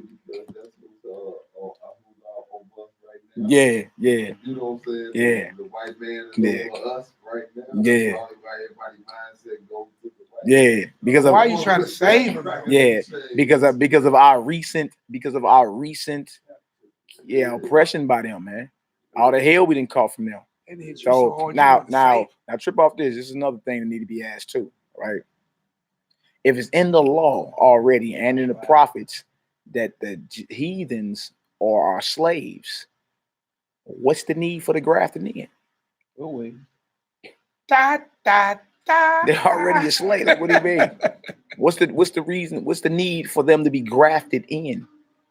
Yeah. You know what I'm saying? Yeah. The white man is over us right now. Yeah. Everybody's mindset goes to the white Yeah. Because why are you trying to save him? Yeah. Because of our recent oppression by them, man. All the hell we didn't call from them. So now trip off this. This is another thing that need to be asked too, right? If it's in the law already and in the prophets that the heathens are our slaves, what's the need for the grafting in? They're already a slave. Like, what do you mean? What's the reason? What's the need for them to be grafted in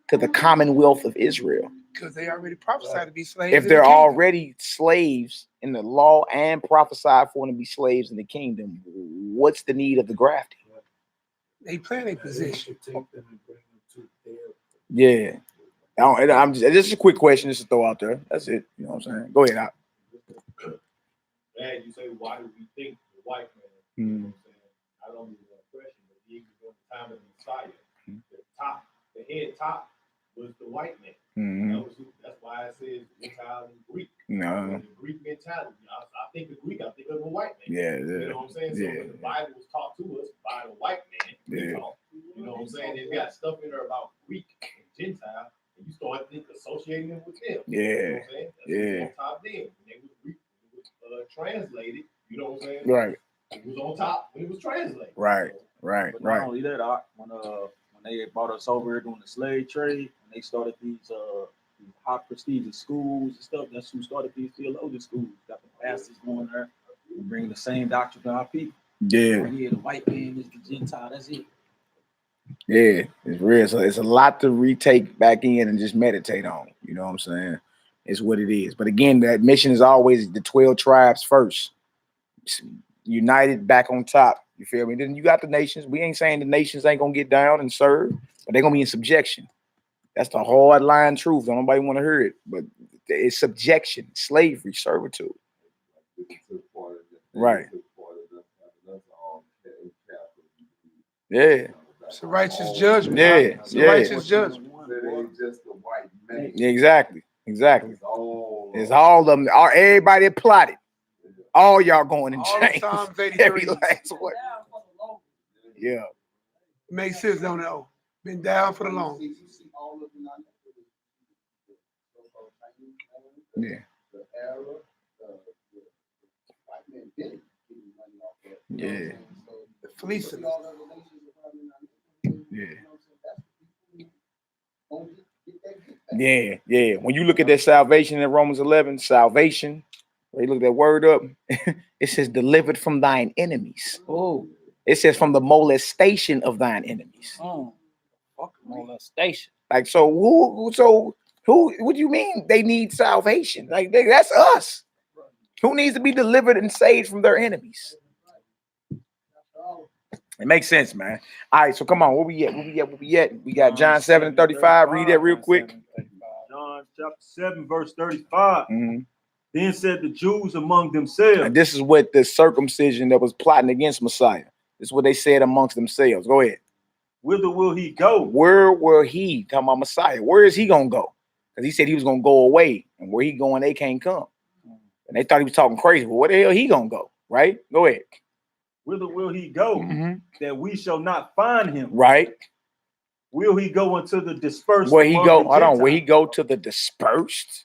to the commonwealth of Israel? Because they already prophesied to be slaves. If they're already slaves in the law and prophesied for them to be slaves in the kingdom, what's the need of the grafting? They play a position. Yeah. I'm just a quick question just to throw out there. That's it. You know what I'm saying? Go ahead, Al. And you say, why do we think the white man? You know what I'm saying? Not only the oppression, but even during the time of the Messiah, the head top was the white man. Mm-hmm. That's why it says Gentile and Greek. No. The Greek mentality. I think of Greek, I think of a white man. Yeah, You know what I'm saying? So when the Bible was taught to us by the white man, we taught. You know what I'm saying? It's got stuff in there about Greek and Gentile, and you start associating them with them. Yeah. You know what I'm saying? That's on top of them. When they was Greek, it was translated. You know what I'm saying? Right. It was on top when it was translated. Right. So, Right. But Right. not only that, when they brought us over here doing the slave trade, and they started these high prestigious schools and stuff, that's who started these theologian schools. Got the pastors going there and bringing the same doctrine to our people. Yeah. Yeah, the white man is the Gentile. That's it. Yeah, it's real. So it's a lot to retake back in and just meditate on. You know what I'm saying? It's what it is. But again, that mission is always the 12 tribes first. United back on top. You feel me? Then you got the nations. We ain't saying the nations ain't gonna get down and serve, but they're gonna be in subjection. That's the hard line truth. Don't nobody want to hear it, but it's subjection, slavery, servitude. Right. Yeah. It's a righteous judgment. Yeah. It's a righteous judgment. Just the white man. Yeah, exactly. Exactly. It's all of them. Everybody plotted. All y'all going in All chains. the Psalms 83. Every last one. Yeah. Makes sense, don't it? Been down for the long. Yeah. Yeah. The fleecing. Yeah. Yeah, yeah. When you look at that salvation in Romans 11, salvation, when you look that word up, it says delivered from thine enemies. Oh, It says from the molestation of thine enemies. Molestation. Like, so who, what do you mean they need salvation? Like, that's us. Who needs to be delivered and saved from their enemies? It makes sense, man. All right, so come on, where we at? We got John 7:35. Read that real quick. John chapter 7, verse 35. Mm-hmm. Then said the Jews among themselves. And this is what the circumcision that was plotting against Messiah. This is what they said amongst themselves. Go ahead. Whither will he go? Where will he, talking about Messiah, where is he gonna go? Because he said he was gonna go away, and where he going, they can't come. And they thought he was talking crazy. Well, where the hell he gonna go? Right? Go ahead. Whither will he go? That we shall not find him. Right. Will he go into the dispersed? Where he go? Hold on. Where he go to the dispersed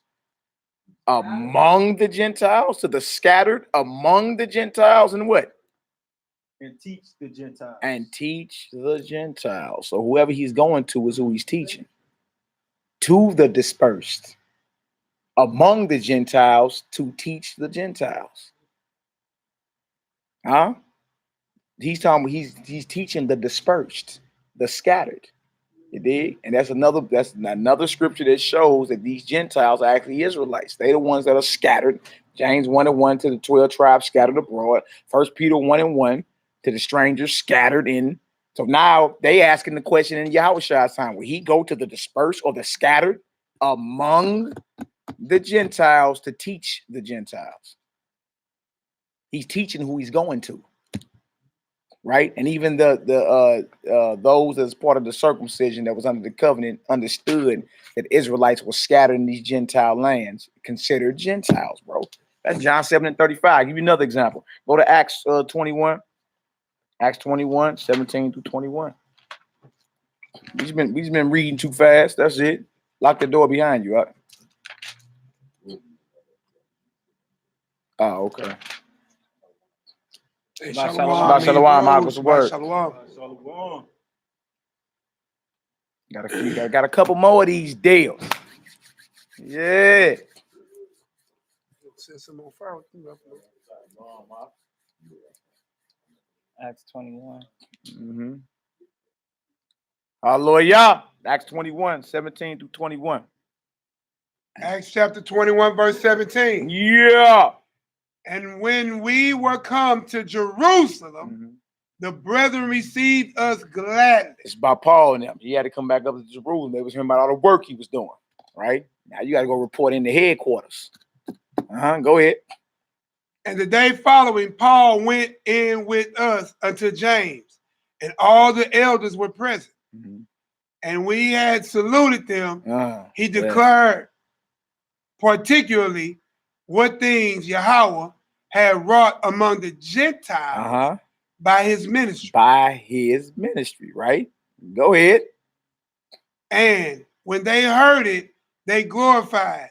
among the Gentiles, to the scattered among the Gentiles, and what? And teach the Gentiles. And teach the Gentiles. So whoever he's going to is who he's teaching. To the dispersed among the Gentiles, to teach the Gentiles. Huh? He's talking. He's teaching the dispersed, the scattered. You dig? And that's another scripture that shows that these Gentiles are actually Israelites. They're the ones that are scattered. James 1:1 to the 12 tribes scattered abroad. 1 Peter 1:1 to the strangers scattered in. So now they asking the question in Yahushua's time: will he go to the dispersed or the scattered among the Gentiles to teach the Gentiles? He's teaching who he's going to. Right, and even those as part of the circumcision that was under the covenant understood that Israelites were scattered in these Gentile lands, considered Gentiles, bro. That's John 7:35. I'll give you another example. Go to Acts 21. Acts 21, 17 through 21. We just been reading too fast. That's it. Lock the door behind you. Right? Oh, okay. Hey, Shalom, Mike, what's the word? Shalom. Got a couple more of these deals. Yeah. Acts 21. Mm-hmm. Hallelujah. Acts 21, 17 through 21. Acts chapter 21, verse 17. Yeah. And when we were come to Jerusalem, the brethren received us gladly. It's by Paul and them. He had to come back up to Jerusalem. They was hearing about all the work he was doing. Right? Now you got to go report in the headquarters. Go ahead. And the day following, Paul went in with us unto James, and all the elders were present. And when he had saluted them, he declared particularly what things Yahweh had wrought among the Gentiles by his ministry. By his ministry, right? Go ahead. And when they heard it, they glorified.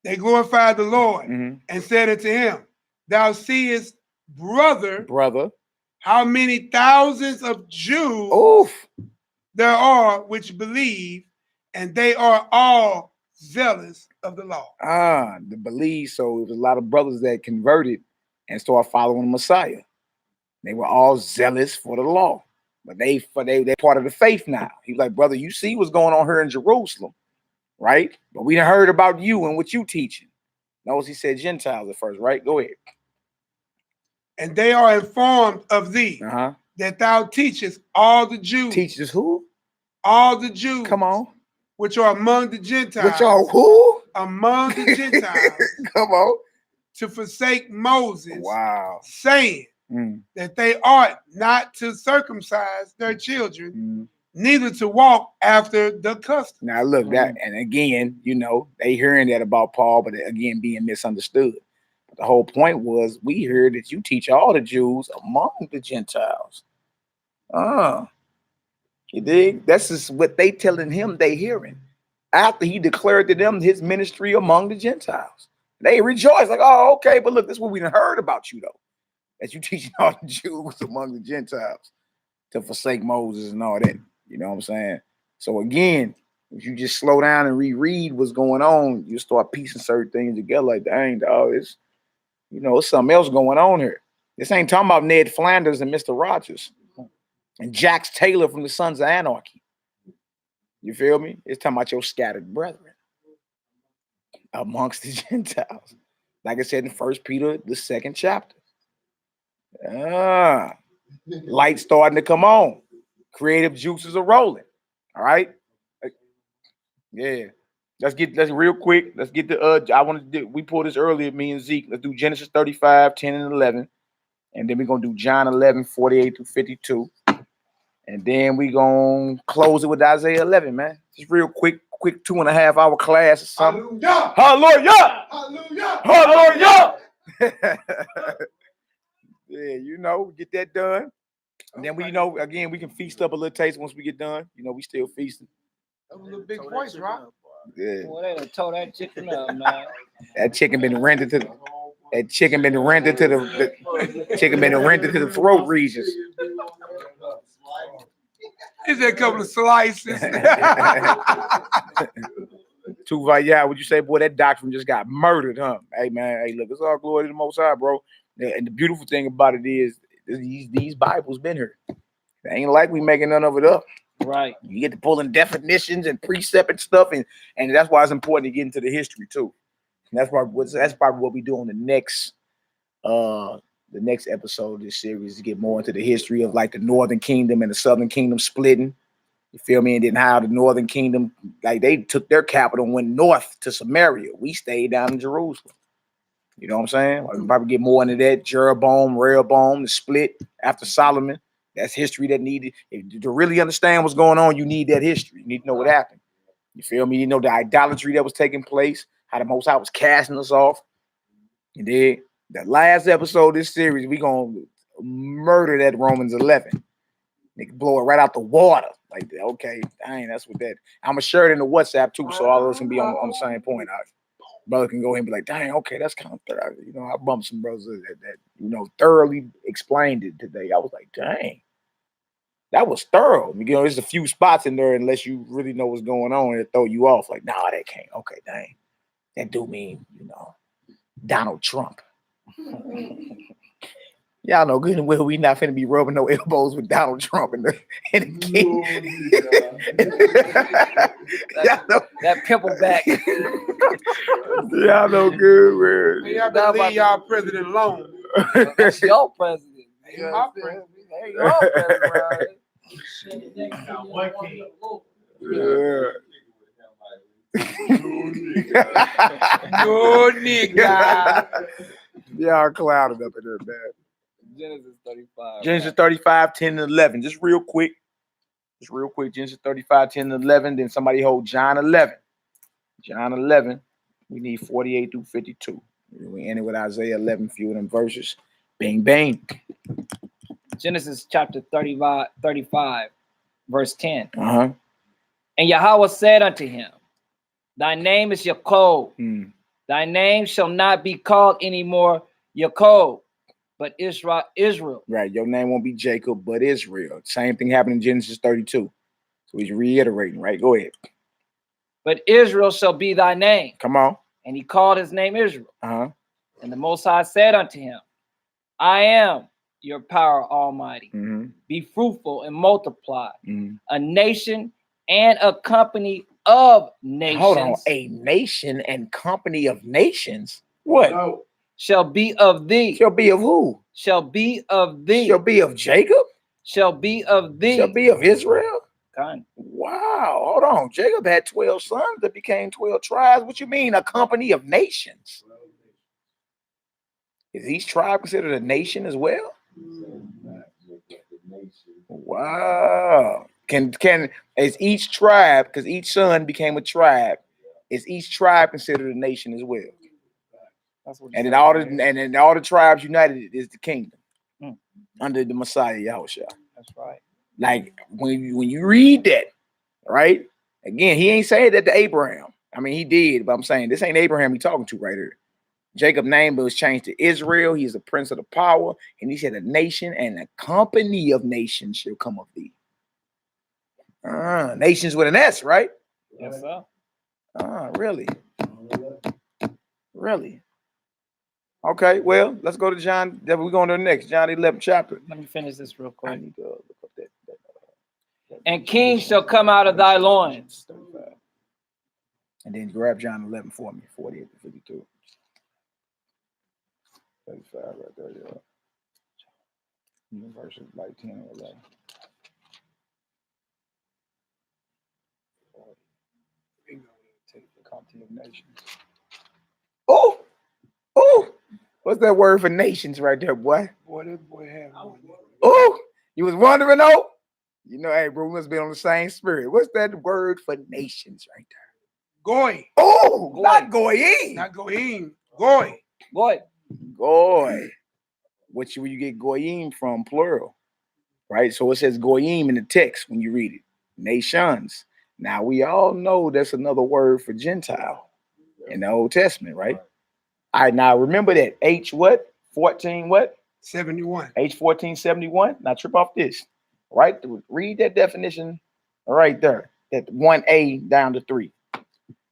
They glorified the Lord and said unto him, thou seest, brother, how many thousands of Jews there are which believe, and they are all zealous of the law. The believe. So it was a lot of brothers that converted and started following the Messiah. They were all zealous for the law, but they part of the faith now. He's like, brother, you see what's going on here in Jerusalem, right? But we done heard about you and what you teaching. Notice he said Gentiles at first, right? Go ahead. And they are informed of thee that thou teachest all the Jews. Teachers who? All the Jews. Come on. Which are among the Gentiles. Which are who? Among the Gentiles. Come on. To forsake Moses. Wow. Saying that they ought not to circumcise their children, neither to walk after the custom. Now look, that, and again, you know, they hearing that about Paul, but again, being misunderstood. But the whole point was, we heard that you teach all the Jews among the Gentiles. You dig? That's just what they telling him they hearing. After he declared to them his ministry among the Gentiles. They rejoice, like, oh, okay, but look, this is what we done heard about you, though. That you teaching all the Jews among the Gentiles to forsake Moses and all that. You know what I'm saying? So again, if you just slow down and reread what's going on, you start piecing certain things together like, dang, dog, it's, you know, it's something else going on here. This ain't talking about Ned Flanders and Mr. Rogers and Jax Taylor from the Sons of Anarchy. You feel me? It's talking about your scattered brethren amongst the Gentiles. Like I said in 1 Peter, the 2nd chapter. Light starting to come on. Creative juices are rolling. All right. Yeah. Let's real quick. Let's get the we pulled this earlier, me and Zeke. Let's do Genesis 35, 10 and 11. And then we're gonna do John 11, 48 through 52. And then we're gonna close it with Isaiah 11, man. Just real quick 2.5 hour class or something. Hallelujah! Hallelujah! Hallelujah! Yeah, you know, get that done. And then we, you know, again, we can feast up a little taste once we get done. You know, we still feasting. That was a big voice, Rob. Yeah. Boy, they done tore that chicken up, man. That chicken been rendered to the throat regions. Is there a couple of slices? Tuvaya, would you say, boy, that doctrine just got murdered, huh? Hey, man, hey, look, it's all glory to the Most High, bro. And the beautiful thing about it is these Bibles been here. It ain't like we making none of it up. Right. You get to pulling definitions and precept and stuff, and that's why it's important to get into the history too. And that's probably what we do on the next episode of this series, to get more into the history of like the Northern Kingdom and the Southern Kingdom splitting. You feel me? And then how the Northern Kingdom, like they took their capital and went north to Samaria. We stayed down in Jerusalem. You know what I'm saying? We'll probably get more into that. Jeroboam, Rehoboam, the split after Solomon. That's history that needed. To really understand what's going on, you need that history. You need to know what happened. You feel me? You know the idolatry that was taking place, how the Most High was casting us off. And then the last episode of this series, we gonna murder that Romans 11. They can blow it right out the water. Like, okay, dang, that's what that. I'm gonna share it in the WhatsApp too, so all of us can be on the same point. Brother can go ahead and be like, dang, okay, that's kind of thorough. You know, I bumped some brothers that you know thoroughly explained it today. I was like, dang, that was thorough. You know, there's a few spots in there unless you really know what's going on, it throw you off. Like, nah, that can't. Okay, dang, that do mean, you know, Donald Trump. Y'all know good and well we not finna be rubbing no elbows with Donald Trump in the king. That pimple back. Y'all know good, man. Y'all better leave y'all president alone. That's your president. Ain't my president. There you go, Good nigga. Y'all clouded up in there, man. Genesis 35. Genesis 35, 10 and 11. Just real quick. Just real quick, Genesis 35, 10 and 11. Then somebody hold John 11. John 11, we need 48 through 52. We end it with Isaiah 11, few of them verses. Bing, bang. Genesis chapter 35, verse 10. Uh-huh. And Yahweh said unto him, thy name is Yaakov. Thy name shall not be called anymore Yaakov, but Israel. Right, your name won't be Jacob, but Israel. Same thing happened in Genesis 32. So he's reiterating, right? Go ahead. But Israel shall be thy name. Come on. And he called his name Israel. Uh-huh. And the Most High said unto him, I am your power almighty. Be fruitful and multiply. A nation and a company of nations. Hold on, a nation and company of nations? What? No. Shall be of thee. Shall be of who? Shall be of thee. Shall be of Jacob? Shall be of thee. Shall be of Israel? Kind. Wow, hold on. Jacob had 12 sons that became 12 tribes. What you mean, a company of nations? Is each tribe considered a nation as well? Wow. Can is each tribe, because each son became a tribe, is each tribe considered a nation as well? And then all the tribes united is the kingdom under the Messiah Yahushua. That's right. Like when you read that, right? Again, he ain't saying that to Abraham. I mean, he did, but I'm saying this ain't Abraham he talking to right here. Jacob's name was changed to Israel. He is the prince of the power, and he said a nation and a company of nations shall come of thee. Nations with an S, right? Yes, sir. Really? Really? Okay, well, let's go to John. We're going to the next, John 11 chapter. Let me finish this real quick. I need to look up that. And kings shall come out of thy loins. 35. And then grab John 11 for me, 48 to 52. 35 right there, yeah. Verses like 10 or 11. Take the company of nations. Oh! What's that word for nations right there, boy? Boy, this boy had one. Oh! You was wondering, oh? You know, hey, bro, we must be on the same spirit. What's that word for nations right there? Goy. Oh, Goy. Not goyim. Not goyim. Goy. Goy. Goy. Where you get goyim from, plural, right? So it says goyim in the text when you read it. Nations. Now we all know that's another word for Gentile in the Old Testament, right? All right, now remember that H what? 14 what? 71. H 1471. Now trip off this. Right? Read that definition right there. That 1A down to 3.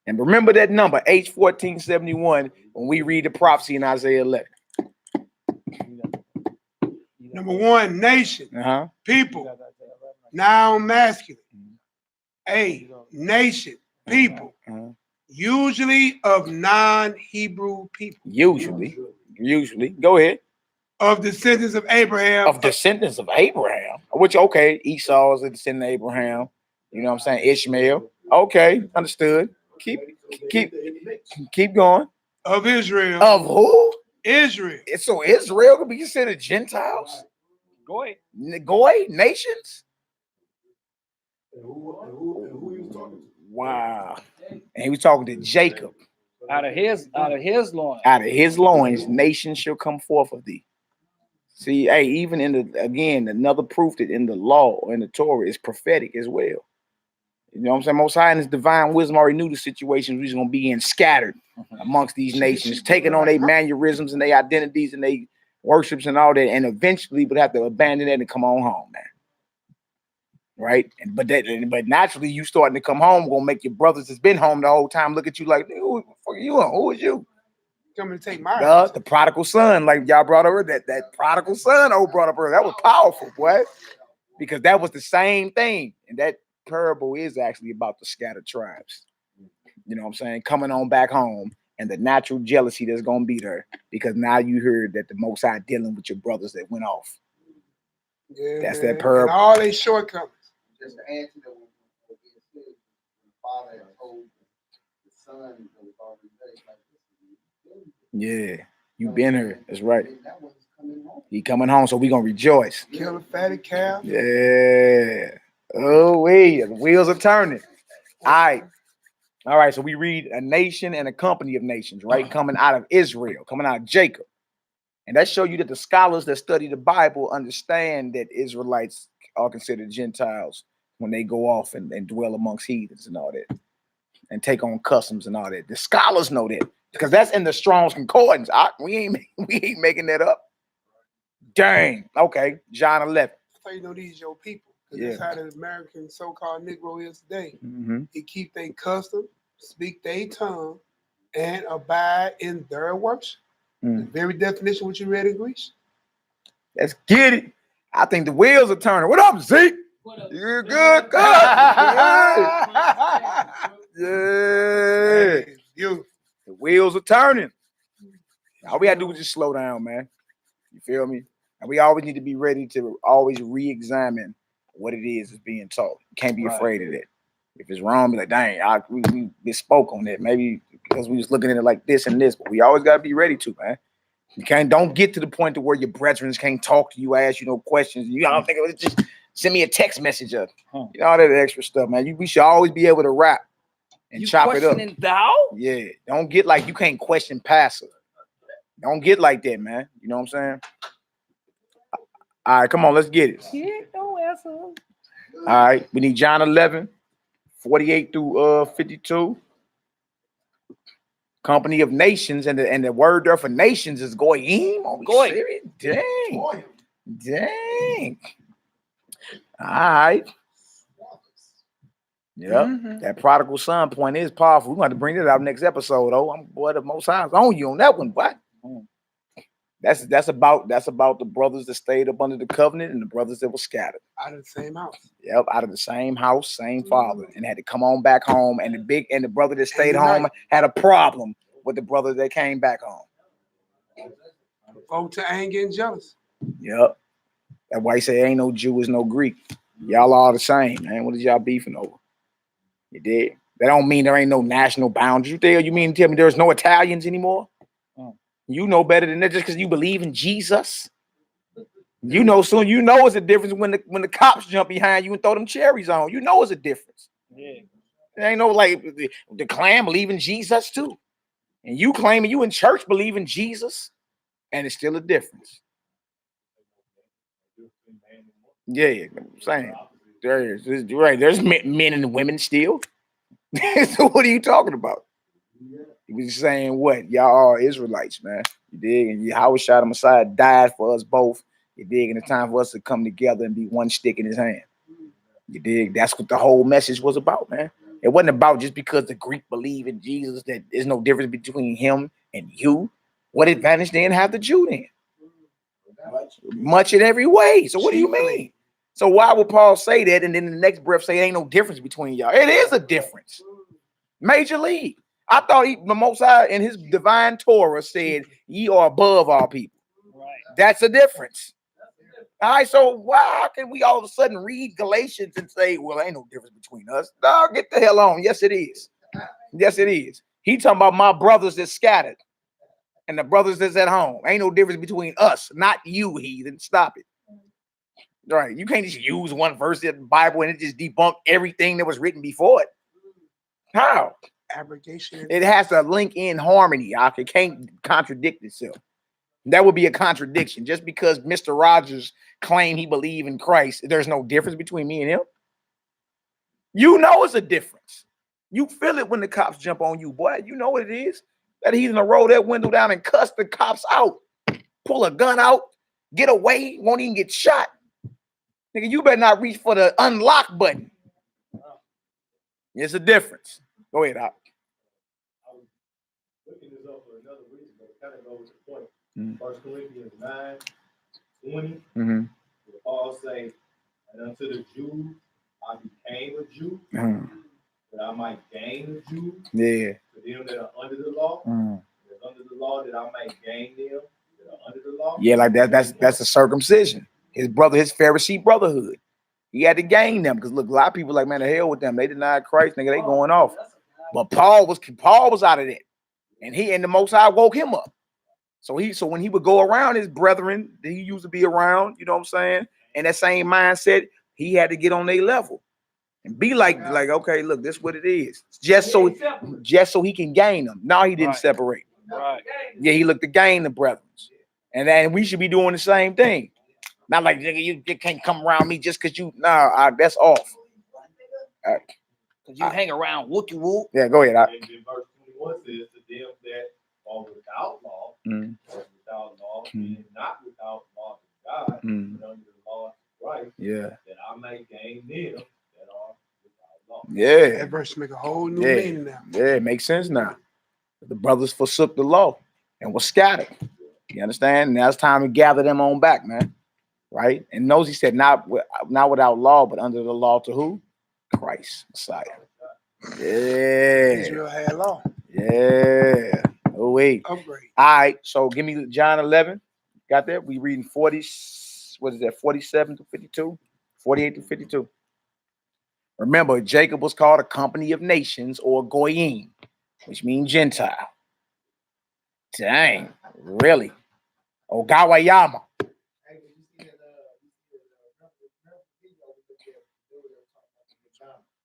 And remember that number, H 1471, when we read the prophecy in Isaiah 11. Number one, nation. People. Noun masculine. A, nation. People. Usually of non-Hebrew people. Usually. Go ahead. Of descendants of Abraham. Of descendants of Abraham. Which, okay, Esau is a descendant of Abraham. You know what I'm saying? Ishmael. Okay, understood. Keep going. Of Israel. Of who? Israel. So Israel could be considered Gentiles? Goy. Nations? Who he was talking to? Wow. And he was talking to Jacob. Out of his loins. Out of his loins, nations shall come forth of thee. See, hey, even again, another proof that in the law or in the Torah is prophetic as well. You know what I'm saying? Most High in his divine wisdom already knew the situations we was going to be in, scattered amongst these nations, taking on their mannerisms and their identities and their worships and all that, and eventually would have to abandon that and come on home, man. Right? But naturally, you starting to come home, gonna make your brothers that's been home the whole time look at you like, who are you on? Who is you? Coming to take my house. The prodigal son, like y'all brought over that prodigal son brought up earlier. That was powerful, boy. Because that was the same thing. And that parable is actually about the scattered tribes. You know what I'm saying? Coming on back home and the natural jealousy that's gonna be there because now you heard that the Most High dealing with your brothers that went off. Yeah, that's man. that parable. And all their shortcomings. Just to add to that, when the father had told the son that was already there, yeah, you been here. That's right. He coming home, so we gonna rejoice. Kill a fatty calf. Yeah, Oh, wait, the wheels are turning. All right. So we read a nation and a company of nations, right? Coming out of Israel, coming out of Jacob. And that show you that the scholars that study the Bible understand that Israelites are considered Gentiles when they go off and dwell amongst heathens and all that, and take on customs and all that. The scholars know that because that's in the Strong's Concordance. We ain't making that up. Dang. Okay. John 11. So you know these your people. Yeah. That's how the American so-called Negro is today. Mm-hmm. He keep their custom, speak their tongue, and abide in their worship. The very definition what you read in Greece. Let's get it. I think the wheels are turning. What up, Zeke? You're good. Yeah. You. The wheels are turning. All we gotta do is just slow down, man. You feel me? And we always need to be ready to always re-examine what it is that's being taught. You can't be afraid of that. If it's wrong, be like, dang, we misspoke on that. Maybe because we was looking at it like this and this, but we always gotta be ready to, man. You don't get to the point to where your brethren can't talk to you, ask you no questions. You don't think it was just send me a text message up. You know, all that extra stuff, man. We should always be able to rap and chop it up. Thou? Yeah. Don't get like you can't question pastor. Don't get like that, man. You know what I'm saying? All right, come on, let's get it. Yeah, no answer. All right, we need John 11, 48 through 52. Company of nations, and the word there for nations is goyim. Oh, goy. Dang. Dang. All right. Yep. That prodigal son point is powerful. We're going to bring it out next episode, though. I'm boy, the most high on you on that one, but that's about the brothers that stayed up under the covenant and the brothers that were scattered. Out of the same house. Yep, out of the same house, same father, and had to come on back home. And the brother that stayed home had a problem with the brother that came back home. Vote to anger and jealous. Yep. That's why he say ain't no Jew is no Greek. Y'all all the same, man. What is y'all beefing over? You did. That don't mean there ain't no national boundaries. You mean to tell me there's no Italians anymore? You know better than that just because you believe in Jesus. You know soon. You know it's a difference when the cops jump behind you and throw them cherries on. You know it's a difference. Yeah. There ain't no like the clan believe in Jesus too. And you claiming you in church believe in Jesus. And it's still a difference. Yeah, I'm saying. There's men and women still. So what are you talking about? He was saying what? Y'all are Israelites, man. You dig? And Yahushua the Messiah died for us both. You dig? And it's time for us to come together and be one stick in his hand. You dig? That's what the whole message was about, man. It wasn't about just because the Greek believe in Jesus that there's no difference between him and you. What advantage then have the Jew then? Much in every way. So what do you mean? So why would Paul say that and then the next breath say it ain't no difference between y'all? It is a difference. Major league. I thought the Most High in his divine Torah said, ye are above all people. Right. That's a difference. All right, so why can we all of a sudden read Galatians and say, well, ain't no difference between us? No, get the hell on. Yes, it is. Yes, it is. He talking about my brothers that scattered and the brothers that's at home. Ain't no difference between us, not you, heathen. Stop it. Right. You can't just use one verse in the Bible and it just debunk everything that was written before it. How? Abrogation. It has to link in harmony. It can't contradict itself. That would be a contradiction. Just because Mr. Rogers claimed he believed in Christ, there's no difference between me and him. You know it's a difference. You feel it when the cops jump on you, boy. You know what it is. That he's gonna roll that window down and cuss the cops out. Pull a gun out, get away, won't even get shot. Nigga, you better not reach for the unlock button. It's a difference. Go ahead, Doc. I was looking this up for another reason, but it kind of goes to the point. 1 Corinthians 9:20. Mm-hmm. Paul say, and unto the Jews I became a Jew, that I might gain a Jew. Yeah. To them that are under the law, that under the law, that I might gain them that are under the law. Yeah, like that's a circumcision. His Pharisee brotherhood. He had to gain them because look, a lot of people like, man, the hell with them. They denied Christ, nigga. They going off. But Paul was out of that, and the Most High woke him up. So when he would go around his brethren that he used to be around, you know what I'm saying, and that same mindset, He had to get on their level and be like, okay, look, this is what it is. Just so he can gain them. No, he didn't separate. Right. Yeah, he looked to gain the brethren. And then we should be doing the same thing. Not like, nigga, you can't come around me just because you, that's off. Because you hang around wookie whoop. Yeah, go ahead. And then verse 21 says, to them that are without law, and not without law to God, but under the law of Christ, that I may gain them that are without law. Yeah. That verse make a whole new meaning now. Yeah, it makes sense now. The brothers forsook the law and were scattered. You understand? Now it's time to gather them on back, man. Right? And notice he said, not without law, but under the law to who? Christ, Messiah. Yeah. Israel had law. Yeah. Oh, wait. Upgrade. All right. So give me John 11. Got that? We reading 40. What is that? 47 to 52? 48 to 52. Remember, Jacob was called a company of nations, or Goyim, which means Gentile. Dang. Really? Ogawayama.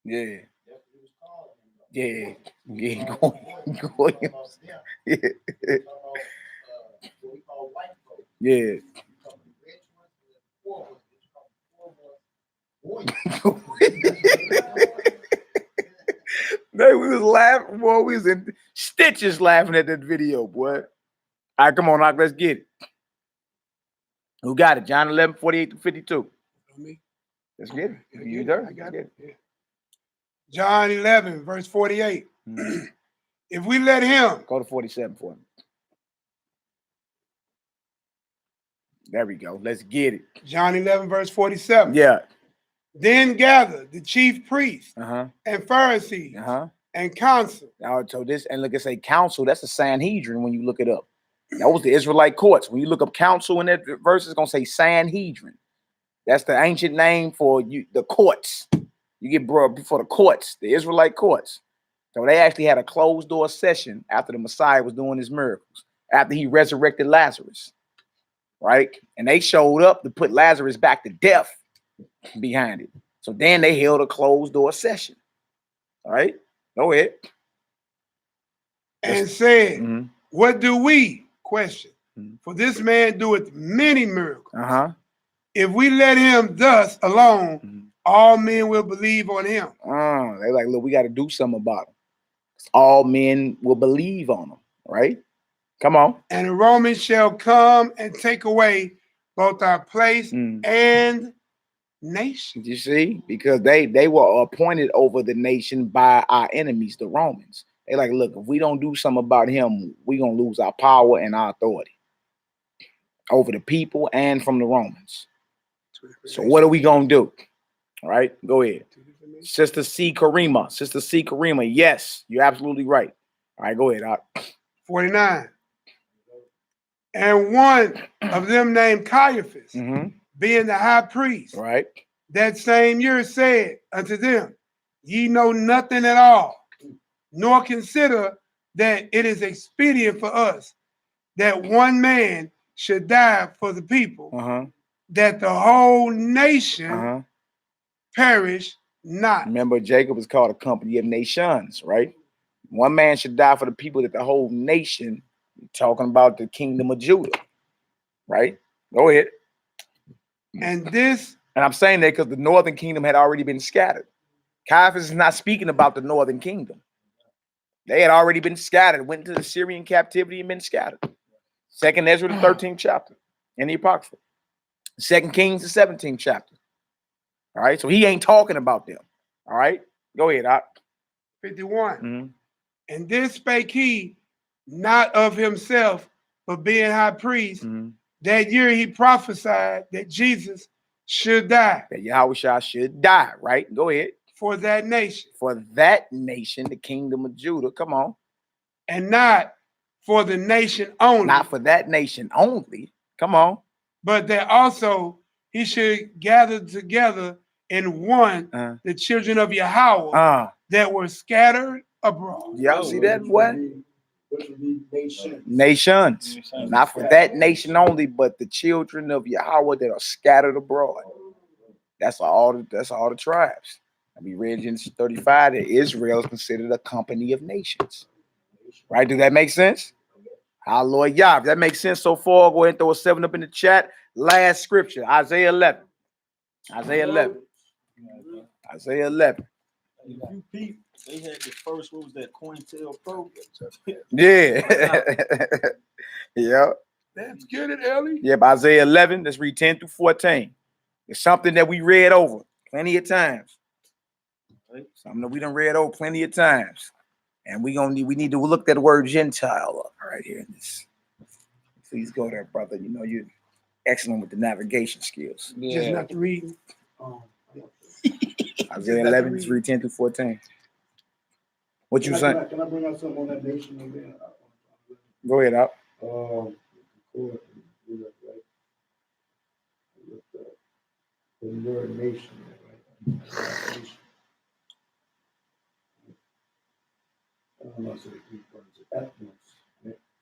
Yeah. Yeah. Yeah. Yeah. We was laughing, boy. We was in stitches laughing at that video, boy. All right, come on, let's get it. Who got it? John 11, 48 to 52. Me. Let's get it. You there? I got it. Yeah. John 11, verse 48. If we let him. Go to 47 for me. There we go. Let's get it. John 11, verse 47. Yeah. Then gathered the chief priests and Pharisees and council. Now, so this, and look, it say council. That's the Sanhedrin when you look it up. That was the Israelite courts. When you look up council in that verse, it's going to say Sanhedrin. That's the ancient name for the courts. You get brought for the courts, the Israelite courts. So they actually had a closed door session after the Messiah was doing his miracles, after he resurrected Lazarus, right? And they showed up to put Lazarus back to death behind it. So then they held a closed door session. All right, go ahead. And said, what do we, question, for this man doeth many miracles. If we let him thus alone, all men will believe on him. They like, look, we got to do something about him. All men will believe on him, right? Come on. And the Romans shall come and take away both our place and nation. You see, because they were appointed over the nation by our enemies, the Romans. They like, look, if we don't do something about him, we're going to lose our power and our authority over the people and from the Romans. So what are we going to do? All right, go ahead. Sister C. Karima. Sister C. Karima. Yes, you're absolutely right. All right, go ahead. 49. And one of them named Caiaphas, being the high priest, right, that same year said unto them, ye know nothing at all, nor consider that it is expedient for us that one man should die for the people, that the whole nation perish not. Remember, Jacob is called a company of nations, right? One man should die for the people, that the whole nation, talking about the kingdom of Judah, right? Go ahead. And this, and I'm saying that because the northern kingdom had already been scattered. Caiaphas is not speaking about the northern kingdom. They had already been scattered, went into the Syrian captivity and been scattered. 2nd Ezra, the 13th chapter in the Apocrypha. 2 Kings, the 17th chapter. All right, so he ain't talking about them. All right, go ahead. 51. And this spake he not of himself, but being high priest. That year he prophesied that Jesus should die. That Yahushua should die, right? Go ahead. For that nation. For that nation, the kingdom of Judah. Come on. And not for the nation only. Not for that nation only. Come on. But that also he should gather together in one the children of Yahweh that were scattered abroad. Y'all see that, what? Nations. Not for that nation only, but the children of Yahweh that are scattered abroad. That's all the tribes. And we read Genesis 35 that Israel is considered a company of nations. Right? Do that make sense? Hallelujah. If that makes sense so far, go ahead and throw a 7 up in the chat. Last scripture, Isaiah 11. Isaiah 11. Isaiah 11. If you peep, they had the first, what was that, COINTELPRO? Yeah. Yeah. Let's get it, Ellie. Yep, Isaiah 11. Let's read 10 through 14. It's something that we read over plenty of times. Something that we done read over plenty of times. And we need to look that word Gentile up right here in this. Please go there, brother. You know you're excellent with the navigation skills. Yeah. Just not to read. Isaiah 11, let's read 10 through 14. What you saying? Can I bring out something on that nation again? Go ahead, out. The word nation, right?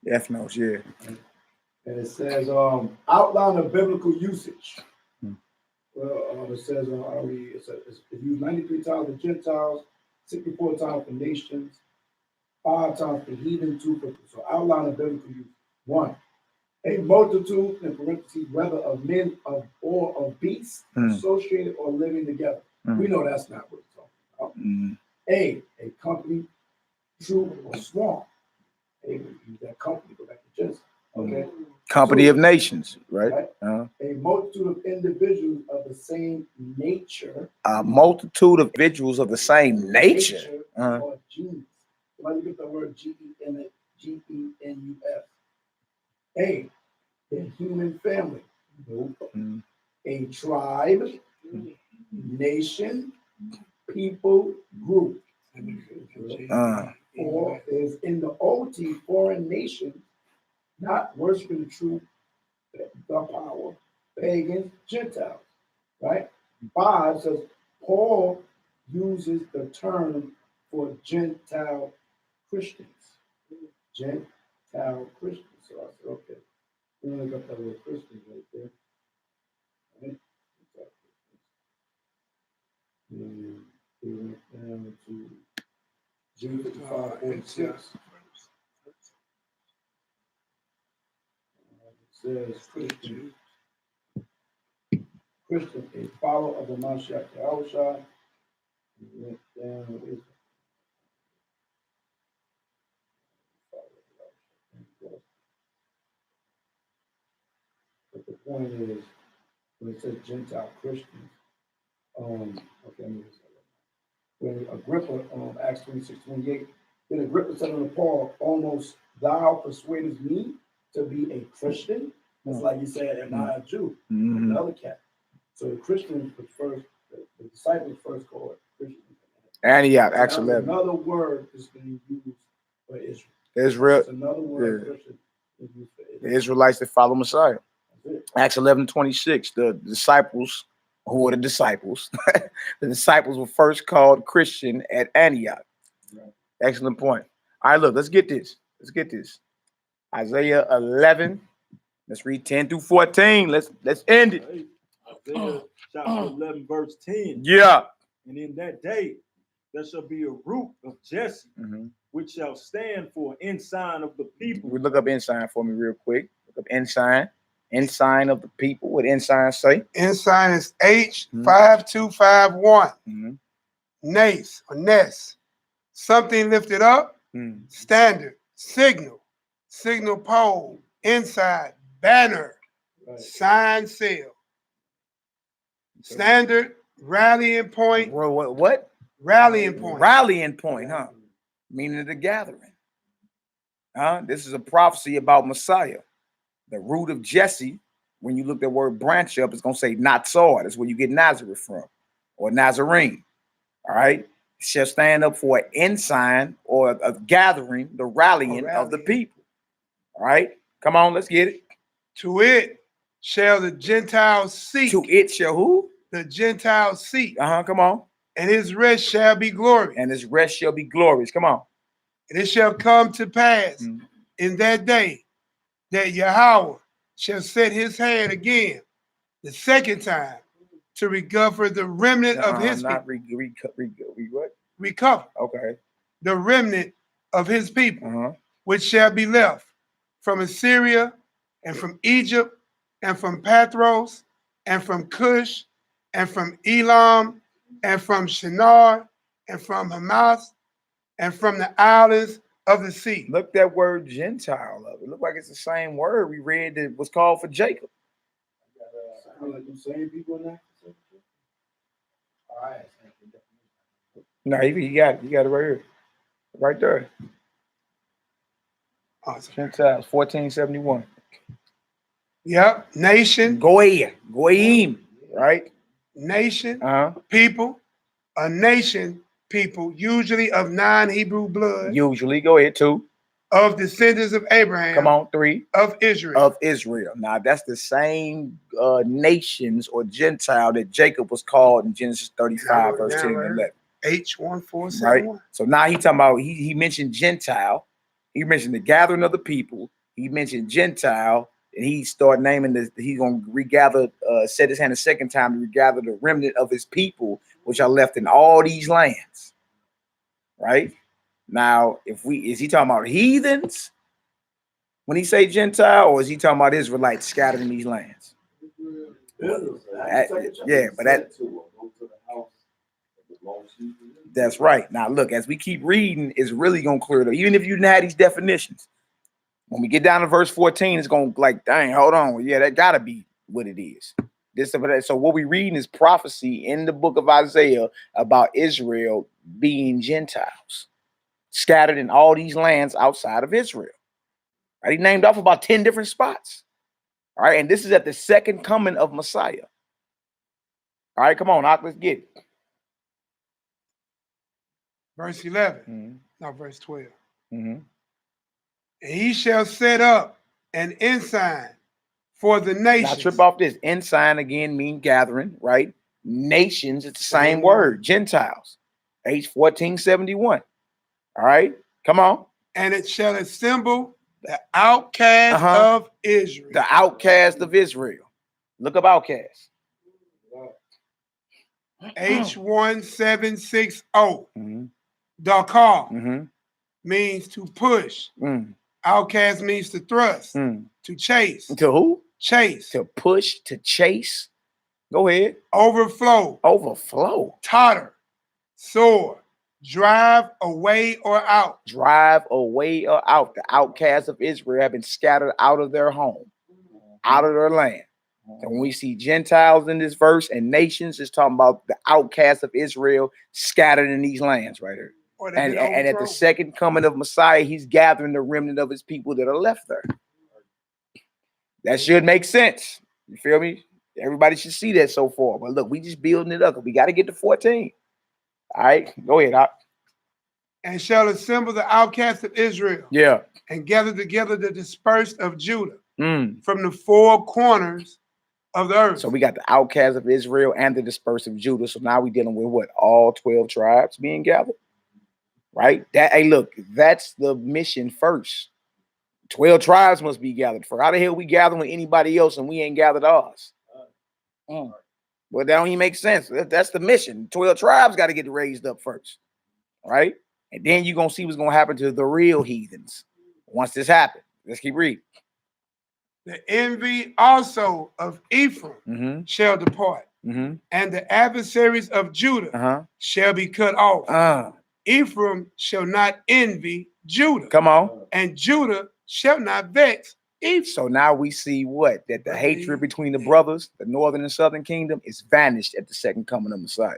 Ethnos, yeah. And it says, outline of biblical usage. Well, it says, it's used 93 times for Gentiles, 64 times for nations, 5 times for heathen, 2 for. So outline of biblical usage. 1, a multitude, in parentheses, whether of men or of beasts, associated or living together. We know that's not what it's talking about. A company, troop, or swarm. A, use that company, go back to Genesis. Okay. Company of nations, right? A multitude of individuals of the same nature. A multitude of individuals of the same nature. Or genus. Why do you get the word Genus? A human family. A tribe, nation, people, group. Or is in the OT, foreign nation, not worshiping the true the power, pagans, Gentiles, right? 5 says Paul uses the term for Gentile Christians. Gentile Christians. So I said, okay, we only got that word Christians right there. Right? And we went down to G5546. Says Christian, a follower of the SHACKELFORD. Went down with but the point is, when it says Gentile Christians, when Agrippa, Acts 26:28, then Agrippa said unto Paul, almost thou persuadest me to be a Christian. It's like you said, am I a Jew? Another cat. So the Christians was first, the disciples first called Christians. Antioch, Acts 11. Another word is being used for Israel. Israel. It's another word Christian is used for Israel. The Israelites that follow Messiah. Acts 11:26. The disciples, who were the disciples? The disciples were first called Christian at Antioch. Right. Excellent point. All right, look, let's get this. Isaiah 11. Let's read 10 through 14. Let's end it. Isaiah chapter 11, verse 10. Yeah. And in that day, there shall be a root of Jesse, which shall stand for ensign of the people. We look up ensign for me real quick. Look up ensign. Ensign of the people. What ensign say? Ensign is H5251. Nace or ness. Something lifted up. Standard. Signal. Signal pole. Inside. Banner. Sign seal. Standard. Rallying point. What? Rallying point. Rallying point, huh? Meaning the gathering. This is a prophecy about Messiah. The root of Jesse, when you look at the word branch up, it's going to say Natsar. That's where you get Nazareth from, or Nazarene. All right? It shall stand up for an ensign or a gathering, the rallying of the people. All right? Come on, let's get it. To it shall the Gentiles seek. To it shall who? The Gentiles seek. Come on. And his rest shall be glorious. And his rest shall be glorious. Come on. And it shall come to pass in that day that Yahweh shall set his hand again the second time to recover the remnant of his not people. what? Recover Okay. the remnant of his people, which shall be left from Assyria and from Egypt and from Pathros and from Cush and from Elam and from Shinar and from Hamath and from the islands of the sea. Look that word Gentile up. It looked like it's the same word we read that was called for Jacob. Like the same people now. All right. No, you got it. You got it right here. Right there. Awesome. Gentiles, 1471. Yep. Nation. Goyim, right? Nation, people, a nation, people, usually of non-Hebrew blood. Usually, go ahead, 2. Of descendants of Abraham. Come on, 3. Of Israel. Of Israel. Now, that's the same nations or Gentile that Jacob was called in Genesis 35, verse 10 and 11. H1471. Right? So now he talking about, he mentioned Gentile. He mentioned the gathering of the people. He mentioned Gentile. And he started naming this, he's going to regather, set his hand a second time to regather the remnant of his people, which are left in all these lands. Right? Now, is he talking about heathens when he say Gentile, or is he talking about Israelites scattered in these lands? That's right. Now, look, as we keep reading, it's really going to clear it up. Even if you didn't have these definitions, when we get down to verse 14, it's going to like, dang, hold on. Yeah, that got to be what it is. So what we're reading is prophecy in the book of Isaiah about Israel being Gentiles, scattered in all these lands outside of Israel. Right? He named off about 10 different spots. All right, and this is at the second coming of Messiah. All right, come on, let's get it. Verse 11, no, verse 12. And he shall set up an ensign for the nations. Now trip off this. Ensign again mean gathering, right? Nations, it's the same word. Gentiles. H1471. All right, come on. And it shall assemble the outcast of Israel. The outcast of Israel. Look up outcast. H1760. Dakar means to push. Outcast means to thrust, to chase. To who? Chase. To push, to chase. Go ahead. Overflow. Overflow. Totter. Soar. Drive away or out. Drive away or out. The outcasts of Israel have been scattered out of their home, out of their land. And when we see Gentiles in this verse and nations, it's talking about the outcasts of Israel scattered in these lands right here. And at the second coming of Messiah, he's gathering the remnant of his people that are left there. That should make sense. You feel me? Everybody should see that so far. But look, we just building it up. We got to get to 14. All right, go ahead. And shall assemble the outcasts of Israel. Yeah. And gather together the dispersed of Judah from the four corners of the earth. So we got the outcasts of Israel and the dispersed of Judah. So now we're dealing with what? All 12 tribes being gathered. Right? Hey, look, that's the mission first. 12 tribes must be gathered for. How the hell we gathering with anybody else and we ain't gathered ours? Well, that don't even make sense. That's the mission. 12 tribes got to get raised up first. Right? And then you're going to see what's going to happen to the real heathens once this happens. Let's keep reading. The envy also of Ephraim shall depart, and the adversaries of Judah shall be cut off. Ephraim shall not envy Judah. Come on. And Judah shall not vex Ephraim. So now we see what? That the hatred between the brothers, the northern and southern kingdom, is vanished at the second coming of Messiah.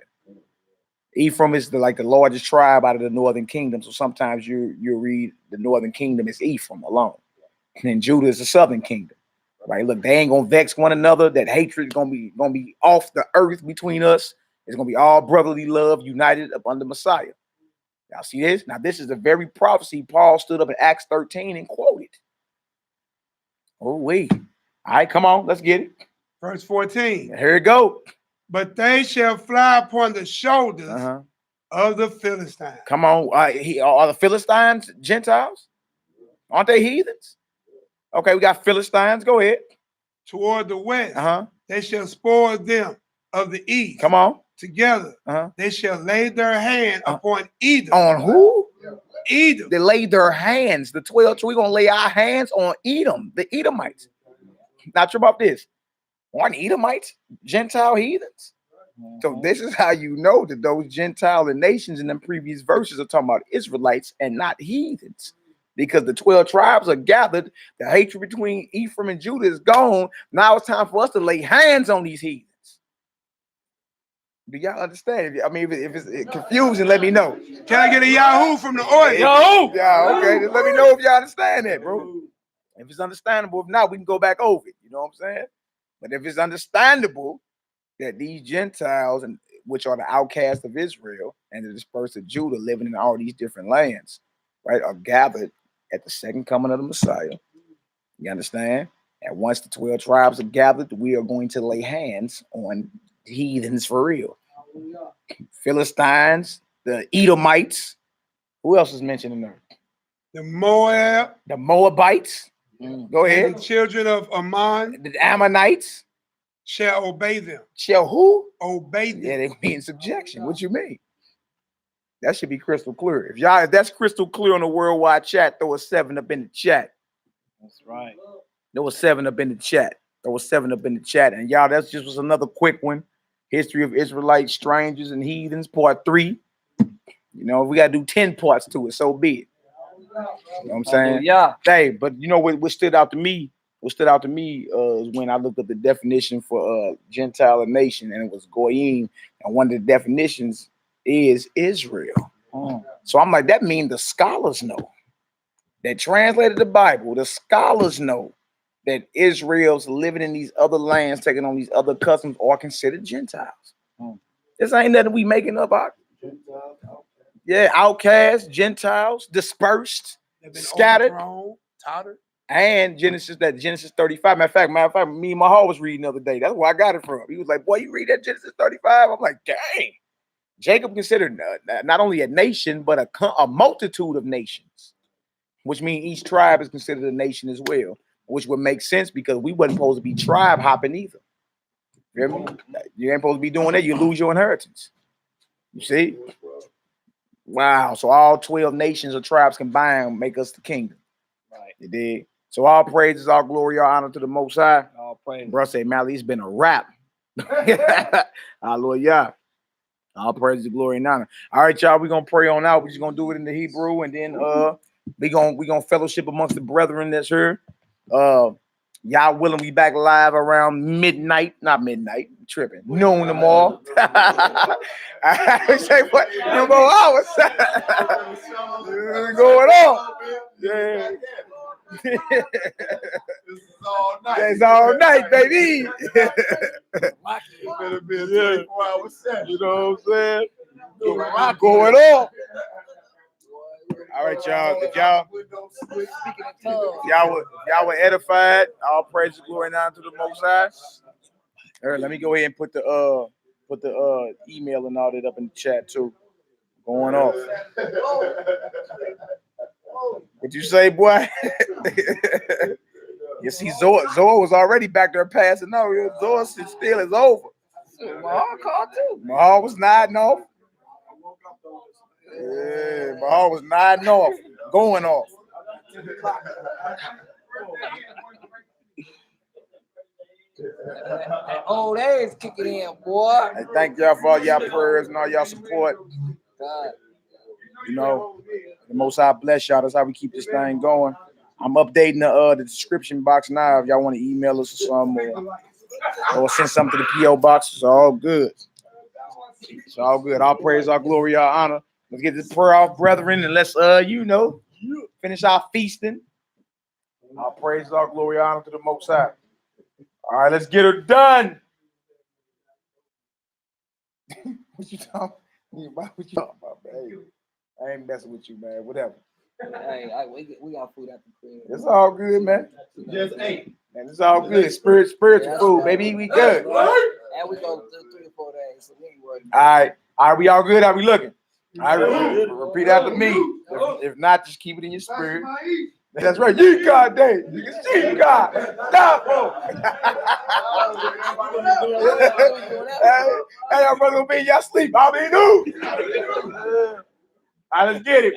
Ephraim is the largest tribe out of the northern kingdom. So sometimes you read the northern kingdom is Ephraim alone. And Judah is the southern kingdom. Right? Look, they ain't gonna vex one another. That hatred is gonna be off the earth between us. It's gonna be all brotherly love united up under Messiah. Y'all see this? Now, this is the very prophecy Paul stood up in Acts 13 and quoted. Oh, wait. All right, come on, let's get it. Verse 14. Here it go. But they shall fly upon the shoulders of the Philistines. Come on. Are the Philistines Gentiles? Aren't they heathens? Okay, we got Philistines. Go ahead. Toward the west, they shall spoil them of the east. Come on. Together, they shall lay their hand upon Edom. On who? Edom. They laid their hands. The 12. So we're gonna lay our hands on Edom, the Edomites. Not sure about this. Aren't Edomites Gentile heathens? So this is how you know that those Gentile nations in them previous verses are talking about Israelites and not heathens. Because the 12 tribes are gathered, the hatred between Ephraim and Judah is gone. Now it's time for us to lay hands on these heathens. Do y'all understand? I mean, if it's confusing, let me know. Can I get a Yahoo from the audience? Yahoo! Yeah, okay. Just let me know if y'all understand that, bro. If it's understandable, if not, we can go back over it. You know what I'm saying? But if it's understandable that these Gentiles, and which are the outcasts of Israel and the dispersed of Judah living in all these different lands, right, are gathered at the second coming of the Messiah. You understand? And once the 12 tribes are gathered, we are going to lay hands on heathens for real. Philistines, the Edomites. Who else is mentioned in there? The Moab. The Moabites. Go ahead. The children of Ammon. The Ammonites. Shall obey them. Shall who? Obey them. Yeah, they be in subjection. What you mean? That should be crystal clear. If that's crystal clear on the worldwide chat, throw a 7 up in the chat. That's right. There was 7 up in the chat. There was 7 up in the chat. And y'all, that's just was another quick one. History of Israelite strangers and heathens, part 3. You know, we gotta do 10 parts to it, so be it. You know what I'm saying? Yeah. Hey, but you know what stood out to me? What stood out to me is when I looked up the definition for Gentile nation, and it was Goyim, and one of the definitions is Israel. So I'm like, that means the scholars know that translated the Bible. The scholars know that Israel's living in these other lands, taking on these other customs, are considered Gentiles. This ain't nothing we making up out. Yeah, outcasts, Gentiles, dispersed, scattered, and Genesis 35. Matter of fact, me and Mahal was reading the other day. That's where I got it from. He was like, boy, you read that Genesis 35? I'm like, dang. Jacob considered not only a nation, but a multitude of nations, which means each tribe is considered a nation as well, which would make sense because we wasn't supposed to be tribe hopping either. You hear me? You ain't supposed to be doing that. You lose your inheritance. You see? Wow. So all 12 nations or tribes combined make us the kingdom. Right. You dig? So all praises, all glory, all honor to the Most High. All praise. Bro, say, Mally, it's been a wrap. Hallelujah. All praise, glory, and honor. All right, y'all, we're gonna pray on out. We're just gonna do it in the Hebrew, and then we gonna fellowship amongst the brethren that's here. Y'all willing, we back live around midnight, not midnight, tripping, noon tomorrow. I say what? No more hours. Going on. Yeah. This is all night. It's all night, baby. Better be a 24-hour set. You know what I'm saying? Going on. All right, y'all. If y'all were edified, all praise, glory, and honor to the Most High. All right, let me go ahead and put the email and all that up in the chat too. Going off. What you say, boy? You see, Zoa was already back there passing out. Zoa still is over. Mahal called too. Mahal was nodding off. Yeah, Mahal was nodding off, going off. Old age kicking in, boy. I thank y'all for all y'all prayers and all y'all support. God. You know, the Most High bless y'all. That's how we keep this thing going. I'm updating the description box now. If y'all want to email us or something, or send something to the P.O. box, it's all good. It's all good. All praise, all glory, all honor. Let's get this prayer off, brethren, and let's finish our feasting. All praise, all glory, all honor to the Most High. All right, let's get her done. What you talking about, man? I ain't messing with you, man. Whatever. Hey, we got food at the crib. It's all good, man. Just ate. Man, it's all good. Spiritual food, baby. We good. And we go 3 to 4 days, so we ain't worried. All right, we all good? How we looking? All right, repeat after me. If not, just keep it in your spirit. That's right. You got day. You can see God. Tabo. Hey, y'all brother be y'all sleep. I'll be new. All right, let's get it.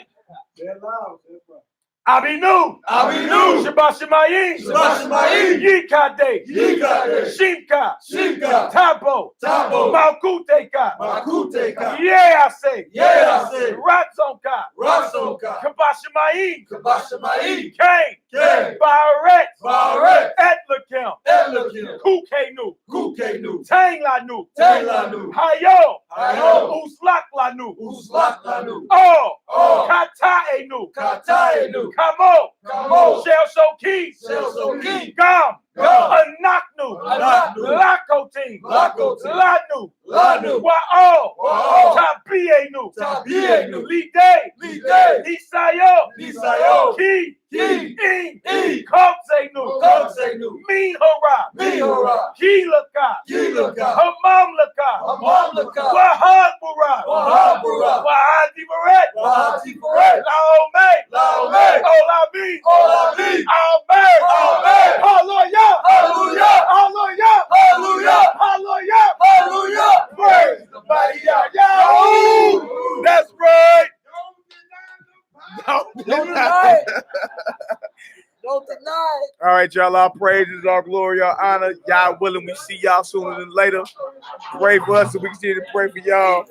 I'll be new. I'll be new. Shabbat Shemayim. Shabbat Shemayim. Yikade. Yikade. Shimka. Shimka. Tabo. Tabo. Malkuteka. Malkuteka. Yeah, I say. Yeah, I say. Ratzonka. Ratzonka. Kabashamayim. Kabashamayim. Cain. Cain. Baret. Baret. Etlakim. Etlakim. Kukenu. Kukenu. Tanglanu. Tanglanu. Hayo. Hayo. Uslaklanu. Uslaklanu. Oh. Oh. Kataenu. Kataenu. Kamo. Kamo. Shel Soki. Shel Soki. Gam. Gam. Anaknu. Anaknu. Lakotin. Lakotin. Lanu. Lanu. Wa'o. Wa'o. Tabienu. Tabienu. Lide. Lide. Nisayo. Nisayo. Ki. Ki. In. In. Komsenu. Komsenu. Min hora. Min hora. Kilaka. Kilaka. Hamamlaka. Hamamlaka. Wahabura. Wahabura. Wahadi Baret. Wahadi Baret. Laome. Laome. Olami. Olami. Amen. Amen. Hallelujah. Hallelujah. Hallelujah. Hallelujah. Hallelujah. Hallelujah. Praise the mighty Yahweh. That's right. Don't deny it. Don't deny it. All right, y'all. Our praises, our glory, our honor. Y'all willing, we see y'all sooner than later. Pray for us so we can continue to pray for y'all.